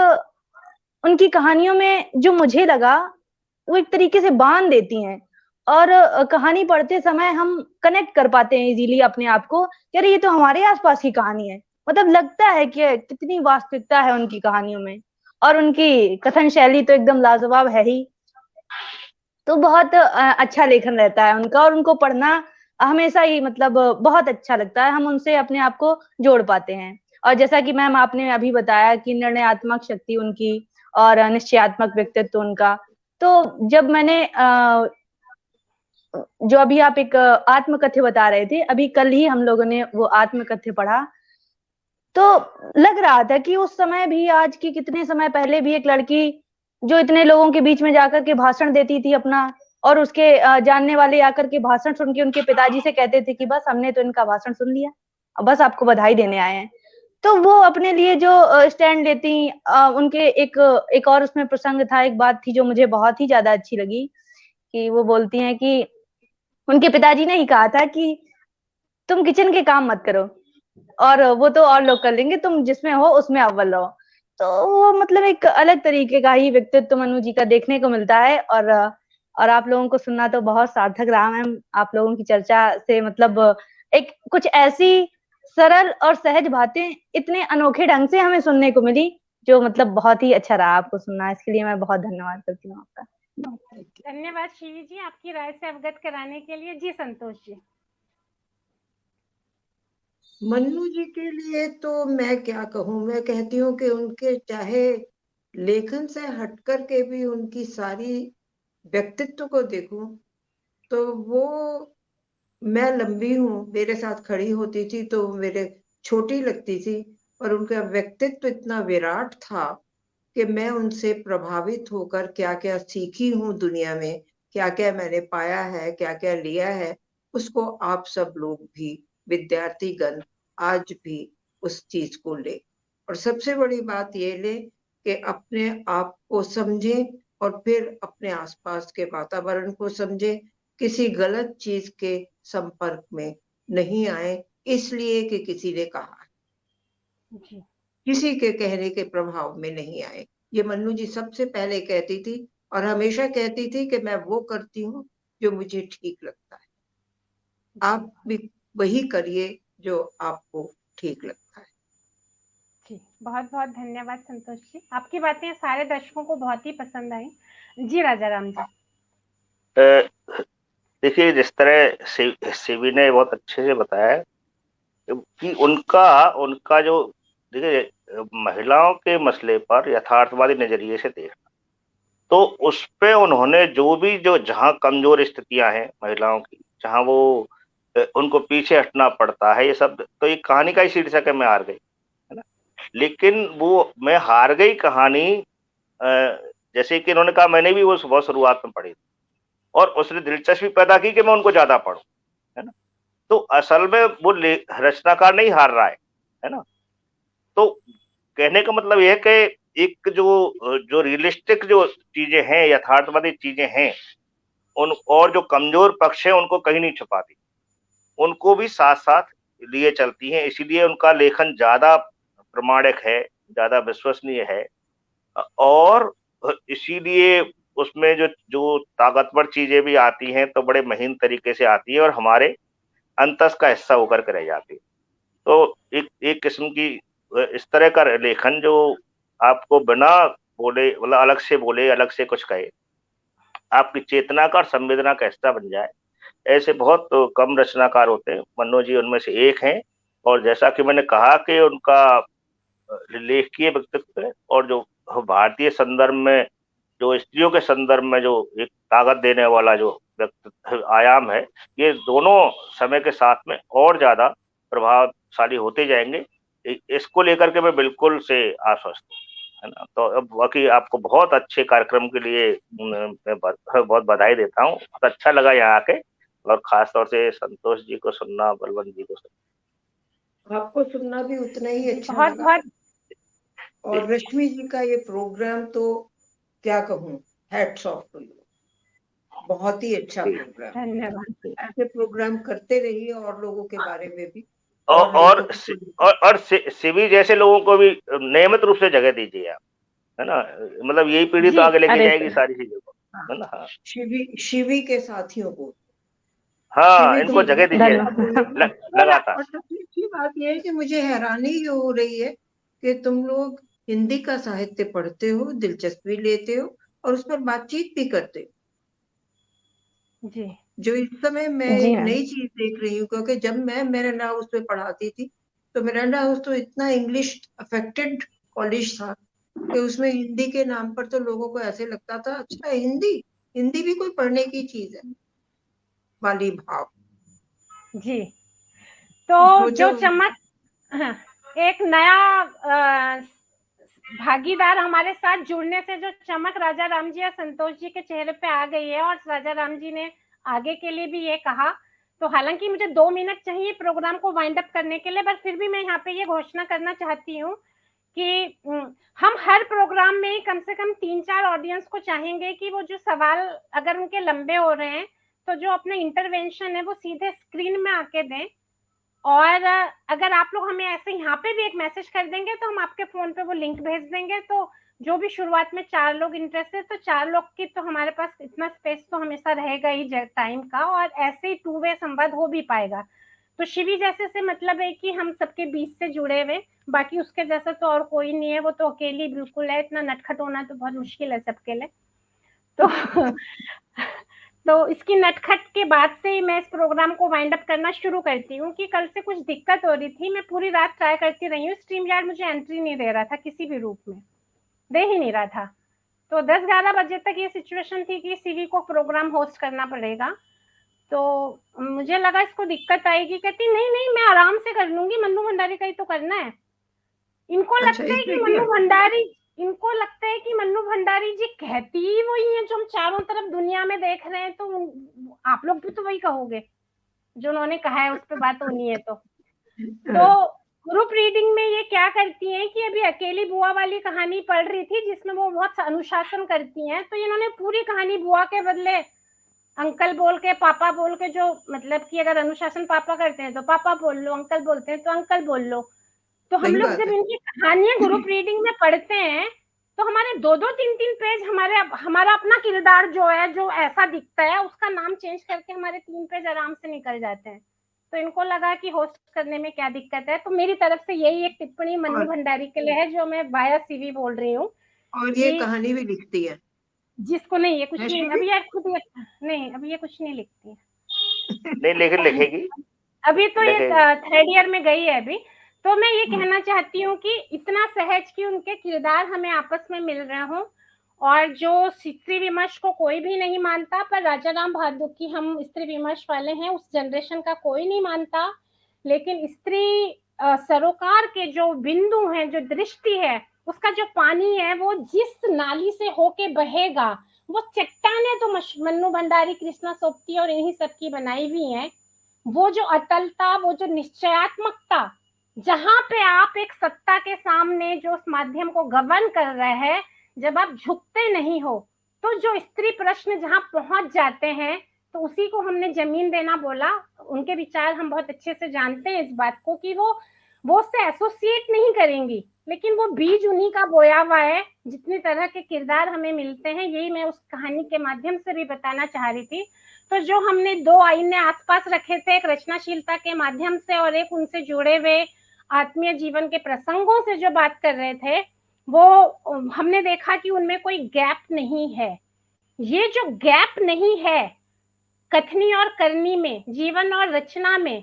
[SPEAKER 5] उनकी कहानियों में जो मुझे लगा, वो एक तरीके से बांध देती हैं, और कहानी पढ़ते समय हम कनेक्ट कर पाते हैं इजीली अपने आप को, यार ये तो हमारे आसपास की कहानी है। मतलब लगता है कि कितनी वास्तविकता है उनकी कहानियों में, और उनकी कथन शैली तो एकदम लाजवाब है ही। तो बहुत अच्छा लेखन रहता है उनका, और उनको पढ़ना हमेशा ही मतलब बहुत अच्छा लगता है, हम उनसे अपने आप को जोड़ पाते हैं। और जैसा कि मैम आपने अभी बताया कि निर्णयात्मक शक्ति उनकी और निश्चयात्मक व्यक्तित्व उनका, तो जब मैंने जो अभी आप एक आत्मकथ्य बता रहे थे, अभी कल ही हम लोगों ने वो आत्मकथ्य पढ़ा, तो लग रहा था कि उस समय भी, आज की कितने समय पहले भी, एक लड़की जो इतने लोगों के बीच में जाकर के भाषण देती थी अपना, और उसके जानने वाले आकर के भाषण सुन के उनके पिताजी से कहते थे कि बस हमने तो इनका भाषण सुन लिया, अब बस आपको बधाई देने आए हैं। तो वो अपने लिए जो स्टैंड लेती, उनके एक और उसमें प्रसंग था, एक बात थी जो मुझे बहुत ही ज्यादा अच्छी लगी, कि वो बोलती हैं कि उनके पिताजी ने ही कहा था कि तुम किचन के काम मत करो, और वो तो और लोग कर लेंगे, तुम जिसमें हो उसमें अव्वल रहो। तो वो मतलब एक अलग तरीके का ही व्यक्तित्व मनु जी का देखने को मिलता है। और आप लोगों को सुनना तो बहुत सार्थक रहा मैम, आप लोगों की चर्चा से मतलब एक कुछ ऐसी सरल और सहज बातें इतने अनोखे ढंग से हमें सुनने को मिली, जो मतलब बहुत ही अच्छा रहा आपको सुनना। इसके लिए मैं बहुत धन्यवाद करती हूँ आपका।
[SPEAKER 1] धन्यवाद शिवी जी, आपकी राय से अवगत कराने के लिए। जी संतोष जी।
[SPEAKER 2] मन्नू जी के लिए तो मैं क्या कहूँ, मैं कहती हूँ कि उनके चाहे लेखन से हटकर के भी उनकी सारी व्यक्तित्व को देखूं तो वो, मैं लंबी हूँ, मेरे साथ खड़ी होती थी तो मेरे छोटी लगती थी, और उनका व्यक्तित्व इतना विराट था कि मैं उनसे प्रभावित होकर क्या क्या सीखी हूँ दुनिया में, क्या क्या मैंने पाया है, क्या क्या लिया है, उसको आप सब लोग भी, विद्यार्थीगण आज भी उस चीज को ले। और सबसे बड़ी बात ये ले कि अपने आप को समझे और फिर अपने आसपास के वातावरण को समझे, किसी गलत चीज के संपर्क में नहीं आए इसलिए कि किसी ने कहा,
[SPEAKER 1] जी
[SPEAKER 2] किसी के कहने के प्रभाव में नहीं आए। ये मन्नू जी सबसे पहले कहती थी, और हमेशा कहती थी कि मैं वो करती हूँ जो मुझे ठीक लगता है, आप भी वही करिए जो आपको ठीक लगता है।
[SPEAKER 1] जी, बहुत बहुत धन्यवाद संतोष जी, आपकी बातें सारे दर्शकों को बहुत ही पसंद आई। जी राजा राम जी।
[SPEAKER 4] देखिए, जिस तरह शिवी ने बहुत अच्छे से बताया कि उनका उनका जो, देखिए, महिलाओं के मसले पर यथार्थवादी नजरिए से देखना, तो उस पे उन्होंने जो भी, जो जहाँ कमजोर स्थितियां हैं महिलाओं की, जहाँ वो उनको पीछे हटना पड़ता है, ये सब तो एक कहानी का ही शीर्षक है, मैं हार गई, है ना। लेकिन वो मैं हार गई कहानी, जैसे कि इन्होंने कहा, मैंने भी वो बहुत शुरुआत में पढ़ी और उसने दिलचस्पी पैदा की कि मैं उनको ज्यादा पढूं, है ना। तो असल में वो रचनाकार नहीं हार रहा है ना। तो कहने का मतलब यह है कि एक जो जो रियलिस्टिक जो चीजें हैं, यथार्थवादी चीजें हैं, उन और जो कमजोर पक्ष है उनको कहीं नहीं छुपाती, उनको भी साथ साथ लिए चलती हैं। इसीलिए उनका लेखन ज्यादा प्रमाणिक है, ज्यादा विश्वसनीय है, और इसीलिए उसमें जो जो ताकतवर चीजें भी आती हैं तो बड़े महीन तरीके से आती है और हमारे अंतस का हिस्सा होकर के रह जाती है। तो एक एक किस्म की इस तरह का लेखन जो आपको बिना बोले, मतलब अलग से बोले, अलग से कुछ कहे, आपकी चेतना का और संवेदना का हिस्सा बन जाए, ऐसे बहुत कम रचनाकार होते हैं। मन्नू जी उनमें से एक हैं। और जैसा कि मैंने कहा कि उनका लेखकीय व्यक्तित्व है, और जो भारतीय संदर्भ में, जो स्त्रियों के संदर्भ में जो एक ताकत देने वाला जो व्यक्तित्व आयाम है, ये दोनों समय के साथ में और ज्यादा प्रभावशाली होते जाएंगे। इसको लेकर के मैं बिल्कुल से आश्वस्त हूँ, है ना। तो अब बाकी आपको बहुत अच्छे कार्यक्रम के लिए मैं बहुत बधाई देता हूँ। बहुत अच्छा लगा यहाँ आके, और खास तौर से संतोष जी को सुनना, बलवंत जी को सुनना।
[SPEAKER 2] आपको सुनना भी उतना ही अच्छा
[SPEAKER 1] बहुत
[SPEAKER 2] लगा।
[SPEAKER 1] बहुत
[SPEAKER 2] और रश्मि जी का ये प्रोग्राम तो क्या कहूँ, हैट्स ऑफ टू यू, बहुत ही अच्छा प्रोग्राम।
[SPEAKER 1] धन्यवाद।
[SPEAKER 2] ऐसे प्रोग्राम करते रहिए और लोगों के बारे में भी,
[SPEAKER 4] और
[SPEAKER 2] और
[SPEAKER 4] और
[SPEAKER 2] लोगों को
[SPEAKER 4] और शिवी जैसे लोगों को भी नियमित रूप से जगह दीजिए आप, है ना। मतलब यही पीढ़ी तो
[SPEAKER 1] जी
[SPEAKER 4] आगे लेके
[SPEAKER 5] अरे
[SPEAKER 4] जाएगी सारी चीजों को, है ना। हाँ,
[SPEAKER 2] शिवी के साथियों को,
[SPEAKER 4] हाँ,
[SPEAKER 2] शिवी
[SPEAKER 4] इनको
[SPEAKER 2] को
[SPEAKER 4] जगह
[SPEAKER 2] बहुत
[SPEAKER 4] दीजिए
[SPEAKER 2] अच्छा
[SPEAKER 5] धन्यवाद।
[SPEAKER 2] बोलती है।
[SPEAKER 4] लगातार।
[SPEAKER 2] और सबसे अच्छी बात यह है कि मुझे हैरानी ये हो रही है कि तुम लोग हिंदी का साहित्य पढ़ते हो, दिलचस्पी लेते हो और उस पर बातचीत भी करते हो,
[SPEAKER 1] जी
[SPEAKER 2] जो इस समय मैं
[SPEAKER 5] जी
[SPEAKER 2] एक
[SPEAKER 5] मैम।
[SPEAKER 2] नई चीज देख रही हूँ। क्योंकि जब मैं मेरे नाम उस पर पढ़ाती थी तो मिरांडा हाउस तो इतना इंग्लिश अफेक्टेड कॉलेज था कि उसमें हिंदी के नाम पर तो लोगों को ऐसे लगता था, अच्छा हिंदी, हिंदी भी कोई पढ़ने की चीज है वाली भाव।
[SPEAKER 1] जी। तो
[SPEAKER 2] वो
[SPEAKER 1] जो चमक, हाँ, एक नया भागीदार हमारे साथ जुड़ने से जो चमक राजा राम जी और संतोष जी के चेहरे पे आ गई है, और राजा राम जी ने आगे के लिए भी ये कहा, तो हालांकि मुझे 2 मिनट चाहिए प्रोग्राम को वाइंड अप करने के लिए, पर फिर भी मैं यहाँ पे ये घोषणा करना चाहती हूँ कि हम हर प्रोग्राम में कम से कम 3-4 ऑडियंस को चाहेंगे कि वो जो सवाल अगर उनके लंबे हो रहे हैं तो जो अपना इंटरवेंशन है वो सीधे स्क्रीन में आके दें, और अगर आप लोग हमें ऐसे यहाँ पे भी एक मैसेज कर देंगे तो हम आपके फोन पे वो लिंक भेज देंगे। तो जो भी शुरुआत में 4 लोग इंटरेस्टेड, तो 4 लोग की तो हमारे पास इतना स्पेस तो हमेशा रहेगा ही टाइम का, और ऐसे ही 2 वे संवाद हो भी पाएगा। तो शिवी जैसे से मतलब है कि हम सबके बीच से जुड़े हुए, बाकी उसके जैसा तो और कोई नहीं है, वो तो अकेली बिल्कुल है, इतना नटखट होना तो बहुत मुश्किल है सबके लिए। तो इसकी नटखट के बाद से ही मैं इस प्रोग्राम को वाइंड अप करना शुरू करती हूँ कि कल से कुछ दिक्कत हो रही थी। मैं पूरी रात ट्राई करती रही हूँ, स्ट्रीम यार्ड मुझे एंट्री नहीं दे रहा था, किसी भी रूप में दे ही नहीं रहा था। तो 10-11 बजे तक ये सिचुएशन थी कि सीवी को प्रोग्राम होस्ट करना पड़ेगा। तो मुझे लगा इसको दिक्कत आएगी, कहती नहीं नहीं मैं आराम से कर लूंगी, मन्नू भंडारी का ही तो करना है। इनको
[SPEAKER 2] अच्छा,
[SPEAKER 1] लगता है कि
[SPEAKER 2] इसमें क्या?
[SPEAKER 1] इनको लगता है कि मन्नू भंडारी जी कहती ही वही है जो हम चारों तरफ दुनिया में देख रहे हैं, तो आप लोग भी तो वही कहोगे जो उन्होंने कहा है, उस पर बात होनी है। तो ग्रुप रीडिंग में ये क्या करती हैं कि अभी अकेली बुआ वाली कहानी पढ़ रही थी जिसमें वो बहुत अनुशासन करती हैं, तो इन्होंने पूरी कहानी बुआ के बदले अंकल बोल के, पापा बोल के, जो मतलब कि अगर अनुशासन पापा करते हैं तो पापा बोल लो, अंकल बोलते हैं तो अंकल बोल लो। तो हम
[SPEAKER 2] सही
[SPEAKER 1] लोग
[SPEAKER 2] बात
[SPEAKER 1] जब
[SPEAKER 2] है।
[SPEAKER 1] इनकी कहानियां ग्रुप रीडिंग में पढ़ते हैं तो हमारे 2-2, 3-3 पेज हमारा अपना किरदार जो है, जो ऐसा दिखता है, उसका नाम चेंज करके हमारे 3 पेज आराम से निकल जाते हैं। तो इनको लगा कि होस्ट करने में क्या दिक्कत है। तो मेरी तरफ से यही एक टिप्पणी मन्नू भंडारी के लिए है, जो मैं वाया सीवी बोल रही हूँ।
[SPEAKER 2] और ये कहानी भी लिखती है?
[SPEAKER 1] जिसको नहीं, ये कुछ नहीं,
[SPEAKER 2] शिवी?
[SPEAKER 1] अभी ये खुद नहीं, अभी ये कुछ नहीं लिखती है।
[SPEAKER 4] नहीं, लेकिन लिखेगी।
[SPEAKER 1] अभी तो ये
[SPEAKER 4] लिखेगी।
[SPEAKER 1] 3rd ईयर में गई है अभी। तो मैं ये कहना चाहती हूँ कि इतना सहज कि उनके किरदार हमें आपस में मिल रहे हों, और जो स्त्री विमर्श को कोई भी नहीं मानता, पर राजा राम बहादुर की हम स्त्री विमर्श वाले हैं, उस जनरेशन का कोई नहीं मानता, लेकिन स्त्री सरोकार के जो बिंदु हैं, जो दृष्टि है, उसका जो पानी है, वो जिस नाली से होके बहेगा, वो चट्टाने तो मन्नू भंडारी, कृष्णा सोपती और इन्हीं सब की बनाई हुई हैं। वो जो अटलता, वो जो निश्चयात्मकता, जहां पे आप एक सत्ता के सामने जो उस माध्यम को गवर्न कर रहे हैं, जब आप झुकते नहीं हो, तो जो स्त्री प्रश्न जहां पहुंच जाते हैं, तो उसी को हमने जमीन देना बोला। उनके विचार हम बहुत अच्छे से जानते हैं इस बात को कि वो उससे एसोसिएट नहीं करेंगी, लेकिन वो बीज उन्हीं का बोया हुआ है। जितनी तरह के किरदार हमें मिलते हैं, यही मैं उस कहानी के माध्यम से भी बताना चाह रही थी। तो जो हमने 2 आईने आसपास रखे थे, एक रचनाशीलता के माध्यम से और एक उनसे जुड़े हुए आत्मीय जीवन के प्रसंगों से जो बात कर रहे थे, वो हमने देखा कि उनमें कोई गैप नहीं है। ये जो गैप नहीं है कथनी और करनी में, जीवन और रचना में,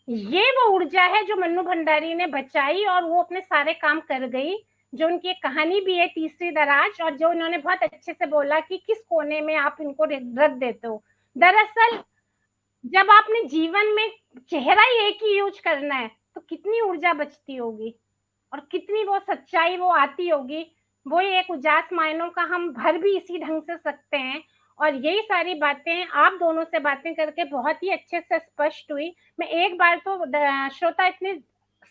[SPEAKER 1] ये वो ऊर्जा है जो मन्नू भंडारी ने बचाई, और वो अपने सारे काम कर गई। जो उनकी एक कहानी भी है तीसरी दराज, और जो उन्होंने बहुत अच्छे से बोला कि किस कोने में आप इनको रख देते हो। दरअसल जब आपने जीवन में चेहरा ही एक ही यूज करना है, तो कितनी ऊर्जा बचती होगी और कितनी वो सच्चाई वो आती होगी। वो एक उजास मायनों का हम भर भी इसी ढंग से सकते हैं। और यही सारी बातें आप दोनों से बातें करके बहुत ही अच्छे से स्पष्ट हुई। मैं एक बार तो श्रोता इतने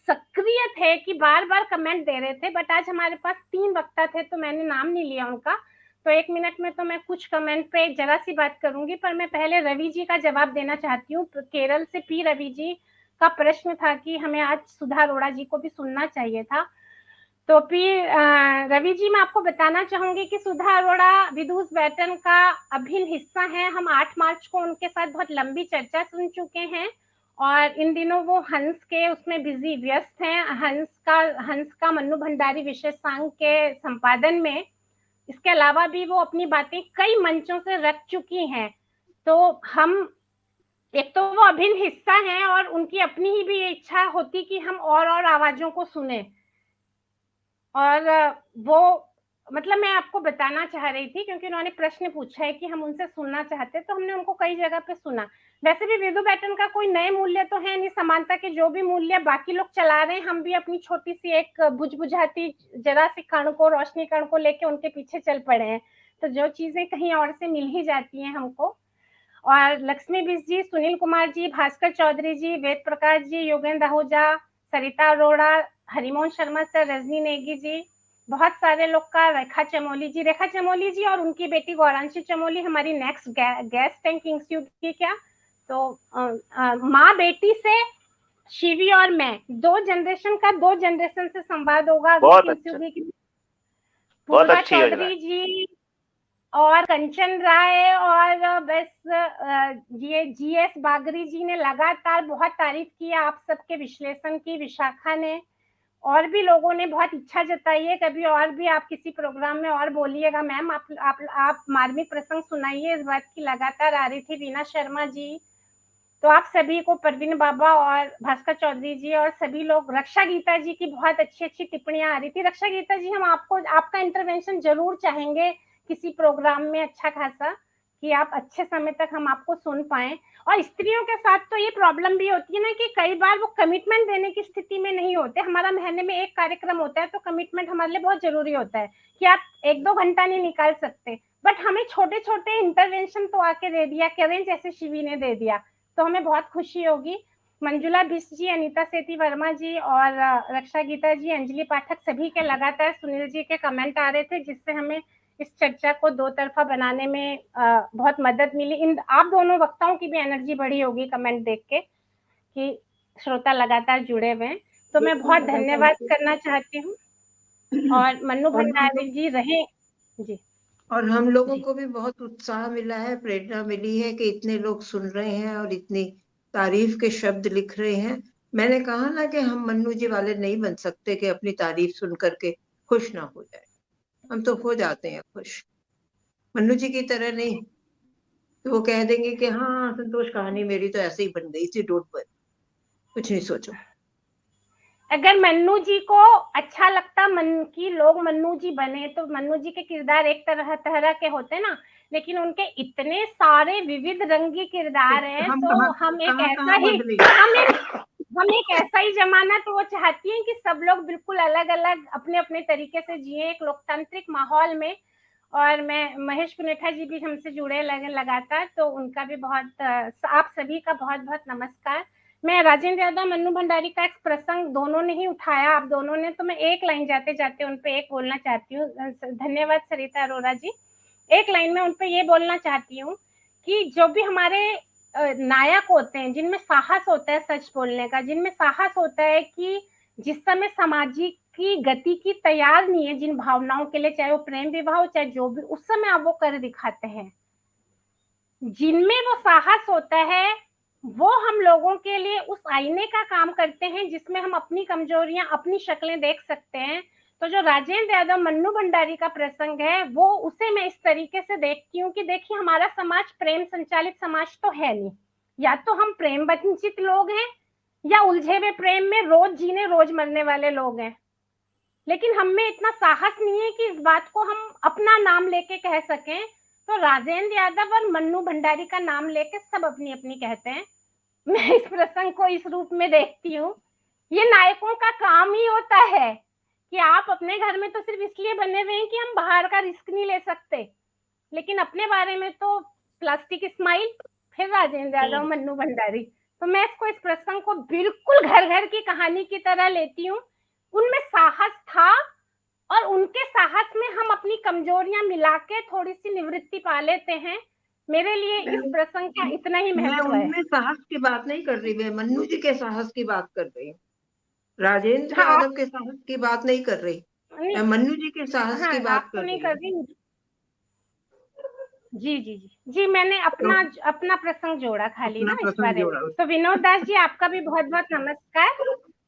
[SPEAKER 1] सक्रिय थे कि बार बार कमेंट दे रहे थे, बट आज हमारे पास 3 वक्ता थे तो मैंने नाम नहीं लिया उनका। तो 1 मिनट में तो मैं कुछ कमेंट पे जरा सी बात करूंगी, पर मैं पहले रवि जी का जवाब देना चाहती हूँ। केरल से पी रवि जी का प्रश्न था कि हमें आज सुधा अरोड़ा जी को भी सुनना चाहिए था। तो पी रवि जी, मैं आपको बताना चाहूंगी कि सुधा अरोड़ा विदुष बैटन का अभिन्न हिस्सा है। हम 8 मार्च को उनके साथ बहुत लंबी चर्चा सुन चुके हैं, और इन दिनों वो हंस के उसमें बिजी व्यस्त हैं, हंस का मन्नू भंडारी विशेषांक के संपादन में। इसके अलावा भी वो अपनी बातें कई मंचों से रख चुकी हैं। तो हम एक तो वो अभिन्न हिस्सा हैं और उनकी अपनी ही भी इच्छा होती कि हम और आवाजों को सुने। और वो मतलब मैं आपको बताना चाह रही थी क्योंकि उन्होंने प्रश्न पूछा है कि हम उनसे सुनना चाहते, तो हमने उनको कई जगह पे सुना। वैसे भी विधु बैटन का कोई नए मूल्य तो है नहीं, समानता के जो भी मूल्य बाकी लोग चला रहे हैं, हम भी अपनी छोटी सी एक बुझबुझाती जरा सी कण को, रोशनी कण को लेके उनके पीछे चल पड़े हैं। तो जो चीजें कहीं और से मिल ही जाती हैं हमको। और लक्ष्मी बिस जी, सुनील कुमार जी, भास्कर चौधरी जी, वेद प्रकाश जी, योगेंद्र आहूजा, सरिता अरोड़ा, हरिमोहन शर्मा सर, रजनी नेगी जी, बहुत सारे लोग का, रेखा चमोली जी और उनकी बेटी गौरांशी चमोली हमारी नेक्स्ट गेस्ट हैं किंग्स की क्या। तो माँ बेटी से शिवी और मैं, दो जनरेशन से संवाद होगा।
[SPEAKER 4] बहुत अच्छा, बहुत
[SPEAKER 1] पूर्वा
[SPEAKER 4] अच्छी योजना है।
[SPEAKER 1] चौधरी जी और कंचन राय और बस ये जीएस बागरी जी ने लगातार बहुत तारीफ की आप सबके विश्लेषण की। विशाखा ने और भी लोगों ने बहुत इच्छा जताई है, कभी और भी आप किसी प्रोग्राम में और बोलिएगा मैम, आप मार्मिक प्रसंग सुनाइए, इस बात की लगातार आ रही थी। वीना शर्मा जी, तो आप सभी को, परवीन बाबा और भास्कर चौधरी जी और सभी लोग, रक्षा गीता जी की बहुत अच्छी अच्छी टिप्पणियां आ रही थी। रक्षा गीता जी, हम आपको आपका इंटरवेंशन जरूर चाहेंगे किसी प्रोग्राम में अच्छा खासा, कि आप अच्छे समय तक हम आपको सुन पाए। और स्त्रियों के साथ तो ये प्रॉब्लम भी होती है ना कि कई बार वो कमिटमेंट देने की स्थिति में नहीं होते। हमारा महीने में एक कार्यक्रम होता है तो कमिटमेंट हमारे लिए बहुत जरूरी होता है कि आप 1-2 घंटा नहीं निकाल सकते, बट हमें छोटे छोटे इंटरवेंशन तो आके दे दिया करें, जैसे शिवी ने दे दिया, तो हमें बहुत खुशी होगी। मंजुला बिस जी, अनीता सेठी वर्मा जी और रक्षा गीता जी, अंजलि पाठक, सभी के लगातार सुनील जी के कमेंट आ रहे थे, जिससे हमें इस चर्चा को दो तरफा बनाने में बहुत मदद मिली। इन आप दोनों वक्ताओं की भी एनर्जी बढ़ी होगी कमेंट देख के कि श्रोता लगातार जुड़े हुए हैं, तो मैं बहुत धन्यवाद करना चाहती हूँ। और मन्नू भंडारी जी रहे जी।
[SPEAKER 2] और हम लोगों को भी बहुत उत्साह मिला है, प्रेरणा मिली है कि इतने लोग सुन रहे हैं और इतनी तारीफ के शब्द लिख रहे हैं। मैंने कहा ना कि हम मन्नू जी वाले नहीं बन सकते कि अपनी तारीफ सुन करके खुश ना हो जाए। हम तो हो जाते हैं खुश, मन्नू जी की तरह नहीं। तो वो कह देंगे कि हाँ संतोष, कहानी मेरी तो ऐसे ही बन गई थी, डोंट वरी, कुछ नहीं सोचो।
[SPEAKER 1] अगर मन्नू जी को अच्छा लगता मन की लोग मन्नू जी बने, तो मन्नू जी के किरदार एक तरह के होते ना, लेकिन उनके इतने सारे विविध रंगी किरदार हैं, तो हम एक ऐसा ही जमाना, तो वो चाहती हैं कि सब लोग बिल्कुल अलग अलग अपने अपने तरीके से जिए एक लोकतांत्रिक माहौल में। और मैं, महेश पुनेठा जी भी हमसे जुड़े लगे लगातार, तो उनका भी बहुत, आप सभी का बहुत बहुत नमस्कार। मैं राजेंद्र यादव, मन्नू भंडारी का एक प्रसंग दोनों ने ही उठाया, आप दोनों ने, तो मैं एक लाइन जाते जाते उन पे एक बोलना चाहती हूँ। धन्यवाद सरिता अरोड़ा जी। एक लाइन में उन पे ये बोलना चाहती हूँ कि जो भी हमारे नायक होते हैं, जिनमें साहस होता है सच बोलने का, जिनमें साहस होता है कि जिस समय सामाजिक की गति की तैयार नहीं है, जिन भावनाओं के लिए, चाहे वो प्रेम विवाह हो चाहे जो भी, उस समय आप वो कर दिखाते हैं। जिनमें वो साहस होता है, वो हम लोगों के लिए उस आईने का काम करते हैं जिसमें हम अपनी कमजोरियां, अपनी शक्लें देख सकते हैं। तो जो राजेंद्र यादव मन्नू भंडारी का प्रसंग है, वो उसे मैं इस तरीके से देखती हूँ कि देखिए, हमारा समाज प्रेम संचालित समाज तो है नहीं, या तो हम प्रेम वंचित लोग हैं या उलझे हुए प्रेम में रोज जीने रोज मरने वाले लोग हैं। लेकिन हम में इतना साहस नहीं है कि इस बात को हम अपना नाम लेके कह सकें। तो राजेंद्र यादव और मन्नू भंडारी का नाम लेके सब अपनी अपनी कहते हैं। मैं इस प्रसंग को इस रूप में देखती हूँ, ये नायकों का काम ही होता है कि आप अपने घर में तो सिर्फ इसलिए बने हुए हैं कि हम बाहर का रिस्क नहीं ले सकते, लेकिन अपने बारे में तो प्लास्टिक स्माइल, फिर राजेंद्र यादव, मन्नू भंडारी। तो मैं इसको, इस प्रसंग को बिल्कुल घर घर की कहानी की तरह लेती हूँ। उनमें साहस था और उनके साहस में हम अपनी कमजोरियां मिला के थोड़ी सी निवृत्ति पा लेते हैं। मेरे लिए इस प्रसंग का इतना ही महत्व है।
[SPEAKER 2] उनमें साहस की बात नहीं कर रही, मैं मन्नू जी के साहस की बात कर रही हूँ, राजेंद्र
[SPEAKER 1] हाँ,
[SPEAKER 2] यादव के साहस की बात नहीं कर रही, मैं मन्नू जी के साहस की बात
[SPEAKER 1] आप तो
[SPEAKER 2] कर
[SPEAKER 1] नहीं
[SPEAKER 2] रही
[SPEAKER 1] कर
[SPEAKER 2] हूँ।
[SPEAKER 1] रही। जी, मैंने अपना प्रसंग जोड़ा खाली
[SPEAKER 2] अपना
[SPEAKER 1] ना इस
[SPEAKER 2] प्रसंग
[SPEAKER 1] बारे में।
[SPEAKER 2] जोड़ा।
[SPEAKER 1] तो विनोद दास जी, आपका भी बहुत बहुत नमस्कार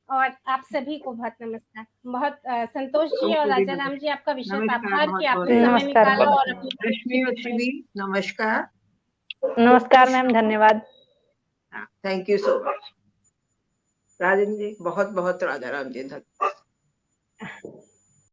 [SPEAKER 1] और आप सभी को बहुत नमस्कार। बहुत संतोष जी और राजा राम जी, आपका विशेष
[SPEAKER 2] नमस्कार,
[SPEAKER 1] आभार
[SPEAKER 2] बहुत
[SPEAKER 1] कि
[SPEAKER 2] बहुत
[SPEAKER 1] आपने समय
[SPEAKER 5] नमस्कार
[SPEAKER 1] निकाला
[SPEAKER 5] मैम।
[SPEAKER 1] और अपनी
[SPEAKER 2] रश्मि और शिवी, नमस्कार।
[SPEAKER 5] नमस्कार मैम, धन्यवाद।
[SPEAKER 2] Thank you so much Rajan ji, बहुत बहुत राजा राम जी धन्यवाद।